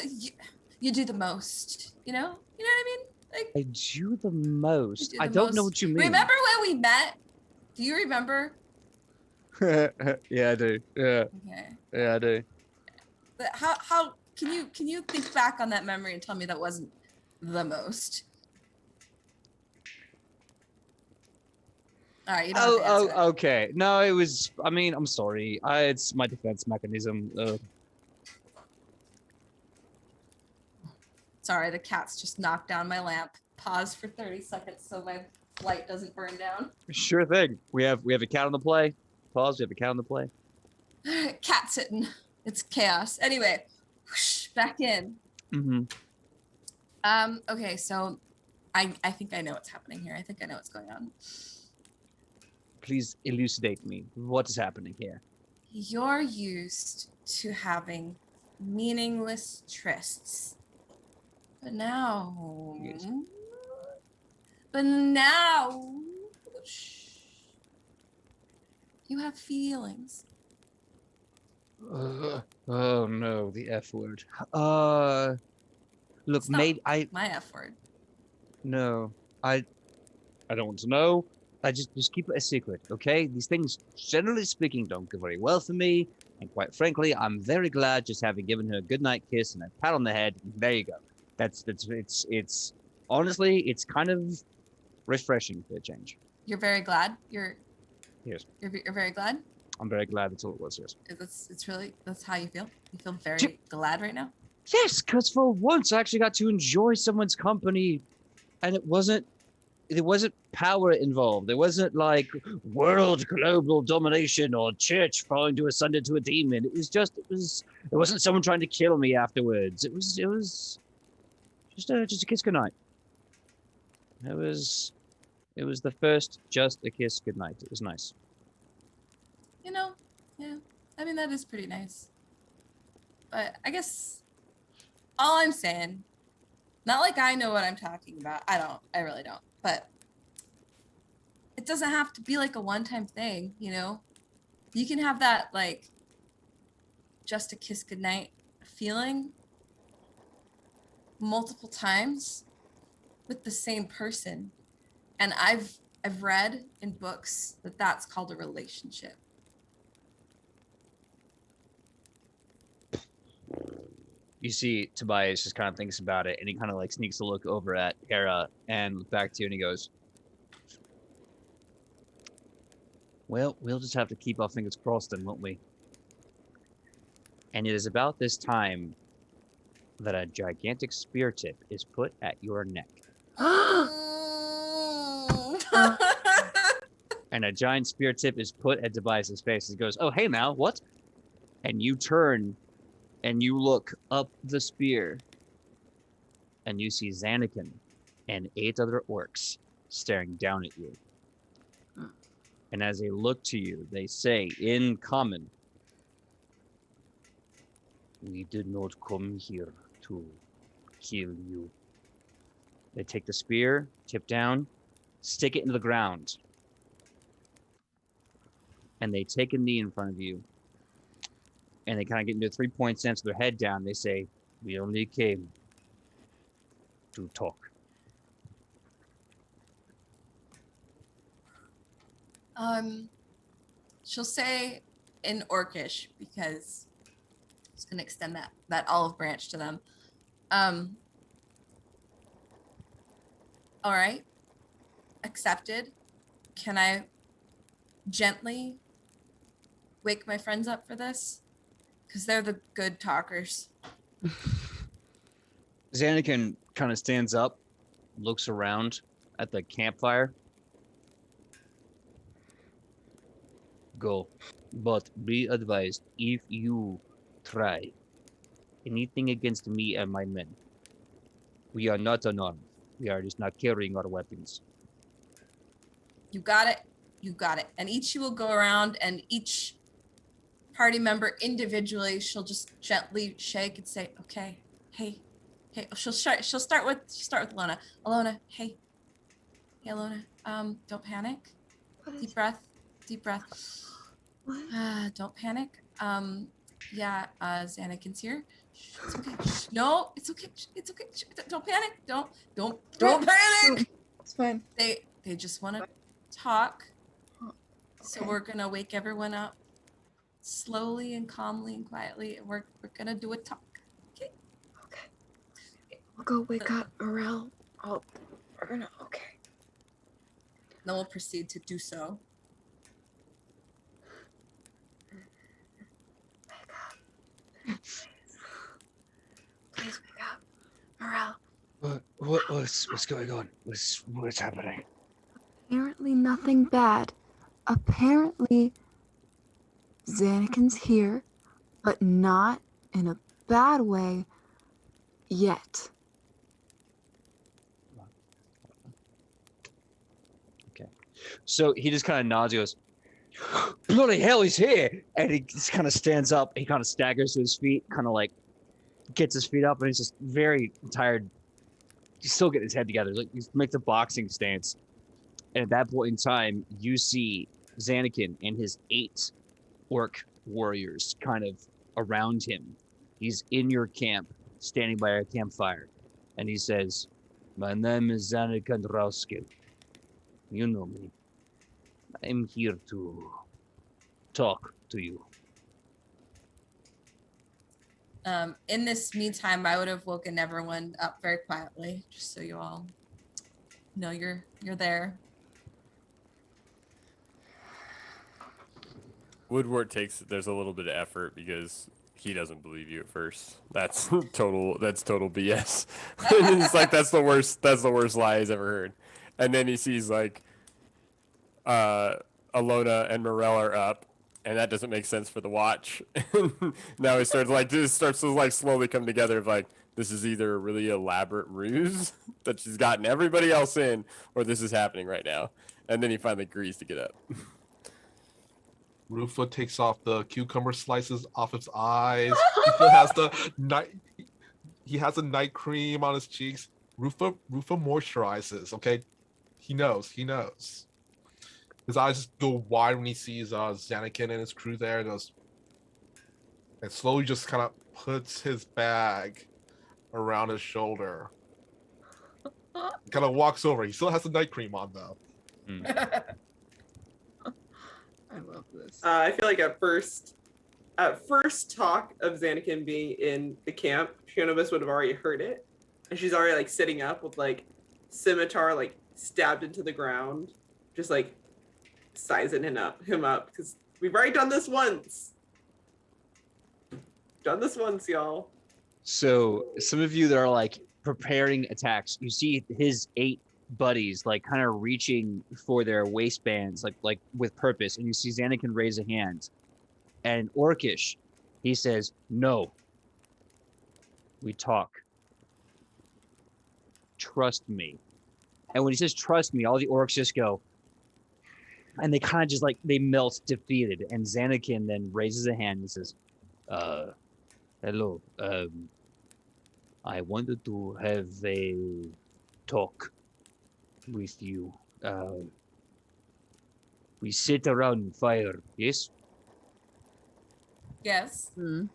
Speaker 4: you do the most, you know what I mean? Like
Speaker 1: I do the most.
Speaker 4: do the
Speaker 1: I don't know
Speaker 4: most.
Speaker 1: what you mean.
Speaker 4: Remember when we met? Do you remember?
Speaker 1: Yeah, I do. Yeah.
Speaker 4: Okay.
Speaker 1: Yeah, I do.
Speaker 4: But how can you think back on that memory and tell me that wasn't the most? All right, you don't have to answer that.
Speaker 1: Okay. No, it was. I mean, I'm sorry. It's my defense mechanism.
Speaker 4: Sorry, the cat's just knocked down my lamp. Pause for 30 seconds so my light doesn't burn down.
Speaker 1: Sure thing. We have a cat on the play. Pause. We have a cat on the play.
Speaker 4: Cat sitting. It's chaos. Anyway, whoosh, back in.
Speaker 1: Mm-hmm.
Speaker 4: Okay, so I think I know what's happening here. I think I know what's going on.
Speaker 1: Please elucidate me. What is happening here?
Speaker 4: You're used to having meaningless trysts. But now,
Speaker 1: Yes.
Speaker 4: you have feelings.
Speaker 1: Oh no, the F word. Look,
Speaker 4: It's not
Speaker 1: mate,
Speaker 4: my F word.
Speaker 1: no, I don't want to know. I just keep it a secret, okay? These things, generally speaking, don't go very well for me, and quite frankly, I'm very glad just having given her a goodnight kiss and a pat on the head. There you go. It's honestly, it's kind of refreshing for a change.
Speaker 4: You're very glad.
Speaker 1: Yes,
Speaker 4: You're very glad.
Speaker 1: I'm very glad that's all it was. Yes.
Speaker 4: That's how you feel. You feel very glad right now.
Speaker 1: Yes, because for once I actually got to enjoy someone's company, and there wasn't power involved. There wasn't like world global domination or church falling to asunder to a demon. It wasn't someone trying to kill me afterwards. It was just a kiss goodnight. It was the first just a kiss goodnight. It was nice.
Speaker 4: Yeah. I mean, that is pretty nice. But I guess all I'm saying, not like I know what I'm talking about. I don't. I really don't. But it doesn't have to be like a one-time thing, You can have that like just a kiss goodnight feeling multiple times with the same person. And I've read in books that that's called a relationship.
Speaker 1: You see, Tobias just kind of thinks about it, and he kind of like sneaks a look over at Hera and back to you, and he goes, "Well, we'll just have to keep our fingers crossed then, won't we?" And it is about this time that a gigantic spear tip is put at your neck. And a giant spear tip is put at Tobias's face. He goes, "Oh, hey now, what?" And you turn and you look up the spear, and you see Xanakin and 8 other orcs staring down at you. And as they look to you, they say in common, "We did not come here to kill you." They take the spear, tip down, stick it into the ground, and they take a knee in front of you. And they kind of get into a 3-point stance with their head down. They say, "We only came to talk."
Speaker 4: She'll say in Orcish because it's gonna extend that olive branch to them. All right, accepted. Can I gently wake my friends up for this? Because they're the good talkers.
Speaker 1: Xanakin kind of stands up, looks around at the campfire. "Go, but be advised, if you try anything against me and my men, we are not unarmed. We are just not carrying our weapons."
Speaker 4: You got it. You got it. And each you will go around, and each party member individually, she'll just gently shake and say, "Okay, hey." She'll start with Alona. Alona, hey, Alona. Don't panic. Deep breath. Don't panic. Xanakin's here. It's okay. No, it's okay. It's okay. Don't panic. Don't panic.
Speaker 5: It's fine.
Speaker 4: They just want to talk.
Speaker 5: Okay.
Speaker 4: So we're gonna wake everyone up slowly and calmly and quietly. And we're gonna do a talk. Okay.
Speaker 5: We'll go wake up Morel. We're gonna. Okay.
Speaker 4: Then we'll proceed to do so.
Speaker 5: Please wake up, Morel.
Speaker 1: What's going on? What's happening?
Speaker 5: Apparently nothing bad. Apparently Xanakin's here, but not in a bad way yet.
Speaker 1: Okay. So he just kind of nods. He goes, "Bloody hell, he's here!" And he just kind of stands up. He kind of staggers to his feet, kind of like gets his feet up, and he's just very tired. He's still getting his head together. Like he makes a boxing stance. And at that point in time, you see Xanakin and his 8 orc warriors kind of around him. He's in your camp, standing by a campfire. And he says, "My name is Xanakin Rauskin. You know me. I'm here to talk to you."
Speaker 4: In this meantime, I would have woken everyone up very quietly, just so you all know you're there.
Speaker 3: Woodward there's a little bit of effort because he doesn't believe you at first. That's total BS. It's like that's the worst lie he's ever heard. And then he sees like Alona and Morel are up, and that doesn't make sense for the watch. Now he starts to like slowly come together of like, this is either a really elaborate ruse that she's gotten everybody else in, or this is happening right now. And then he finally agrees to get up.
Speaker 2: Rufa takes off the cucumber slices off its eyes. Rufa has he has a night cream on his cheeks. Rufa moisturizes, okay? He knows. His eyes just go wide when he sees Xanakin and his crew there, and slowly just kind of puts his bag around his shoulder. Kind of walks over. He still has the night cream on though.
Speaker 5: I love this.
Speaker 6: I feel like at first talk of Xanakin being in the camp, Shionobus would have already heard it, and she's already like sitting up with like scimitar like stabbed into the ground, just like sizing him up because we've already done this once. Y'all.
Speaker 1: So some of you that are like preparing attacks, you see his 8 buddies like kind of reaching for their waistbands like with purpose, and you see Xanakin raise a hand, and Orcish, he says, "No, We talk. Trust me. And when he says trust me, all the orcs just go, and they kind of just like, they melt defeated. And Xanakin then raises a hand and says, hello. I wanted to have a talk with you. We sit around fire, yes?
Speaker 4: Yes.
Speaker 5: Hmm.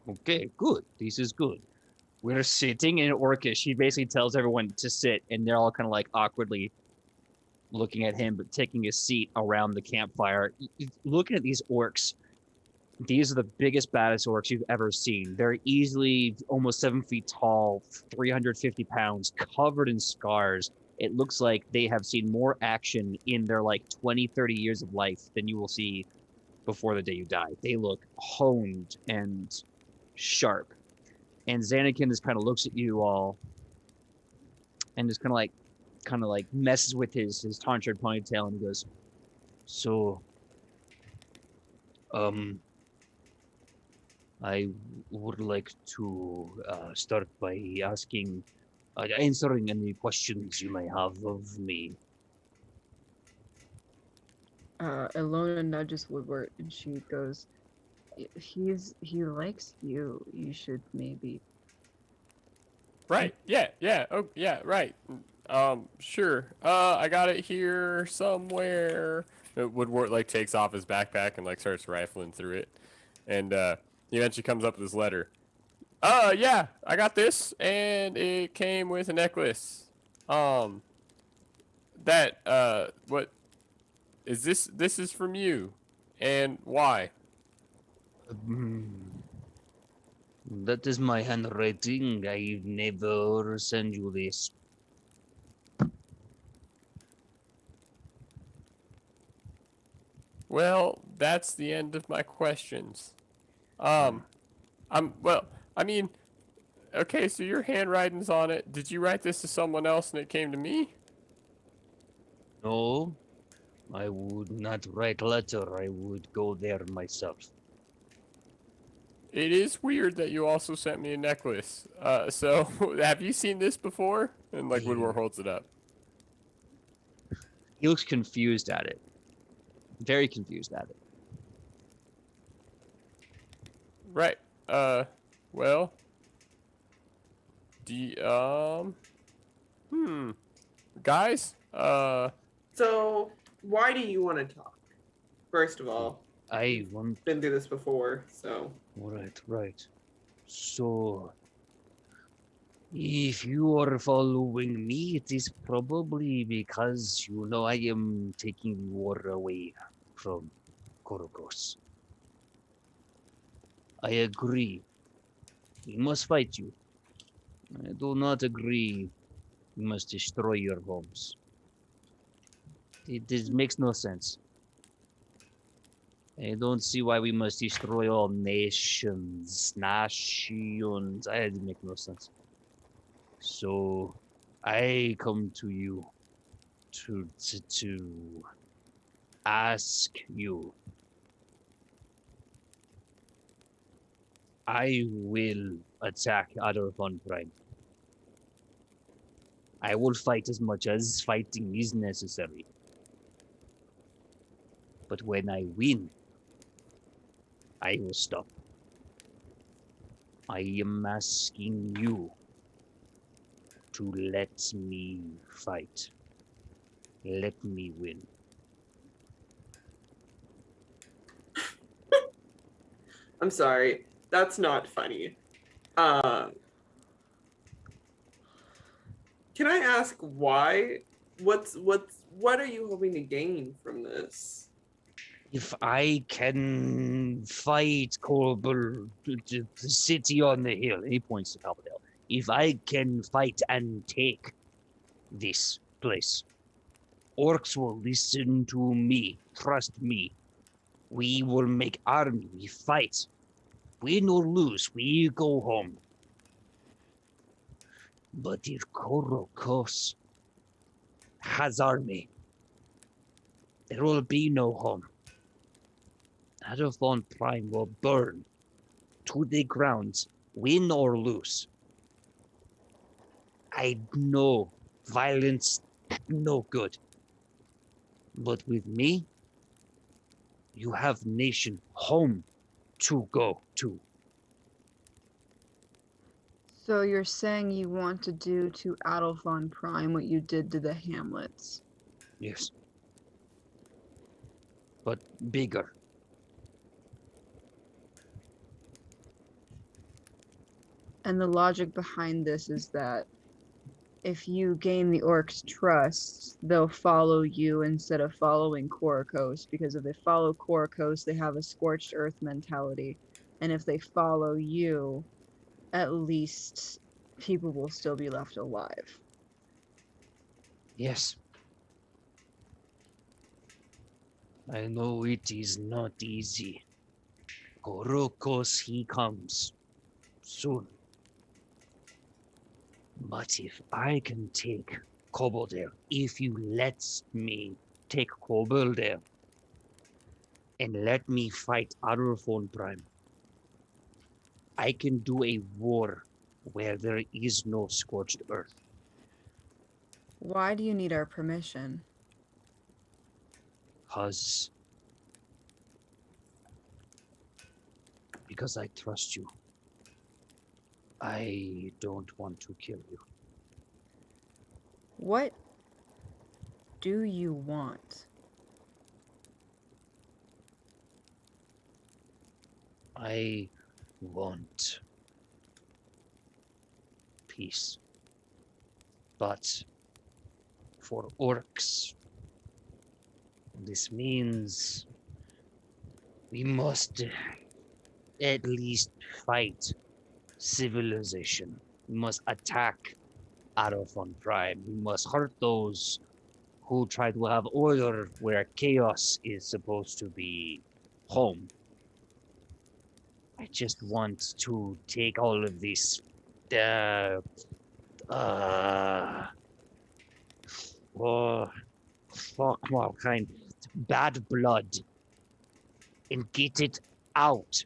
Speaker 1: Okay, good. This is good. We're sitting in Orcish. She basically tells everyone to sit, and they're all kind of like awkwardly looking at him, but taking a seat around the campfire. Looking at these orcs, these are the biggest, baddest orcs you've ever seen. They're easily almost 7 feet tall, 350 pounds, covered in scars. It looks like they have seen more action in their like 20, 30 years of life than you will see before the day you die. They look honed and sharp. And Xanakin just kind of looks at you all and just kind of like messes with his tonsured ponytail and goes, so, I would like to start by answering any questions you may have of me.
Speaker 5: Ilona nudges Woodward and she goes, he likes you. You should maybe.
Speaker 3: Right. Yeah. Oh, yeah. Right. Sure. I got it here somewhere. Woodward like takes off his backpack and like starts rifling through it, and he eventually comes up with this letter. Yeah, I got this, and it came with a necklace. What is this? This is from you, and why?
Speaker 1: That is my handwriting. I never send you this.
Speaker 3: Well, that's the end of my questions. Well, I mean, okay, so your handwriting's on it. Did you write this to someone else and it came to me?
Speaker 1: No, I would not write letter. I would go there myself.
Speaker 3: It is weird that you also sent me a necklace. So have you seen this before? And like Woodward holds it up.
Speaker 1: He looks confused at it. Very confused at it.
Speaker 3: Right. Well. Guys?
Speaker 6: So, why do you want to talk? First of all,
Speaker 1: I want...
Speaker 6: been through this before, so.
Speaker 1: Right. So, if you are following me, it is probably because you know I am taking the war away from Korokos. I agree. We must fight you. I do not agree. We must destroy your homes. It makes no sense. I don't see why we must destroy all nations. It makes no sense. So, I come to you to ask you. I will attack Adolfon Prime. I will fight as much as fighting is necessary. But when I win, I will stop. I am asking you to let me fight. Let me win.
Speaker 6: I'm sorry. That's not funny. Can I ask why? What are you hoping to gain from this?
Speaker 1: If I can fight Corbel, the city on the hill, he points to top of the hill. If I can fight and take this place, orcs will listen to me. Trust me. We will make army. We fight. Win or lose, we go home. But if Korokos has army, there will be no home. Adolfon Prime will burn to the ground win or lose. I know violence no good. But with me, you have nation home to go to.
Speaker 5: So you're saying you want to do to Adelphon Prime what you did to the Hamlets?
Speaker 1: Yes. But bigger.
Speaker 5: And the logic behind this is that if you gain the orcs' trust, they'll follow you instead of following Korikos, because if they follow Korikos, they have a scorched earth mentality. And if they follow you, at least people will still be left alive.
Speaker 1: Yes. I know it is not easy. Korokos, he comes soon. But if I can take Koboldale, if you let me take Koboldale, and let me fight Adelphon Prime, I can do a war where there is no scorched earth.
Speaker 5: Why do you need our permission?
Speaker 1: Because I trust you. I don't want to kill you.
Speaker 5: What do you want?
Speaker 1: I want peace. But for orcs, this means we must at least fight civilization. We must attack Adelphon Prime. We must hurt those who try to have order where chaos is supposed to be home. I just want to take all of this oh, fuck my kind bad blood and get it out.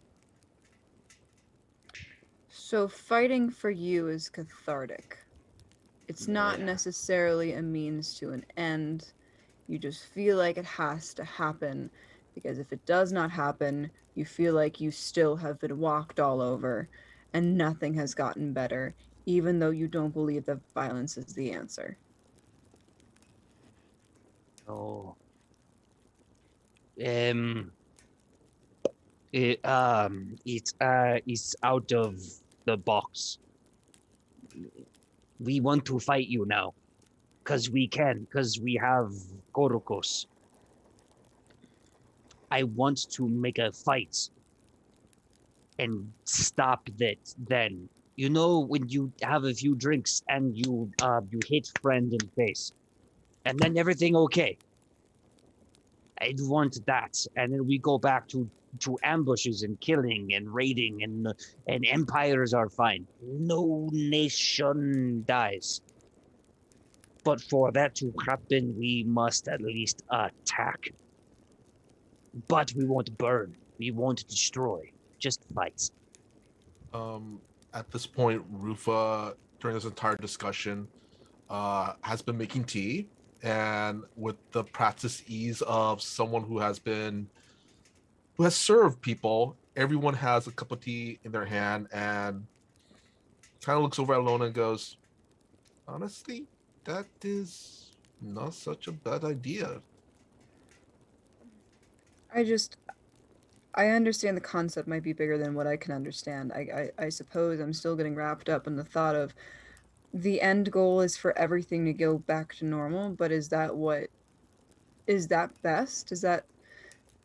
Speaker 5: So fighting for you is cathartic. It's not
Speaker 1: Yeah.
Speaker 5: necessarily a means to an end. You just feel like it has to happen, because if it does not happen, you feel like you still have been walked all over and nothing has gotten better, even though you don't believe that violence is the answer.
Speaker 1: Oh. It's out of the box. We want to fight you now. Because we can, because we have Korokos. I want to make a fight and stop that then. You know when you have a few drinks and you hit friend in the face. And then everything okay. I'd want that. And then we go back to ambushes and killing and raiding and empires are fine. No nation dies. But for that to happen, we must at least attack. But we won't burn. We won't destroy. Just fight.
Speaker 2: At this point, Rufa, during this entire discussion, has been making tea, and with the practice ease of someone who has served people, everyone has a cup of tea in their hand and kind of looks over at Lona and goes, honestly, that is not such a bad idea.
Speaker 5: I understand the concept might be bigger than what I can understand. I suppose I'm still getting wrapped up in the thought of the end goal is for everything to go back to normal, but is that best? Is that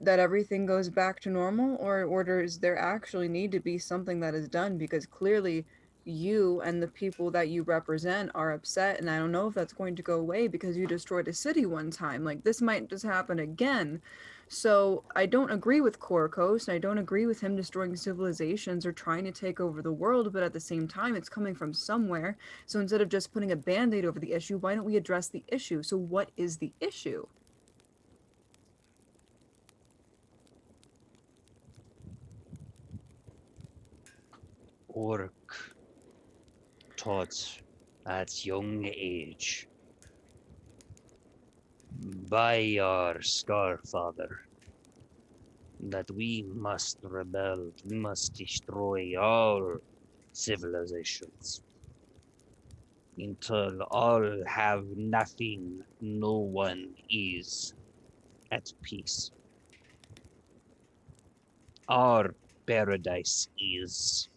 Speaker 5: everything goes back to normal, or does there actually need to be something that is done? Because clearly you and the people that you represent are upset, and I don't know if that's going to go away because you destroyed a city one time. Like, this might just happen again. So I don't agree with Korikos, and I don't agree with him destroying civilizations or trying to take over the world, but at the same time, it's coming from somewhere. So instead of just putting a band-aid over the issue, why don't we address the issue? So what is the issue?
Speaker 1: Orcs taught at young age by our Scarfather that we must rebel, we must destroy all civilizations. Until all have nothing, no one is at peace. Our paradise is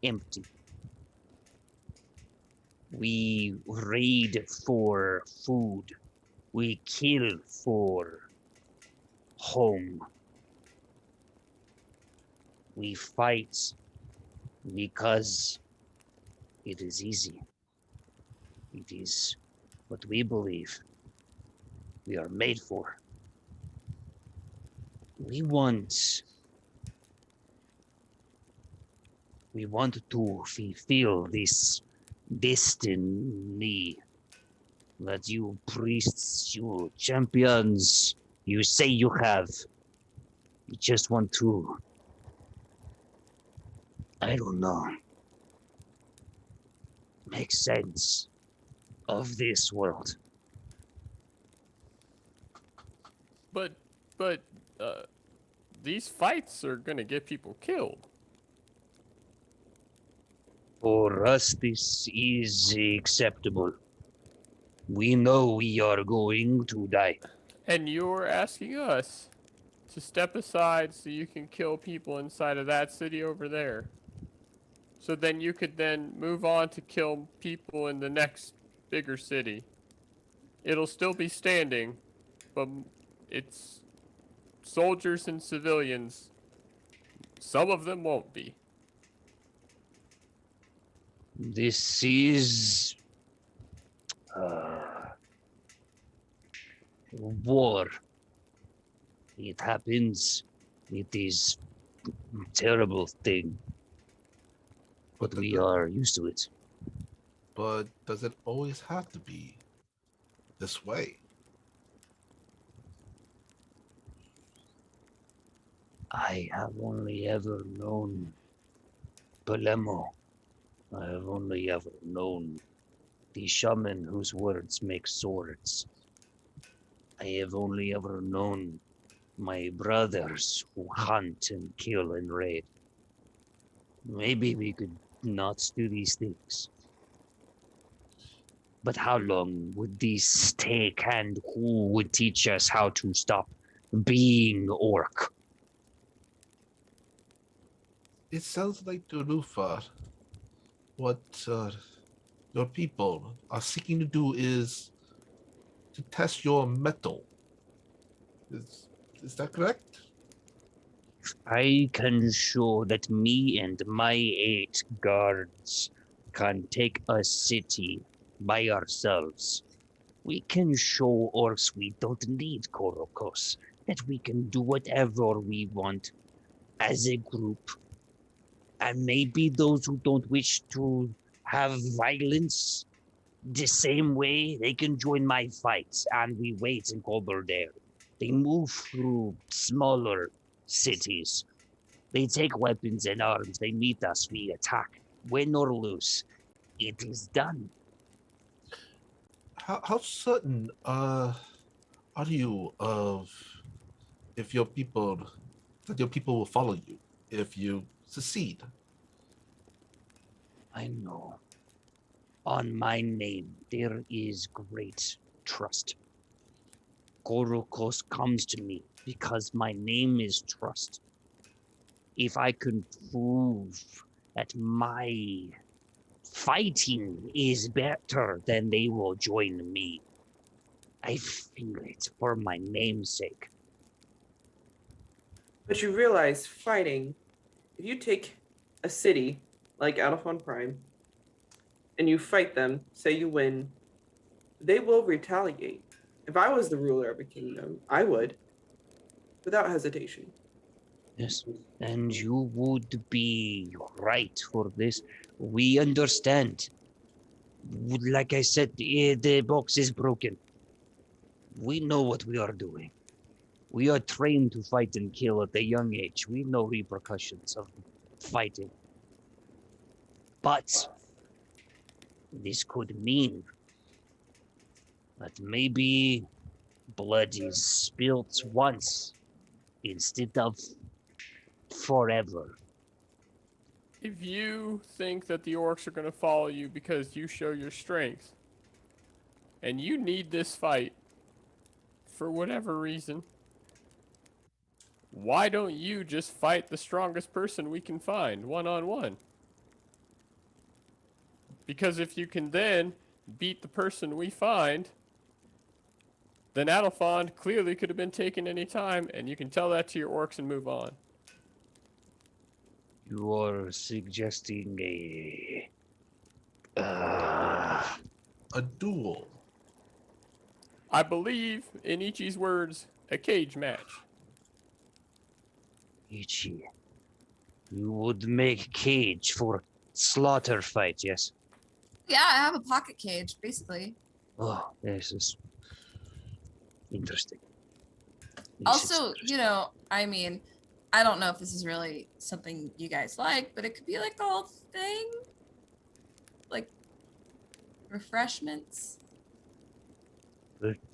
Speaker 1: empty. We raid for food. We kill for home. We fight because it is easy. It is what we believe we are made for. We want to fulfill this destiny that you priests, you champions, you say you have. You just want to, I don't know, make sense of this world.
Speaker 3: But these fights are gonna get people killed.
Speaker 1: For us, this is acceptable. We know we are going to die.
Speaker 3: And you're asking us to step aside so you can kill people inside of that city over there. So then you could then move on to kill people in the next bigger city. It'll still be standing, but it's soldiers and civilians. Some of them won't be.
Speaker 1: This is war. It happens. It is a terrible thing, but we are used to it.
Speaker 2: But does it always have to be this way?
Speaker 1: I have only ever known Palermo. I have only ever known the shaman whose words make swords. I have only ever known my brothers who hunt and kill and raid. Maybe we could not do these things. But how long would these take, and who would teach us how to stop being orc?
Speaker 2: It sounds like to Lufa, what your people are seeking to do is to test your metal. Is that correct?
Speaker 1: I can show that me and my 8 guards can take a city by ourselves. We can show orcs we don't need Korokos, that we can do whatever we want as a group. And maybe those who don't wish to have violence the same way, they can join my fights, and we wait in Colberdale. They move through smaller cities. They take weapons and arms. They meet us. We attack. Win or lose, it is done.
Speaker 2: How certain are you of if your people that your people will follow you if you succeed?
Speaker 1: I know. On my name, there is great trust. Korokos comes to me because my name is trust. If I can prove that my fighting is better, then they will join me. I feel it for my namesake.
Speaker 6: But you realize fighting, if you take a city like Alphon Prime and you fight them, say you win, they will retaliate. If I was the ruler of a kingdom, I would, without hesitation.
Speaker 1: Yes, and you would be right for this. We understand. Like I said, the box is broken. We know what we are doing. We are trained to fight and kill at a young age. We know repercussions of fighting. But this could mean that maybe blood is spilt once instead of forever.
Speaker 3: If you think that the orcs are going to follow you because you show your strength, and you need this fight for whatever reason, why don't you just fight the strongest person we can find one-on-one? Because if you can then beat the person we find, then Adelphond clearly could have been taken any time, and you can tell that to your orcs and move on.
Speaker 1: You are suggesting a
Speaker 2: duel.
Speaker 3: I believe, in Ichi's words, a cage match.
Speaker 1: Ichi. You would make cage for slaughter fight, yes?
Speaker 4: Yeah, I have a pocket cage, basically.
Speaker 1: Oh, this is interesting.
Speaker 4: Also, you know, I mean, I don't know if this is really something you guys like, but it could be like the whole thing. Like refreshments.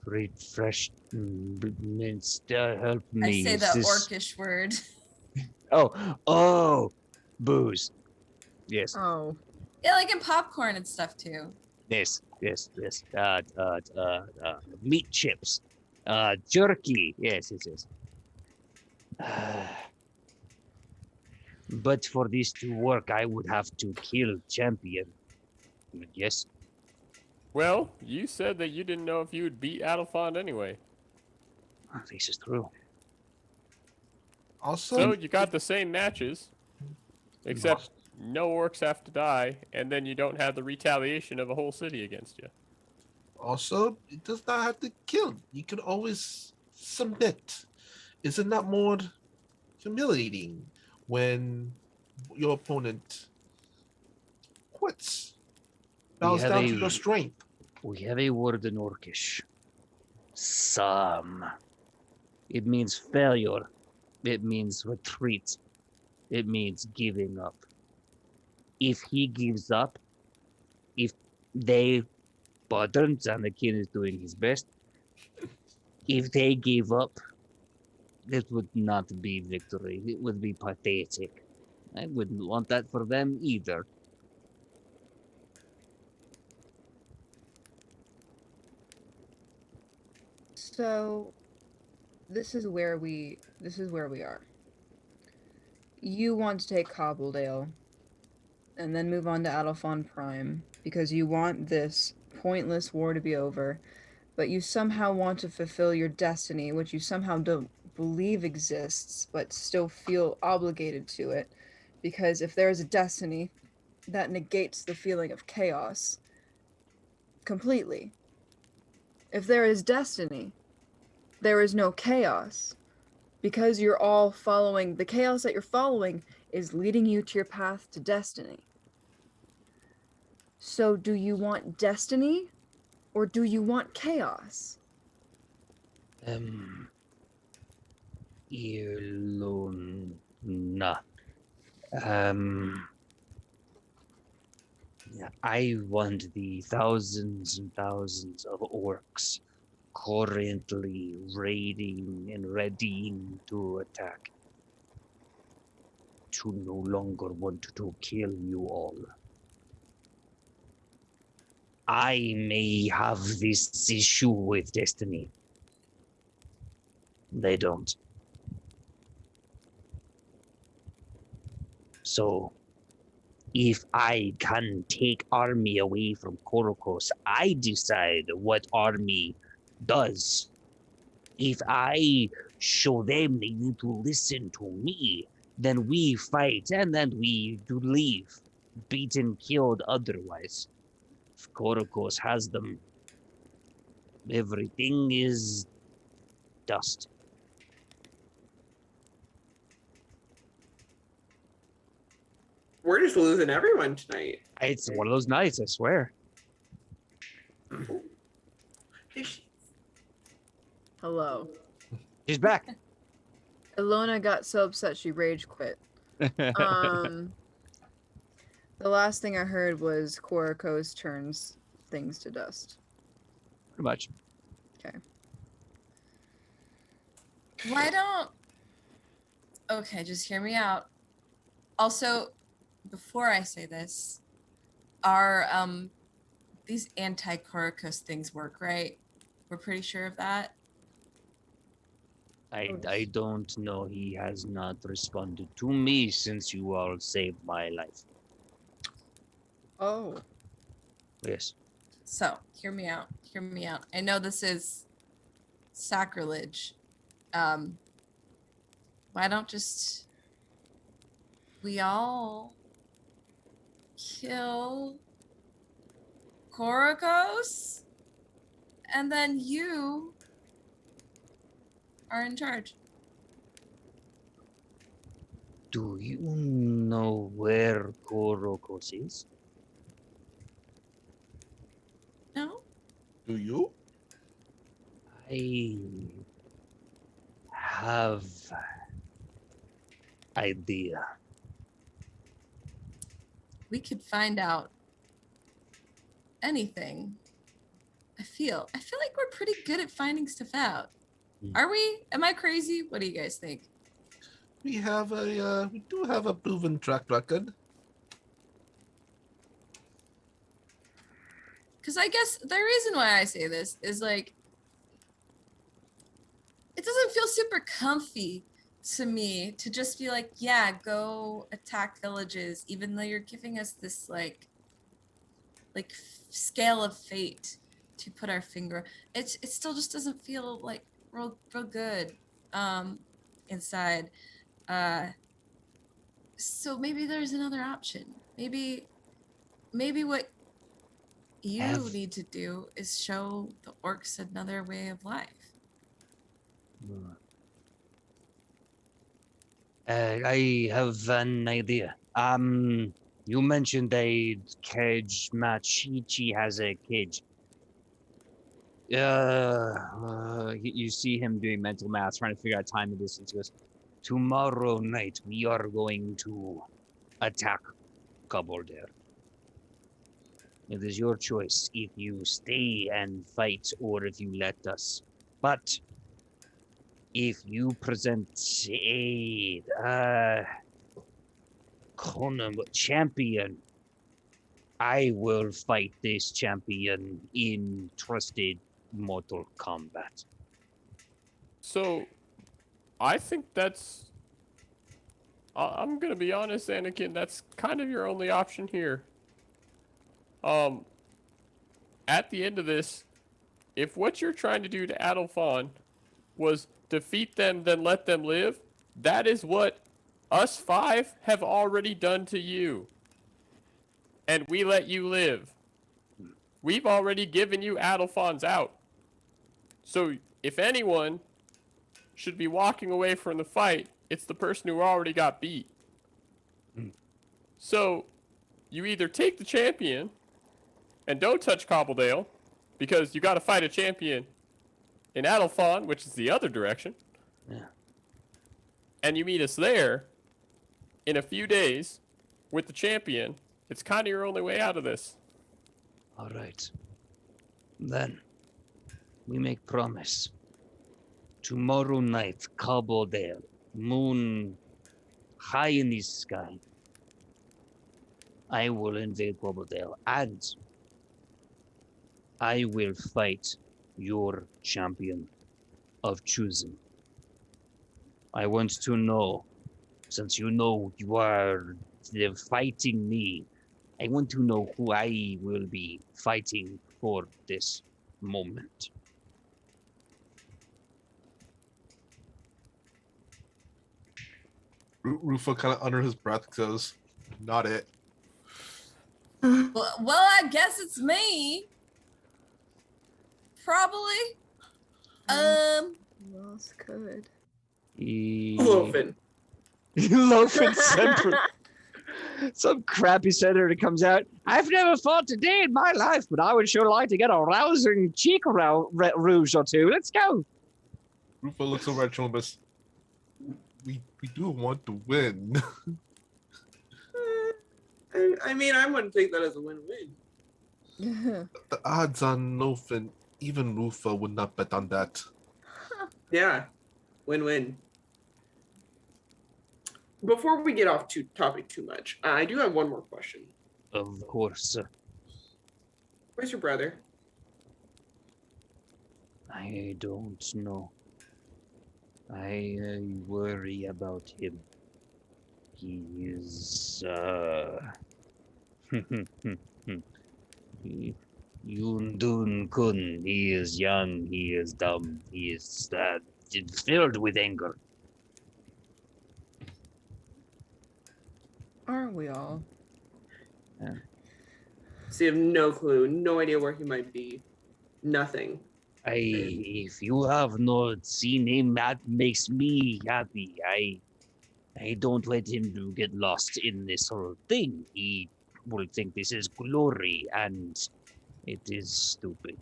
Speaker 1: Refreshments help me.
Speaker 4: I say the orcish word.
Speaker 1: Oh, booze. Yes.
Speaker 5: Oh.
Speaker 4: Yeah, like in popcorn and stuff too.
Speaker 1: Yes. Meat chips. Jerky. Yes. But for this to work, I would have to kill champion. Yes.
Speaker 3: Well, you said that you didn't know if you would beat Adelphond anyway.
Speaker 1: This is true.
Speaker 2: Also,
Speaker 3: So you got the same matches, except no orcs have to die, and then you don't have the retaliation of a whole city against you.
Speaker 2: Also, it does not have to kill. You can always submit. Isn't that more humiliating when your opponent quits? Bows down to your strength.
Speaker 1: We have a word in Orcish. Some. It means failure. It means retreat. It means giving up. If he gives up, if they, Pattern, Anakin is doing his best. If they give up, it would not be victory. It would be pathetic. I wouldn't want that for them either.
Speaker 5: So this is where we are. You want to take Cobbledale and then move on to Adelphon Prime because you want this pointless war to be over, but you somehow want to fulfill your destiny, which you somehow don't believe exists, but still feel obligated to it, because if there is a destiny, that negates the feeling of chaos completely. If there is destiny, there is no chaos, because you're all following, the chaos that you're following is leading you to your path to destiny. So do you want destiny, or do you want chaos?
Speaker 1: Iluna. I want the thousands and thousands of orcs currently raiding and readying to attack to no longer want to kill you all. I may have this issue with destiny. They don't. So, if I can take army away from Korokos, I decide what army does. If I show them they need to listen to me, then we fight and then we do leave, beaten, killed otherwise. If Korokos has them, everything is dust.
Speaker 6: We're just losing everyone tonight.
Speaker 1: It's one of those nights, I swear.
Speaker 5: Hello.
Speaker 1: She's back.
Speaker 5: Ilona got so upset she rage quit. The The last thing I heard was Korokos turns things to dust.
Speaker 1: Pretty much.
Speaker 5: Okay.
Speaker 4: Why don't? Okay, just hear me out. Also, before I say this, are these anti-Korokos things work, right? We're pretty sure of that.
Speaker 1: I don't know. He has not responded to me since you all saved my life.
Speaker 5: Oh.
Speaker 1: Yes.
Speaker 4: So, hear me out. Hear me out. I know this is sacrilege. Why don't just we all kill Korokos? And then you are in charge.
Speaker 1: Do you know where Korokos is?
Speaker 4: No?
Speaker 2: Do you?
Speaker 1: I have idea.
Speaker 4: We could find out anything. I feel like we're pretty good at finding stuff out. Are we? Am I crazy? What do you guys think?
Speaker 2: We do have a proven track record.
Speaker 4: Because I guess the reason why I say this is like, it doesn't feel super comfy to me to just be like, yeah, go attack villages, even though you're giving us this like scale of fate to put our finger. It still just doesn't feel like real good inside. So maybe there's another option. Maybe what you need to do is show the orcs another way of life.
Speaker 1: I have an idea. You mentioned a cage match. Ichi has a cage. You see him doing mental math, trying to figure out time and distance. He goes, tomorrow night we are going to attack Kabordare. It is your choice if you stay and fight or if you let us. But if you present a champion, I will fight this champion in trusted mortal combat.
Speaker 3: So, I think that's. I'm gonna be honest, Anakin. That's kind of your only option here. At the end of this, if what you're trying to do to Adolphon was defeat them, then let them live, that is what us five have already done to you. And we let you live. We've already given you Adolphon's out. So if anyone should be walking away from the fight, it's the person who already got beat. So you either take the champion and don't touch Cobbledale, because you got to fight a champion in Adolphon, which is the other direction.
Speaker 1: Yeah.
Speaker 3: And you meet us there in a few days with the champion. It's kind of your only way out of this.
Speaker 1: All right. Then we make promise. Tomorrow night, Kabordale, moon high in the sky. I will invade Kabordale and I will fight your champion of choosing. I want to know, since you know you are fighting me, I want to know who I will be fighting for this moment.
Speaker 2: Rufo kind of under his breath goes, not it.
Speaker 4: Well, I guess it's me. Probably.
Speaker 5: Who else could?
Speaker 6: Loafin.
Speaker 1: Loafin sempre. Some crappy senator comes out. I've never fought a day in my life, but I would sure like to get a rousing cheek rouge or two. Let's go.
Speaker 2: Rufo looks over at Columbus. We do want to win.
Speaker 6: I mean, I wouldn't take that as a win-win.
Speaker 2: The odds on Nofin, even Rufa would not bet on that.
Speaker 6: Yeah, win-win. Before we get off topic too much, I do have one more question.
Speaker 1: Of course.
Speaker 6: Where's your brother?
Speaker 1: I don't know. I worry about him. He is, Yundun Kun. He is young, he is dumb, he is filled with anger.
Speaker 5: Aren't we all?
Speaker 6: So you have no clue, no idea where he might be. Nothing.
Speaker 1: If you have not seen him, that makes me happy. I don't let him get lost in this whole thing. He will think this is glory, and it is stupid.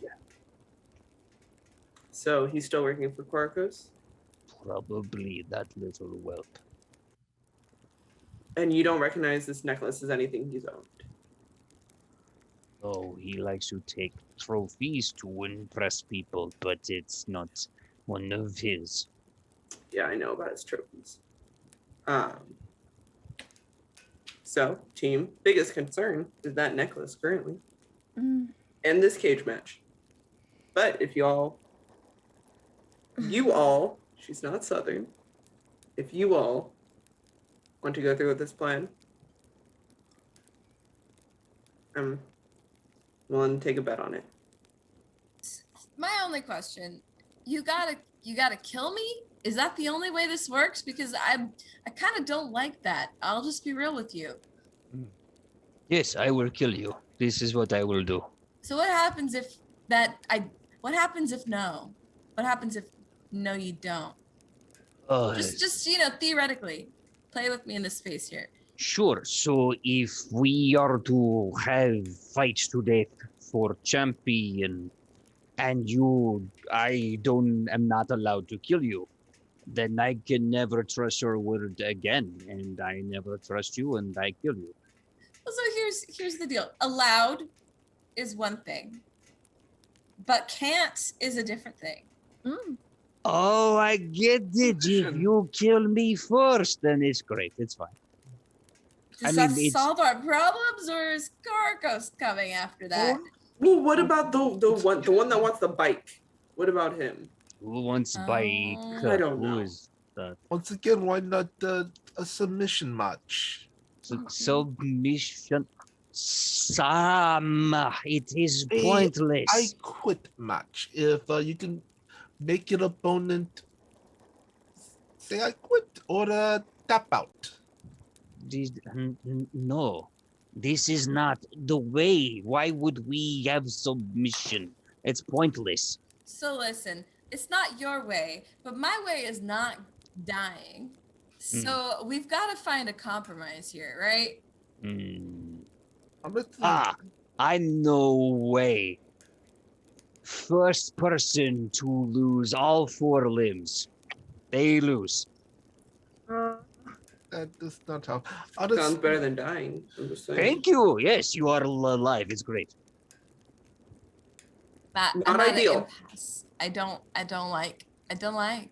Speaker 6: So he's still working for Quarkos?
Speaker 1: Probably that little whelp.
Speaker 6: And you don't recognize this necklace as anything he's owned?
Speaker 1: Oh, he likes to take trophies to impress people, but it's not one of his.
Speaker 6: Yeah, I know about his trophies. So, team, biggest concern is that necklace currently.
Speaker 5: Mm.
Speaker 6: And this cage match. But if you all, she's not Southern, if you all want to go through with this plan, I'm willing to take a bet on it.
Speaker 4: My only question, you gotta kill me? Is that the only way this works? Because I kind of don't like that. I'll just be real with you.
Speaker 1: Yes, I will kill you. This is what I will do.
Speaker 4: So what happens if what happens if no? What happens if no you don't? Just theoretically, play with me in this space here.
Speaker 1: Sure. So if we are to have fights to death for champion, and am not allowed to kill you, then I can never trust your word again, and I never trust you, and I kill you.
Speaker 4: Well, so here's the deal. Allowed is one thing, but can't is a different thing.
Speaker 5: Mm.
Speaker 1: Oh, I get it. If you kill me first, then it's great. It's fine.
Speaker 4: Does that solve our problems, or is Carcos coming after that?
Speaker 6: Well, what about the one that wants the bike? What about him?
Speaker 1: Who wants bike?
Speaker 6: I don't know.
Speaker 1: Who is that?
Speaker 2: Once again, why not a submission match?
Speaker 1: Submission. Sam, it is pointless.
Speaker 2: I quit match. If you can make your opponent say I quit or tap out.
Speaker 1: No, this is not the way. Why would we have submission? It's pointless.
Speaker 4: So listen, it's not your way, but my way is not dying. So we've got to find a compromise here, right?
Speaker 1: I know way. First person to lose all 4 limbs, they lose.
Speaker 2: That is not how.
Speaker 6: Sounds better than dying. I'm just saying.
Speaker 1: Thank you. Yes, you are alive. It's great.
Speaker 4: I'm
Speaker 6: Not ideal.
Speaker 4: I don't like.
Speaker 1: I don't like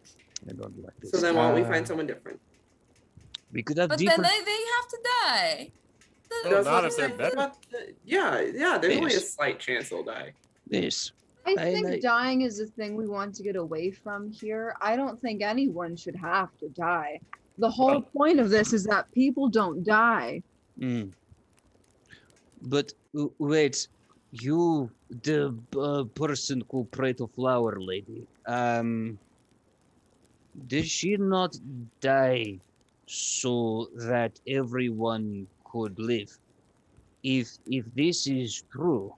Speaker 1: this.
Speaker 6: So then why don't we find someone different?
Speaker 1: We could have
Speaker 4: But
Speaker 1: different.
Speaker 4: then they have to die.
Speaker 3: Oh, not if they're better.
Speaker 6: Yeah, there's only a
Speaker 1: Yes.
Speaker 6: slight chance they'll die.
Speaker 1: Yes.
Speaker 5: I think dying is the thing we want to get away from here. I don't think anyone should have to die. The whole point of this is that people don't die.
Speaker 1: But wait, you, the person who prayed to Flower Lady, did she not die so that everyone could live? If this is true,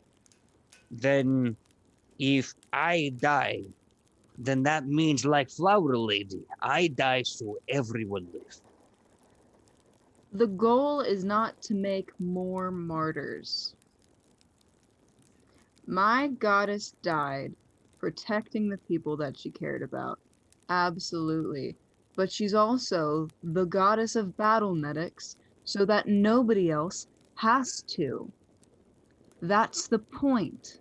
Speaker 1: then if I die, then that means like Flower Lady, I die so everyone lives.
Speaker 5: The goal is not to make more martyrs. My goddess died protecting the people that she cared about. Absolutely. But she's also the goddess of battle medics, so that nobody else has to. That's the point.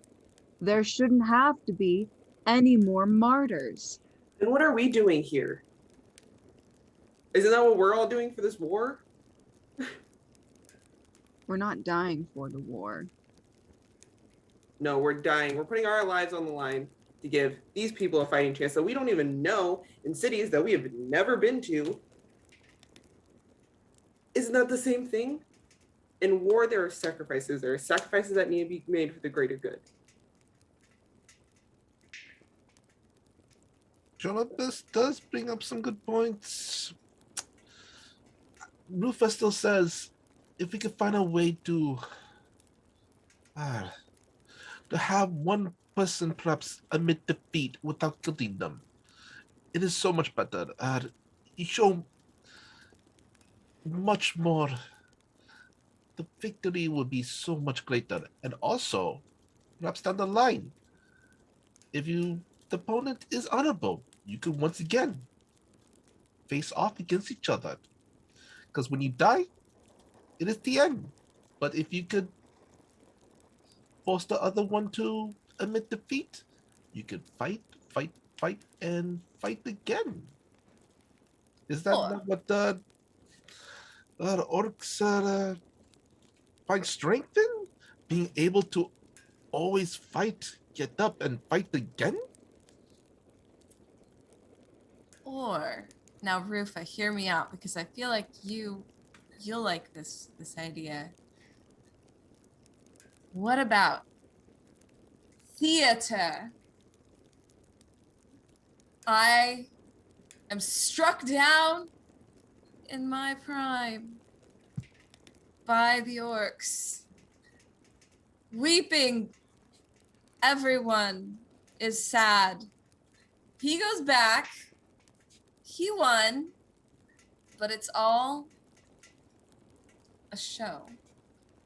Speaker 5: There shouldn't have to be any more martyrs.
Speaker 6: Then what are we doing here? Isn't that what we're all doing for this war?
Speaker 5: We're not dying for the war.
Speaker 6: No, we're dying. We're putting our lives on the line to give these people a fighting chance that we don't even know in cities that we have never been to. Isn't that the same thing? In war, there are sacrifices. There are sacrifices that need to be made for the greater good.
Speaker 2: Jonah, this does bring up some good points. Rufa still says, if we could find a way to have one person perhaps admit defeat without killing them, it is so much better. You show much more. The victory would be so much greater. And also, perhaps down the line, if the opponent is honorable, you could once again face off against each other. Because when you die, it is the end. But if you could force the other one to admit defeat, you could fight, and fight again. Is that not what the orcs find strength in? Being able to always fight, get up, and fight again?
Speaker 4: Or now, Rufa, hear me out, because I feel like you'll like this idea. What about theater? I am struck down in my prime by the orcs. Weeping. Everyone is sad. He goes back. He won, but it's all a show.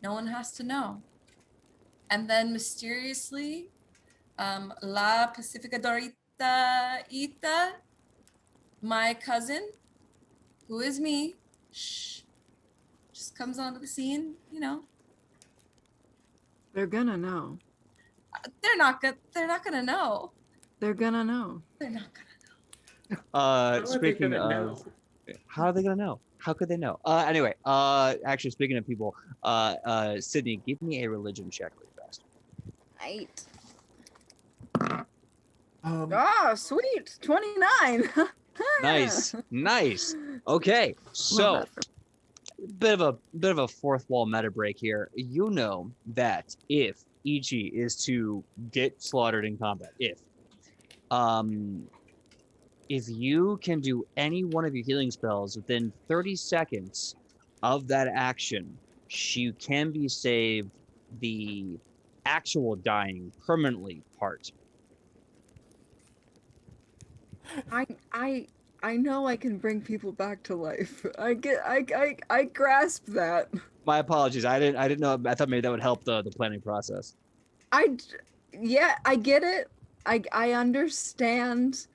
Speaker 4: No one has to know. And then mysteriously, La Pacifica Dorita Ita, my cousin, who is me, just comes onto the scene, you know.
Speaker 5: They're gonna know.
Speaker 4: They're not gonna know.
Speaker 5: They're gonna know.
Speaker 4: They're not gonna know.
Speaker 1: Speaking of, how are they gonna know? How could they know? Anyway, actually, speaking of people, Sidney, give me a religion check really fast.
Speaker 5: 8. Sweet. 29.
Speaker 1: Nice. Okay, so bit of a fourth wall meta break here. You know that if Ichi is to get slaughtered in combat, if you can do any one of your healing spells within 30 seconds of that action, she can be saved the actual dying permanently part.
Speaker 5: I know I can bring people back to life. I grasp that.
Speaker 1: My apologies. I didn't know. I thought maybe that would help the planning process.
Speaker 5: Yeah, I get it. I understand,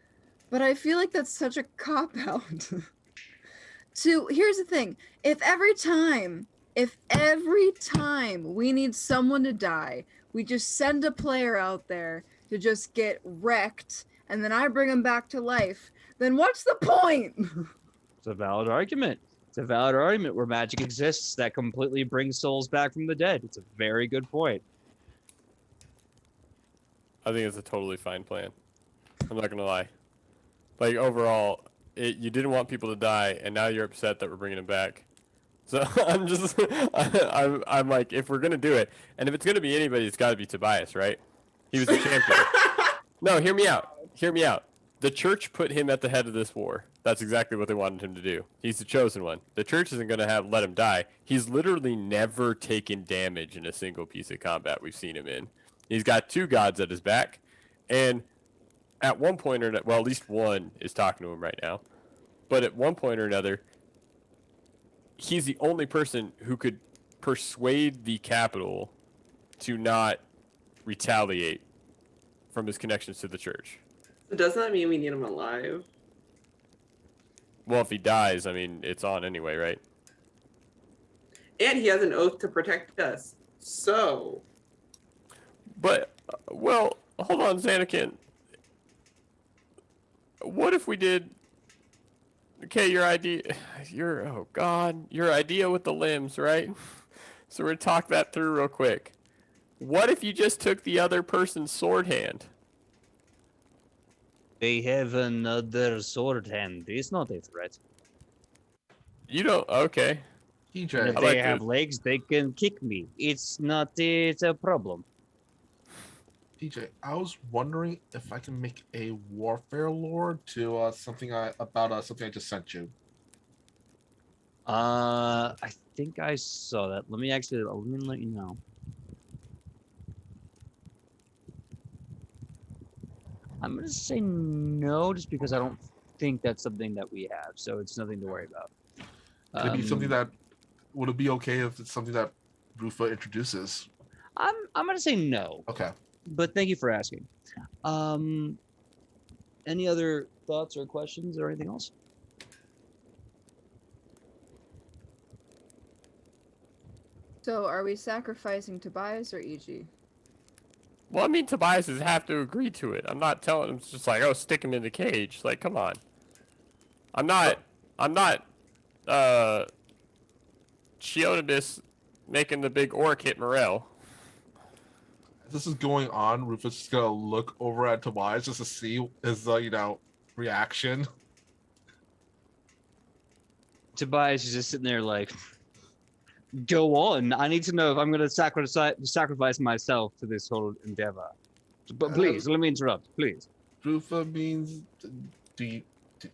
Speaker 5: but I feel like that's such a cop out. Here's the thing. If every time we need someone to die, we just send a player out there to just get wrecked, and then I bring them back to life, then what's the point?
Speaker 1: It's a valid argument. It's a valid argument where magic exists that completely brings souls back from the dead. It's a very good point.
Speaker 3: I think it's a totally fine plan. I'm not gonna lie. Like overall, you didn't want people to die, and now you're upset that we're bringing them back. So I'm like, if we're gonna do it, and if it's gonna be anybody, it's got to be Tobias, right? He was the champion. No, hear me out. Hear me out. The church put him at the head of this war. That's exactly what they wanted him to do. He's the chosen one. The church isn't going to let him die. He's literally never taken damage in a single piece of combat we've seen him in. He's got 2 gods at his back. And at one point or another, well, at least one is talking to him right now. But at one point or another, he's the only person who could persuade the capital to not retaliate from his connections to the church.
Speaker 6: Doesn't that mean we need him alive?
Speaker 3: Well, if he dies, I mean, it's on anyway, right?
Speaker 6: And he has an oath to protect us. So.
Speaker 3: But, well, hold on, Xanakin. What if we did... Okay, your idea... oh, God. Your idea with the limbs, right? So we're going to talk that through real quick. What if you just took the other person's sword hand?
Speaker 1: They have another sword hand. It's not a threat.
Speaker 3: You don't... Okay.
Speaker 1: And
Speaker 2: PJ,
Speaker 1: if
Speaker 3: I
Speaker 1: they
Speaker 3: like
Speaker 1: have
Speaker 3: this.
Speaker 1: legs, they can kick me. It's not it's a problem.
Speaker 2: PJ, I was wondering if I can make a warfare lore to something I just sent you.
Speaker 1: I think I saw that. Let me let you know. I'm gonna say no, just because I don't think that's something that we have, so it's nothing to worry about.
Speaker 2: Could it be something that would it be okay if it's something that Rufa introduces?
Speaker 1: I'm gonna say no,
Speaker 2: Okay.
Speaker 1: but thank you for asking. Any other thoughts or questions or anything else?
Speaker 5: So are we sacrificing Tobias or EG?
Speaker 3: Well, I mean, Tobias has have to agree to it. I'm not telling him, it's just like, oh, stick him in the cage. Like, come on. I'm not, Chionibus making the big orc hit Morel.
Speaker 2: As this is going on, Rufus is gonna look over at Tobias just to see his reaction.
Speaker 1: Tobias is just sitting there like, go on. I need to know if I'm going to sacrifice myself to this whole endeavor. But please, let me interrupt, please.
Speaker 2: Rufa means, do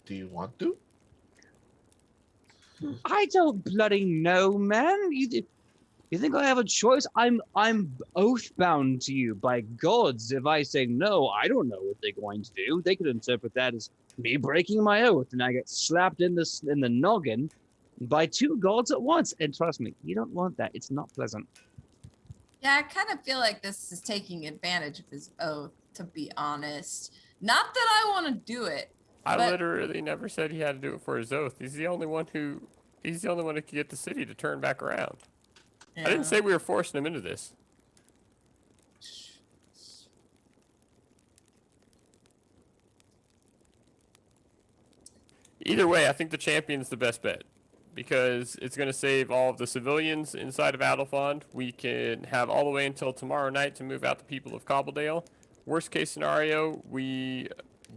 Speaker 2: you want to?
Speaker 1: I don't bloody know, man. You think I have a choice? I'm oath bound to you by gods. If I say no, I don't know what they're going to do. They could interpret that as me breaking my oath, and I get slapped in the noggin by two gods at once. And trust me, you don't want that. It's not pleasant.
Speaker 4: Yeah, I kind of feel like this is taking advantage of his oath, to be honest. Not that I want to do it.
Speaker 3: I
Speaker 4: But-
Speaker 3: literally never said he had to do it for his oath. He's the only one who could get the city to turn back around. I didn't say we were forcing him into this. Either way, I think the champion's the best bet, because it's going to save all of the civilians inside of Adelfond. We can have all the way until tomorrow night to move out the people of Cobbledale. Worst case scenario, we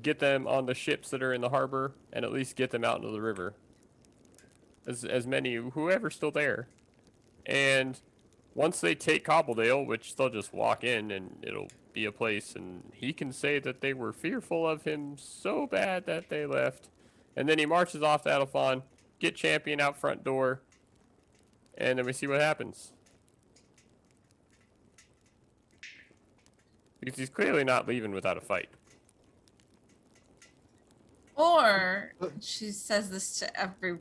Speaker 3: get them on the ships that are in the harbor and at least get them out into the river. As many, whoever's still there. And once they take Cobbledale, which they'll just walk in and it'll be a place, and he can say that they were fearful of him so bad that they left. And then he marches off to Adelfond, get champion out front door, and then we see what happens. Because he's clearly not leaving without a fight.
Speaker 4: Or she says this to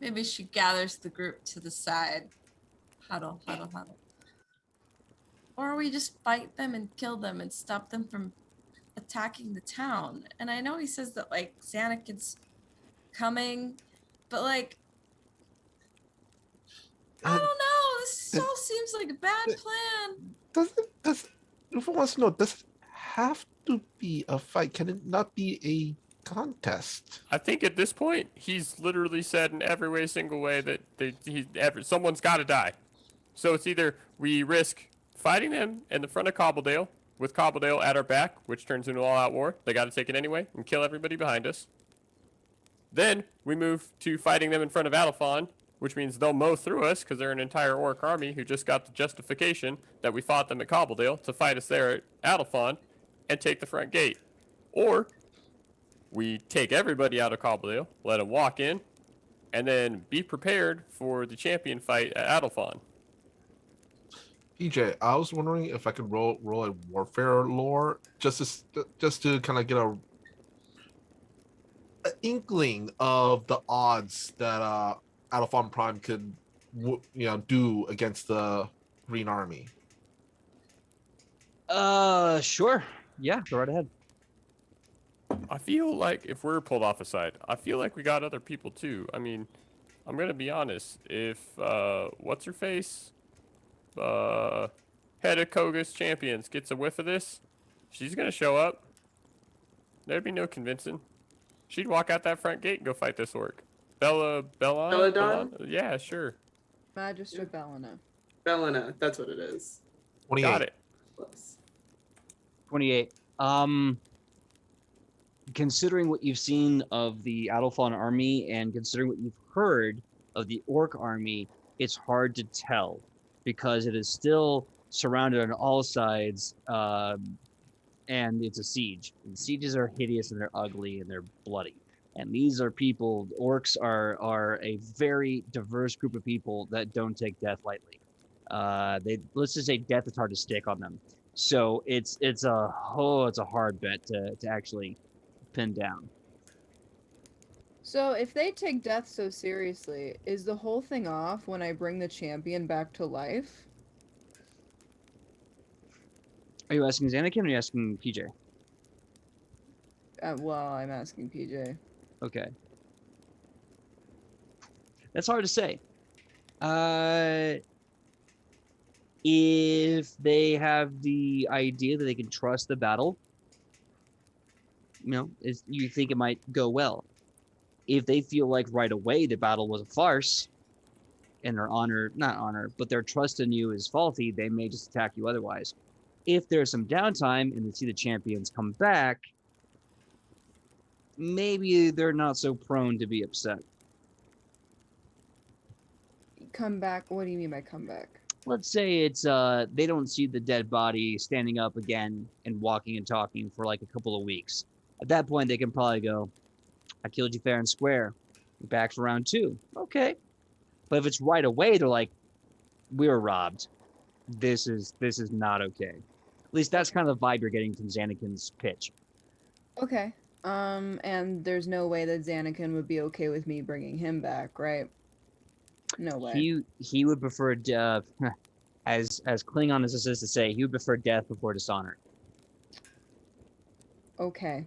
Speaker 4: maybe she gathers the group to the side. Huddle, huddle, huddle. Or we just fight them and kill them and stop them from attacking the town. And I know he says that, like, Xanakin's coming, but, like, I don't know. This all seems like a bad plan.
Speaker 2: Does Rufa wants to know, does it have to be a fight? Can it not be a contest?
Speaker 3: I think at this point, he's literally said in every way, single way that someone's got to die. So it's either we risk fighting them in the front of Cobbledale, with Cobbledale at our back, which turns into an all-out war. They got to take it anyway and kill everybody behind us. Then we move to fighting them in front of Adelfond, which means they'll mow through us because they're an entire orc army who just got the justification that we fought them at Cobbledale to fight us there at Adelfond and take the front gate. Or we take everybody out of Cobbledale, let them walk in, and then be prepared for the champion fight at Adelfond.
Speaker 2: PJ, I was wondering if I could roll a warfare lore just to kind of get a inkling of the odds that Adelfond Prime could do against the Green Army.
Speaker 1: Sure. Yeah, go right ahead.
Speaker 3: I feel like if we're pulled off a side, I feel like we got other people too. I mean, I'm gonna be honest. If what's her face, head of Koga's champions gets a whiff of this, she's gonna show up. There'd be no convincing. She'd walk out that front gate and go fight this orc.
Speaker 6: Belladon?
Speaker 3: Yeah, sure.
Speaker 5: Magister Bellina.
Speaker 6: Belena, that's what it is.
Speaker 2: 28.
Speaker 3: Got it.
Speaker 6: Close.
Speaker 1: 28. Considering what you've seen of the Adolfon army and considering what you've heard of the orc army, it's hard to tell because it is still surrounded on all sides, and it's a siege. And sieges are hideous and they're ugly and they're bloody. And these are people. Orcs are a very diverse group of people that don't take death lightly. Let's just say death is hard to stick on them. So it's a hard bet to actually pin down.
Speaker 5: So if they take death so seriously, is the whole thing off when I bring the champion back to life?
Speaker 1: Are you asking Xanakin or are you asking PJ?
Speaker 5: Well, I'm asking PJ.
Speaker 1: Okay. That's hard to say. If they have the idea that they can trust the battle, you think it might go well. If they feel like right away the battle was a farce and their trust in you is faulty, they may just attack you otherwise. If there's some downtime and they see the champions come back, maybe they're not so prone to be upset.
Speaker 5: Come back? What do you mean by come back?
Speaker 1: Let's say it's they don't see the dead body standing up again and walking and talking for like a couple of weeks. At that point, they can probably go, I killed you fair and square. You're back for round 2. Okay. But if it's right away, they're like, we were robbed. This is not okay. At least that's kind of the vibe you're getting from Xanakin's pitch.
Speaker 5: Okay. And there's no way that Xanakin would be okay with me bringing him back, right? No way.
Speaker 1: He would prefer death, as Klingon as this is to say, he would prefer death before dishonor.
Speaker 5: Okay.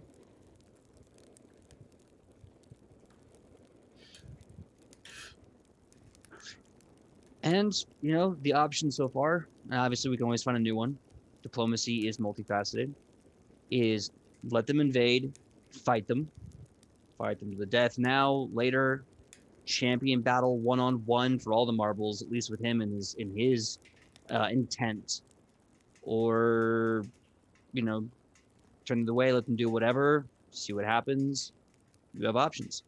Speaker 1: And, the option so far, obviously we can always find a new one. Diplomacy is multifaceted. Is let them invade, fight them to the death now, later, champion battle one-on-one for all the marbles, at least with him in his intent. Or, turn it away, let them do whatever, see what happens. You have options.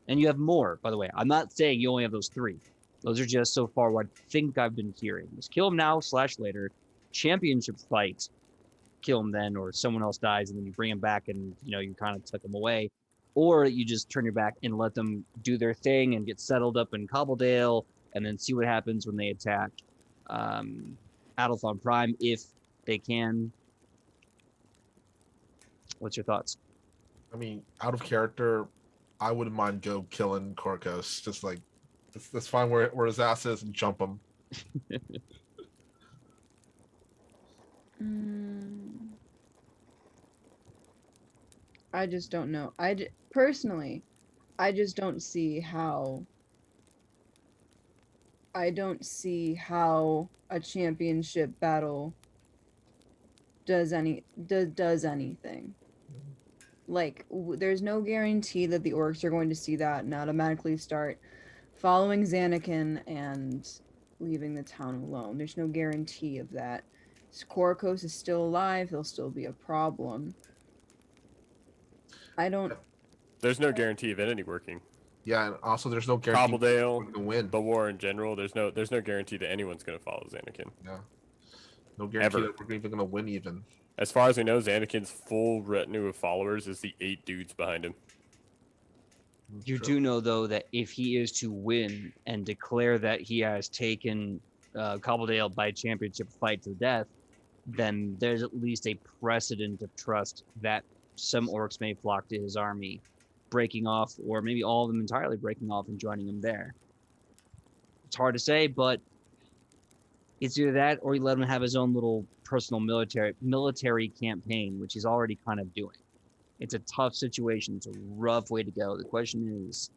Speaker 1: And you have more, by the way. I'm not saying you only have those 3. Those are just so far what I think I've been hearing. Just kill him now / later. Championship fight. Kill him then, or someone else dies, and then you bring him back and, you kind of took him away. Or you just turn your back and let them do their thing and get settled up in Cobbledale, and then see what happens when they attack Adolfon Prime, if they can. What's your thoughts?
Speaker 2: I mean, out of character, I wouldn't mind go killing Korkos. Just like, let's find where his ass is and jump him.
Speaker 5: I just don't know. Personally, I just don't see how. I don't see how a championship battle does anything. Like, there's no guarantee that the orcs are going to see that and automatically start following Xanakin and leaving the town alone. There's no guarantee of that. Korkos is still alive. He'll still be a problem.
Speaker 3: There's no guarantee of any working.
Speaker 2: Yeah, and also there's no guarantee
Speaker 3: Cobbledale,
Speaker 2: to win.
Speaker 3: the war in general. There's no guarantee that anyone's going to follow Xanakin.
Speaker 2: Yeah. No guarantee that we're even going to win even.
Speaker 3: As far as we know, Xanakin's full retinue of followers is the 8 dudes behind him.
Speaker 1: You do know, though, that if he is to win and declare that he has taken Cobbledale by championship fight to the death, then there's at least a precedent of trust that some orcs may flock to his army, breaking off, or maybe all of them entirely breaking off and joining him there. It's hard to say, but it's either that or you let him have his own little personal military campaign, which he's already kind of doing. It's a tough situation. It's a rough way to go. The question is,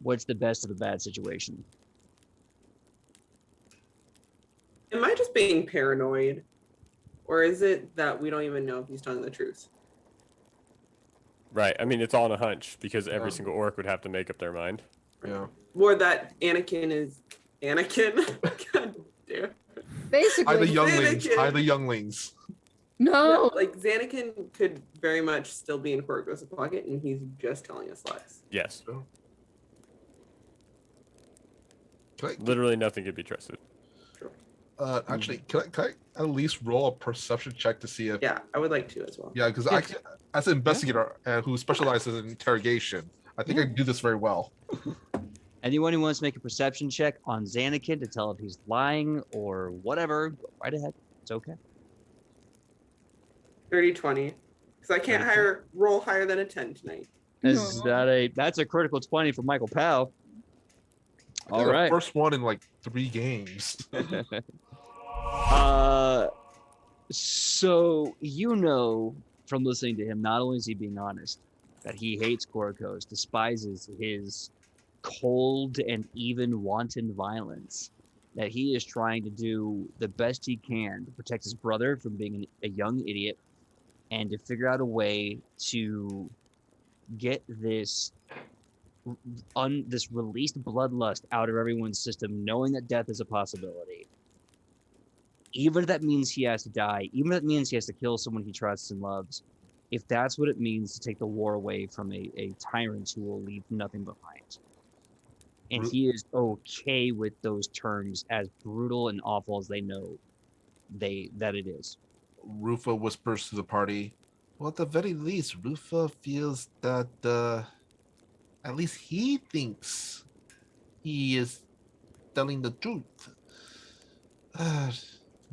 Speaker 1: What's the best of the bad situation?
Speaker 6: Am I just being paranoid? Or is it that we don't even know if he's telling the truth?
Speaker 3: Right. I mean, it's all on a hunch because every
Speaker 2: Yeah.
Speaker 3: single orc would have to make up their mind.
Speaker 2: Yeah.
Speaker 6: Or that Anakin is Anakin? God damn.
Speaker 5: Basically.
Speaker 2: Hide the younglings.
Speaker 6: Anakin.
Speaker 2: Hide the younglings.
Speaker 5: No.
Speaker 6: Like Xanakin could very much still be in Korokos' pocket and he's just telling us lies.
Speaker 3: Yes.
Speaker 2: Can I,
Speaker 3: Literally nothing could be trusted.
Speaker 2: actually, can I at least roll a perception check to see if?
Speaker 6: Yeah, I would like to as well.
Speaker 2: Yeah, because I, as an investigator who specializes in interrogation, I think I can do this very well.
Speaker 1: Anyone who wants to make a perception check on Xanakin to tell if he's lying or whatever, go right ahead. It's okay.
Speaker 6: 30-20. Because I can't
Speaker 1: 30-20.
Speaker 6: roll higher than a 10 tonight.
Speaker 1: That's a critical 20 for Michael Powell.
Speaker 2: I
Speaker 1: All
Speaker 2: did the
Speaker 1: right.
Speaker 2: first one in like 3 games.
Speaker 1: So you know from listening to him, not only is he being honest, that he hates Korokos, despises his cold and even wanton violence, that he is trying to do the best he can to protect his brother from being a young idiot and to figure out a way to get this released bloodlust out of everyone's system, knowing that death is a possibility. Even if that means he has to die, even if it means he has to kill someone he trusts and loves, if that's what it means to take the war away from a tyrant who will leave nothing behind. And he is okay with those terms, as brutal and awful as they know that it is.
Speaker 2: Rufa whispers to the party, well, at the very least, Rufa feels that at least he thinks he is telling the truth.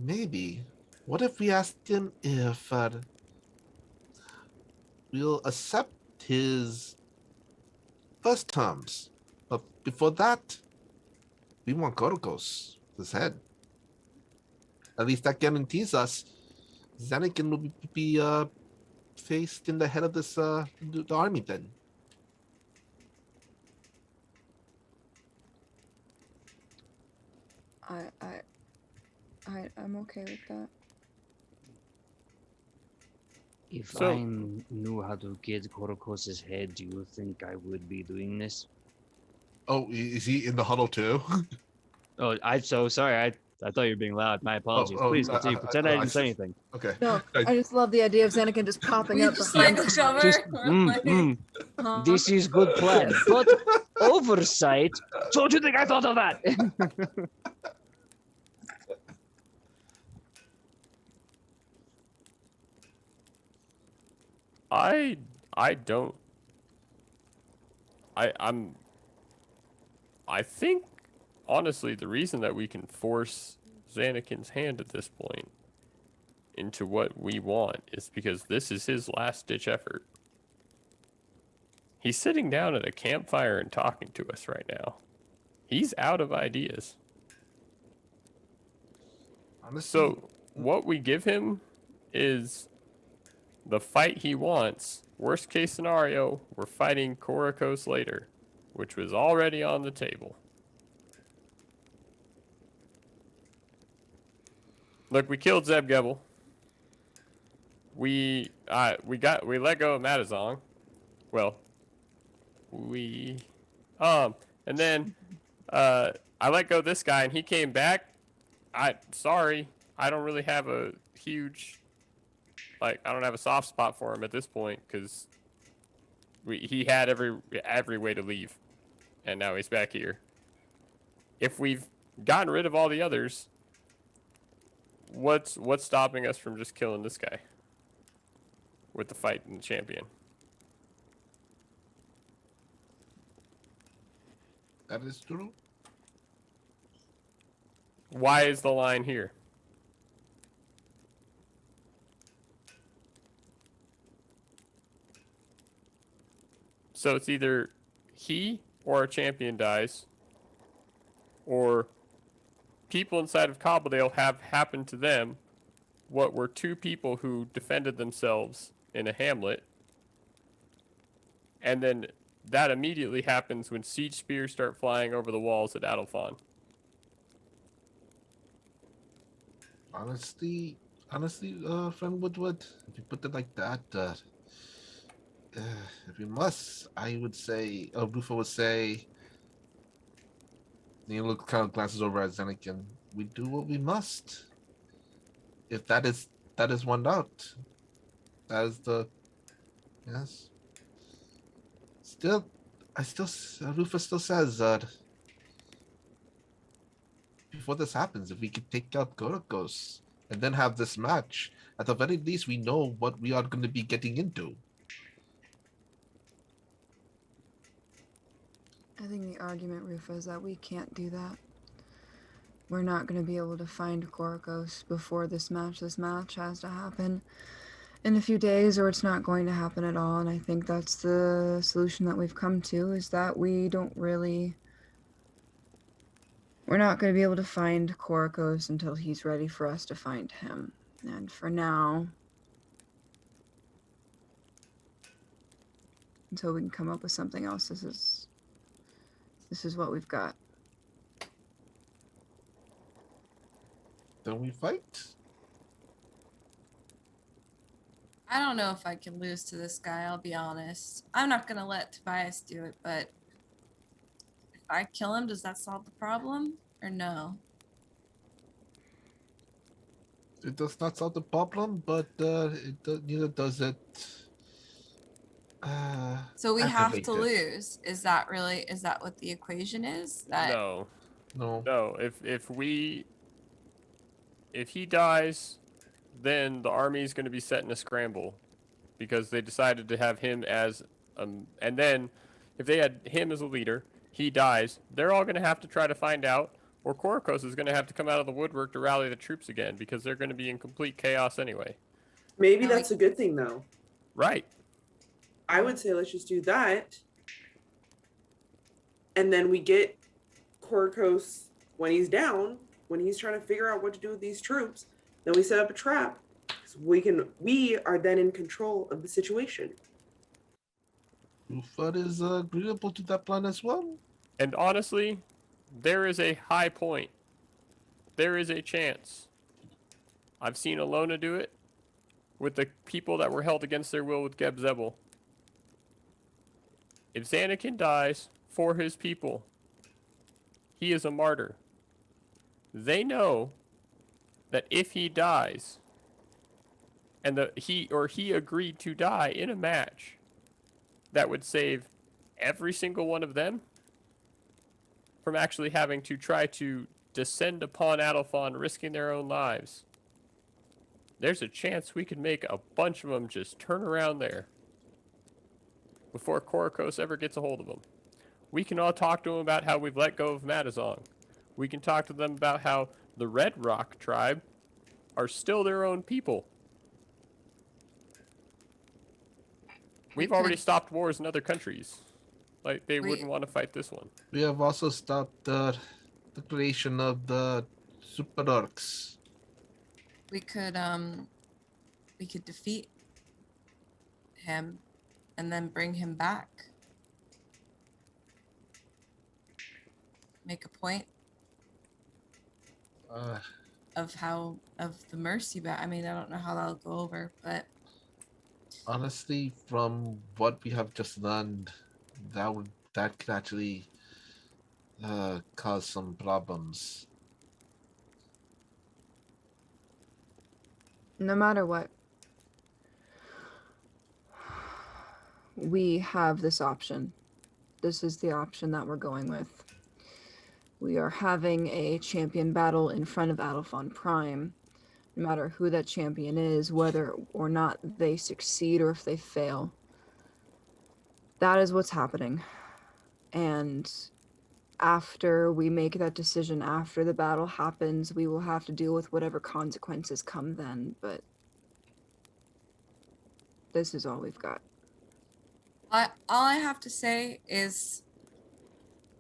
Speaker 2: Maybe. What if we asked him if we'll accept his first terms? But before that, we want Korokos, his head. At least that guarantees us Xanakin will be faced in the head of this the army then.
Speaker 5: I'm okay with that.
Speaker 1: If
Speaker 3: So-
Speaker 1: I knew how to get Korokos' head, do you think I would be doing this?
Speaker 2: Oh, is he in the huddle too?
Speaker 1: Oh, I'm so sorry. I thought you were being loud. My apologies. Please continue. Pretend I didn't say anything.
Speaker 2: Okay.
Speaker 5: No, I just love the idea of Xanakin just popping
Speaker 4: We
Speaker 5: up
Speaker 4: just
Speaker 5: behind
Speaker 4: like look over.
Speaker 1: Just,
Speaker 4: we're like,
Speaker 5: Huh?
Speaker 1: this is good plan. But oversight. Don't you think I thought of that?
Speaker 3: I don't. I think honestly the reason that we can force Xanakin's hand at this point into what we want is because this is his last ditch effort. He's sitting down at a campfire and talking to us right now. He's out of ideas.
Speaker 2: Honestly,
Speaker 3: So what we give him is the fight he wants. Worst case scenario, we're fighting Korokos later, which was already on the table. Look, we killed Zeb Gebel. We let go of Matazong. Well, and then I let go of this guy and he came back. Sorry, I don't really have a huge, I don't have a soft spot for him at this point because he had every way to leave, and now he's back here. If we've gotten rid of all the others, what's stopping us from just killing this guy with the fight and the champion?
Speaker 2: that is true.
Speaker 3: Why is the line here? So it's either he or a champion dies, or people inside of Cobbledale have happened to them what were two people who defended themselves in a hamlet, and then that immediately happens when siege spears start flying over the walls at Adelphon.
Speaker 2: Honestly, friend Woodward, if you put it like that, if we must, I would say, Rufo would say, you look kind of glances over at Zenikin. We do what we must. If that is one out, that is the yes. Still, Rufus still says that before this happens, if we could take out Gorokos and then have this match, at the very least, we know what we are going to be getting into.
Speaker 5: I think the argument, Rufa, is that we can't do that. We're not going to be able to find Gorokos before this match. This match has to happen in a few days, or it's not going to happen at all. And I think that's the solution that we've come to, is that we're not going to be able to find Gorokos until he's ready for us to find him. And for now, until we can come up with something else, this is what we've got.
Speaker 2: Then we fight.
Speaker 4: I don't know if I can lose to this guy, I'll be honest. I'm not gonna let Tobias do it, but if I kill him, does that solve the problem? Or no?
Speaker 2: It does not solve the problem, but neither does it.
Speaker 4: So we have to
Speaker 2: aggravate it.
Speaker 4: lose. Is that what the equation is? That
Speaker 3: No.
Speaker 2: No.
Speaker 3: If he dies, then the army is going to be set in a scramble because they decided to have him as and then if they had him as a leader, he dies, they're all going to have to try to find out, or Korokos is going to have to come out of the woodwork to rally the troops again because they're going to be in complete chaos anyway.
Speaker 6: Maybe that's a good thing, though.
Speaker 3: Right.
Speaker 6: I would say let's just do that. And then we get Korokos when he's down, when he's trying to figure out what to do with these troops. Then we set up a trap. So we are then in control of the situation.
Speaker 2: Rufa is agreeable to that plan as well.
Speaker 3: And honestly, there is a high point. There is a chance. I've seen Alona do it with the people that were held against their will with Geb Zebel. If Xanakin dies for his people, he is a martyr. They know that if he dies, and he agreed to die in a match that would save every single one of them from actually having to try to descend upon Adelphon, risking their own lives, there's a chance we could make a bunch of them just turn around there before Korokos ever gets a hold of them. We can all talk to them about how we've let go of Matazong. We can talk to them about how the Red Rock tribe are still their own people. We've already stopped wars in other countries. Like, they wouldn't want to fight this one.
Speaker 2: We have also stopped the creation of the super orcs.
Speaker 4: we could defeat him and then bring him back. Make a point of the mercy bat. I mean, I don't know how that'll go over, but
Speaker 2: honestly, from what we have just learned, that could actually cause some problems.
Speaker 5: No matter what, we have this option. This is the option that we're going with. We are having a champion battle in front of Adelphon Prime. No matter who that champion is, whether or not they succeed or if they fail. That is what's happening. And after we make that decision, after the battle happens, we will have to deal with whatever consequences come then, but this is all we've got.
Speaker 4: all I have to say is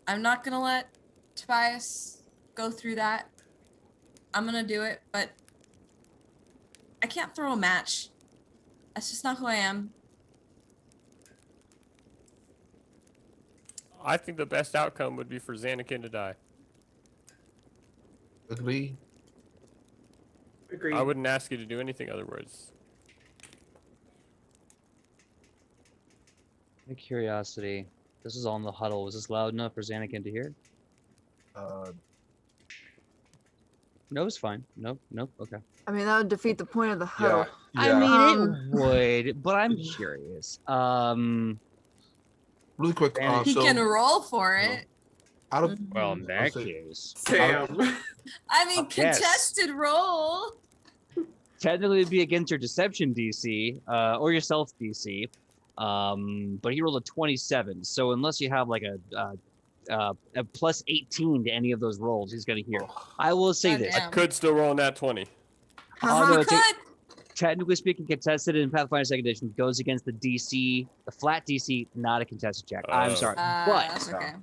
Speaker 4: I'm not going to let Tobias go through that. I'm going to do it, but I can't throw a match. That's just not who I am.
Speaker 3: I think the best outcome would be for Xanakin to die.
Speaker 2: Agree.
Speaker 6: Agreed.
Speaker 3: I wouldn't ask you to do anything otherwise.
Speaker 1: Out of curiosity, this is all in the huddle. Was this loud enough for Xanakin to hear? No, it's fine. Nope. Okay.
Speaker 5: I mean, that would defeat the point of the huddle.
Speaker 2: Yeah.
Speaker 1: I mean,
Speaker 5: Um,
Speaker 1: it would, but I'm curious.
Speaker 2: Really quick.
Speaker 4: He
Speaker 2: So
Speaker 4: can roll for it.
Speaker 2: out of
Speaker 1: Well, in
Speaker 2: I'll
Speaker 1: that
Speaker 2: say-
Speaker 1: case,
Speaker 6: Sam.
Speaker 4: I mean,
Speaker 1: Yes.
Speaker 4: contested roll.
Speaker 1: technically it'd be against your deception DC, or your self DC. But he rolled a 27. So unless you have like a plus 18 to any of those rolls, he's gonna hear. I will say this.
Speaker 4: Goddamn.
Speaker 3: Could still roll in that 20.
Speaker 1: Oh,
Speaker 4: He
Speaker 1: no, it's
Speaker 4: could.
Speaker 1: technically speaking, contested in Pathfinder 2nd Edition goes against the DC, the flat DC, not a contested check. I'm
Speaker 3: Oh.
Speaker 1: sorry.
Speaker 4: That's
Speaker 1: But
Speaker 4: okay.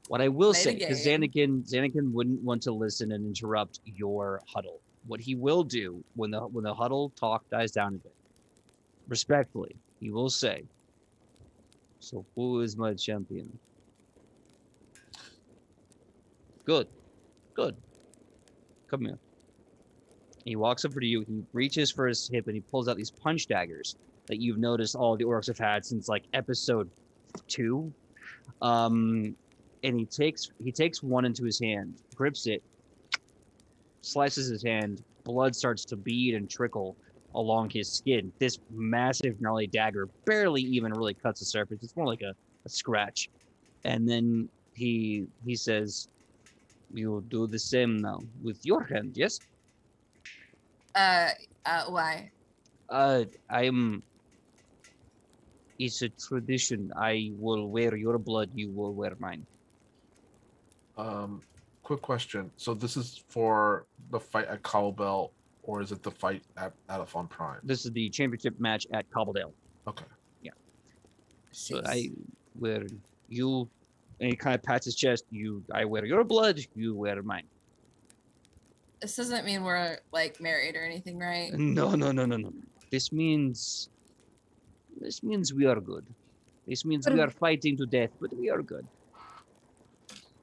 Speaker 1: what I will
Speaker 4: Play
Speaker 1: say,
Speaker 4: the
Speaker 1: because
Speaker 4: game.
Speaker 1: Xanakin wouldn't want to listen and interrupt your huddle. What he will do when the huddle talk dies down a bit, respectfully, he will say, "So who is my champion?" Good. Come here. He walks over to you. He reaches for his hip and he pulls out these punch daggers that you've noticed all the orcs have had since like episode 2. And he takes one into his hand, grips it, slices his hand. Blood starts to bead and trickle along his skin. This massive gnarly dagger barely even really cuts the surface. It's more like a scratch. And then he says, "You do the same now with your hand, yes?"
Speaker 4: Why?
Speaker 1: It's a tradition. I will wear your blood, you will wear mine.
Speaker 2: Quick question. So this is for the fight at Cobblebell, or is it the fight at Alphon Prime?
Speaker 1: This is the championship match at Cobbledale.
Speaker 2: Okay.
Speaker 1: So I wear you, and he kind of pats his chest. I wear your blood, you wear mine.
Speaker 4: This doesn't mean we're like married or anything, right?
Speaker 1: No. This means we are good. This means we are fighting to death, but we are good.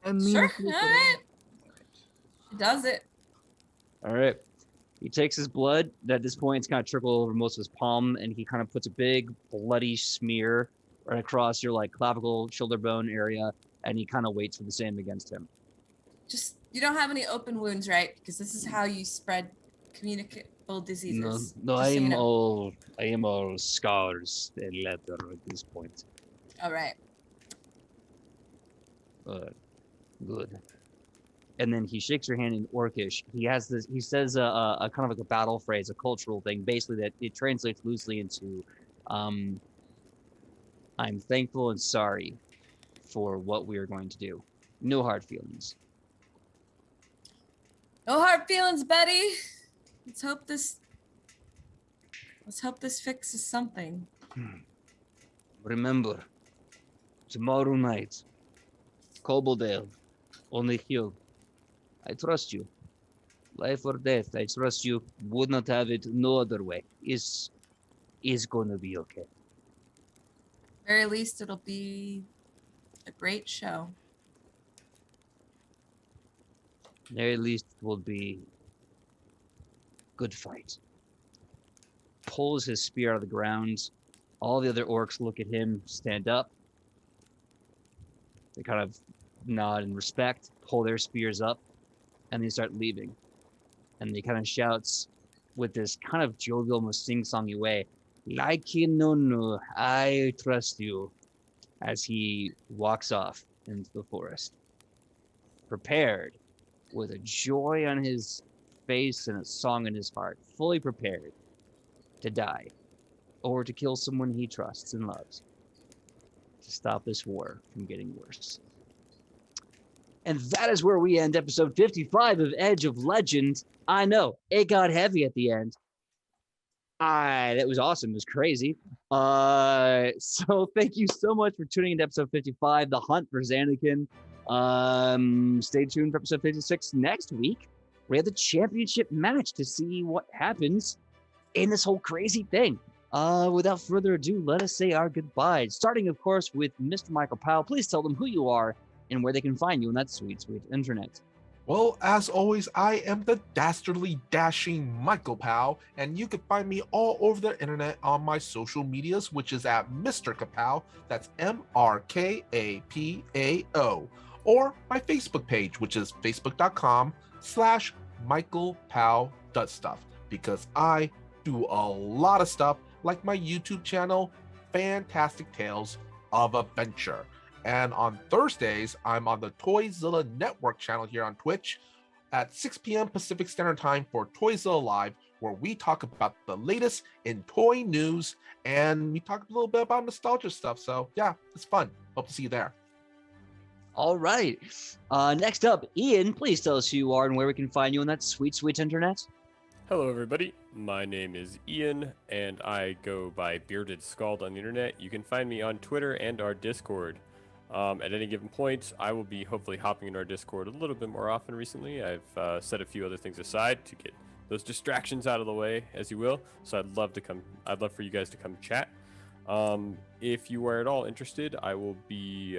Speaker 5: I mean,
Speaker 4: Sure.
Speaker 5: if
Speaker 4: All
Speaker 5: we could-
Speaker 4: right. She does it.
Speaker 1: All right. He takes his blood. At this point, it's kind of trickled over most of his palm, and he kind of puts a big bloody smear right across your like clavicle, shoulder bone area, and he kind of waits for the same against him.
Speaker 4: Just you don't have any open wounds, right? Because this is how you spread communicable diseases.
Speaker 1: No,
Speaker 4: Just
Speaker 1: I
Speaker 4: so you
Speaker 1: am
Speaker 4: know.
Speaker 1: all scars and leather at this point.
Speaker 4: All right.
Speaker 1: Good. And then he shakes your hand in Orcish. He has this. He says a kind of like a battle phrase, a cultural thing, basically that it translates loosely into, "I'm thankful and sorry for what we are going to do. No hard feelings."
Speaker 4: No hard feelings, buddy. Let's hope this fixes something.
Speaker 1: Remember, tomorrow night, Cobbledale, only you. I trust you. Life or death, I trust you. Would not have it no other way. Is gonna be okay.
Speaker 4: Very least it'll be a great show.
Speaker 1: Very least it will be good fight. Pulls his spear out of the ground. All the other orcs look at him, stand up. They kind of nod in respect, pull their spears up, and they start leaving. And he kind of shouts with this kind of jovial, almost sing-songy way, "Laikinunu, I trust you," as he walks off into the forest. Prepared, with a joy on his face and a song in his heart, fully prepared to die or to kill someone he trusts and loves to stop this war from getting worse. And that is where we end episode 55 of Edge of Legend. I know, it got heavy at the end. That was awesome. It was crazy. So thank you so much for tuning into episode 55, The Hunt for Xanakin. Stay tuned for episode 56 next week. We have the championship match to see what happens in this whole crazy thing. Without further ado, let us say our goodbyes. Starting, of course, with Mr. Michael Powell. Please tell them who you are and where they can find you on that sweet, sweet internet.
Speaker 2: Well, as always, I am the dastardly dashing Michael Powell, and you can find me all over the internet on my social medias, which is at Mr. Kapow, that's MRKAPAO, or my Facebook page, which is facebook.com/Michael Powell Does Stuff, because I do a lot of stuff like my YouTube channel, Fantastic Tales of Adventure. And on Thursdays, I'm on the Toyzilla Network channel here on Twitch at 6 p.m. Pacific Standard Time for Toyzilla Live, where we talk about the latest in toy news and we talk a little bit about nostalgia stuff. So yeah, it's fun. Hope to see you there.
Speaker 1: All right. Next up, Ian, please tell us who you are and where we can find you on that sweet, sweet internet.
Speaker 3: Hello, everybody. My name is Ian, and I go by Bearded Scald on the internet. You can find me on Twitter and our Discord. At any given point, I will be hopefully hopping in our Discord a little bit more often recently. I've set a few other things aside to get those distractions out of the way, as you will. So I'd love for you guys to come chat. If you are at all interested, I will be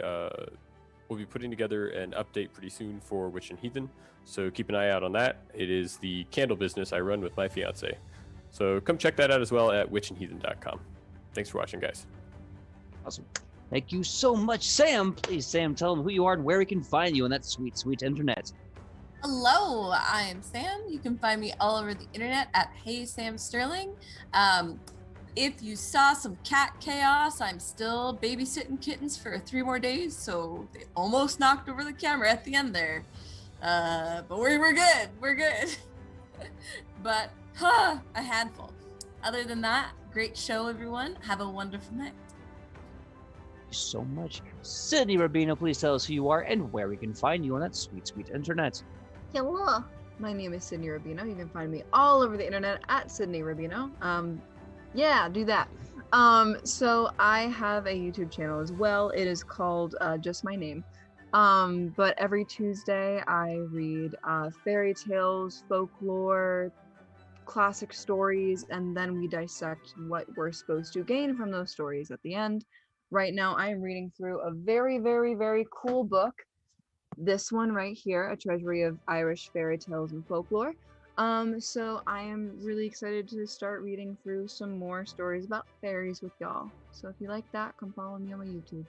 Speaker 3: we'll be putting together an update pretty soon for Witch and Heathen. So keep an eye out on that. It is the candle business I run with my fiance. So come check that out as well at witchandheathen.com. Thanks for watching, guys.
Speaker 1: Awesome. Thank you so much, Sam. Please, Sam, tell them who you are and where we can find you on that sweet, sweet internet.
Speaker 4: Hello, I am Sam. You can find me all over the internet at Hey Sam Sterling. If you saw some cat chaos, I'm still babysitting kittens for 3 more days, so they almost knocked over the camera at the end there. But we're good. We're good. But a handful. Other than that, great show, everyone. Have a wonderful night.
Speaker 1: Thank you so much. Sidney Rubino, please tell us who you are and where we can find you on that sweet, sweet internet.
Speaker 5: Hello, my name is Sidney Rubino. You can find me all over the internet at Sidney Rubino. Yeah, do that. So I have a YouTube channel as well. It is called just my name. But every Tuesday I read fairy tales, folklore, classic stories, and then we dissect what we're supposed to gain from those stories at the end. Right now I am reading through a very, very, very cool book. This one right here, A Treasury of Irish Fairy Tales and Folklore. So I am really excited to start reading through some more stories about fairies with y'all. So if you like that, come follow me on my YouTube.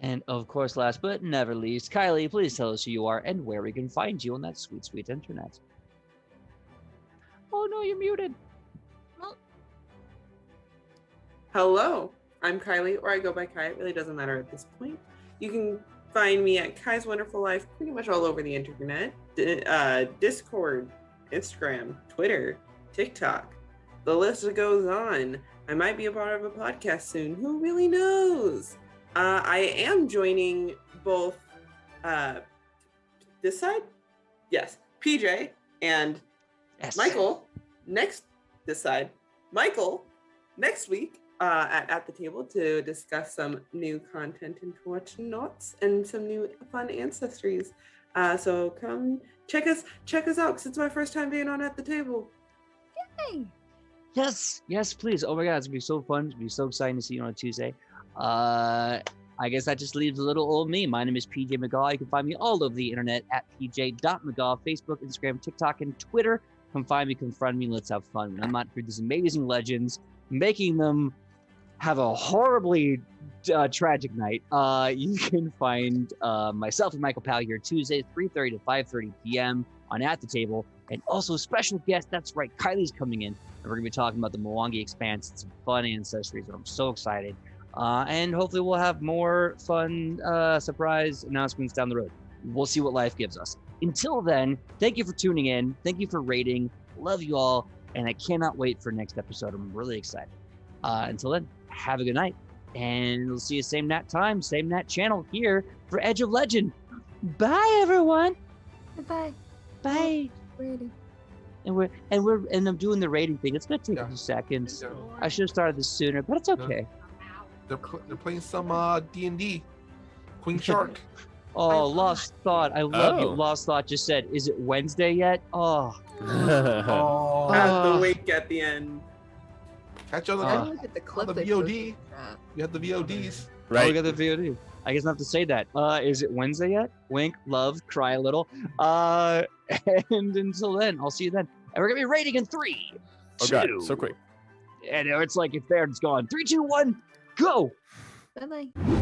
Speaker 1: And of course, last but never least, Kylie, please tell us who you are and where we can find you on that sweet, sweet internet. Oh no, you're muted.
Speaker 6: Hello, I'm Kylie, or I go by Kai. It really doesn't matter at this point. You can find me at Kai's Wonderful Life pretty much all over the internet. Discord, Instagram, Twitter, TikTok. The list goes on. I might be a part of a podcast soon. Who really knows? I am joining both this side? Yes. PJ and
Speaker 1: Yes.
Speaker 6: Michael this side. Michael next week at the table to discuss some new content and whatnots and some new fun ancestries. So come check us out because it's my first time being on at the table.
Speaker 5: Yay!
Speaker 1: Yes, please. Oh my God, it's gonna be so fun. It's gonna be so exciting to see you on a Tuesday. I guess that just leaves a little old me. My name is PJ Megaw. You can find me all over the internet at pj.megaw, Facebook, Instagram, TikTok, and Twitter. Come find me, confront me, let's have fun. I'm out for these amazing legends, making them have a horribly tragic night. You can find myself and Michael Powell here Tuesdays, 3:30 to 5:30 p.m. on At the Table. And also special guest, that's right, Kylie's coming in. And we're going to be talking about the Mwangi Expanse and some fun ancestries. I'm so excited. And hopefully we'll have more fun surprise announcements down the road. We'll see what life gives us. Until then, thank you for tuning in. Thank you for rating. Love you all. And I cannot wait for next episode. I'm really excited. Until then, have a good night. And we'll see you same Nat time, same Nat channel here for Edge of Legend. Bye, everyone.
Speaker 5: Bye.
Speaker 1: Bye.
Speaker 5: Rating.
Speaker 1: And I'm doing the rating thing. It's gonna take a few seconds. I should have started this sooner, but it's okay.
Speaker 2: They're playing some D&D. Queen Shark.
Speaker 1: Oh, Lost Thought. I love you.
Speaker 3: Oh.
Speaker 1: Lost Thought just said, is it Wednesday yet? Oh.
Speaker 6: At the wake at the end.
Speaker 2: Catch you on the,
Speaker 5: I look at the clip
Speaker 2: the
Speaker 5: they
Speaker 2: VOD.
Speaker 5: posted in the chat.
Speaker 2: we have the VODs.
Speaker 1: Oh, we
Speaker 3: Right.
Speaker 1: got the VOD. I guess I have to say that. Is it Wednesday yet? Wink, love, cry a little. And until then, I'll see you then. And we're gonna be rating in 3,
Speaker 3: Oh
Speaker 1: 2.
Speaker 3: god, so quick.
Speaker 1: And it's like it's there. It's gone. 3, 2, 1, go.
Speaker 5: Bye bye.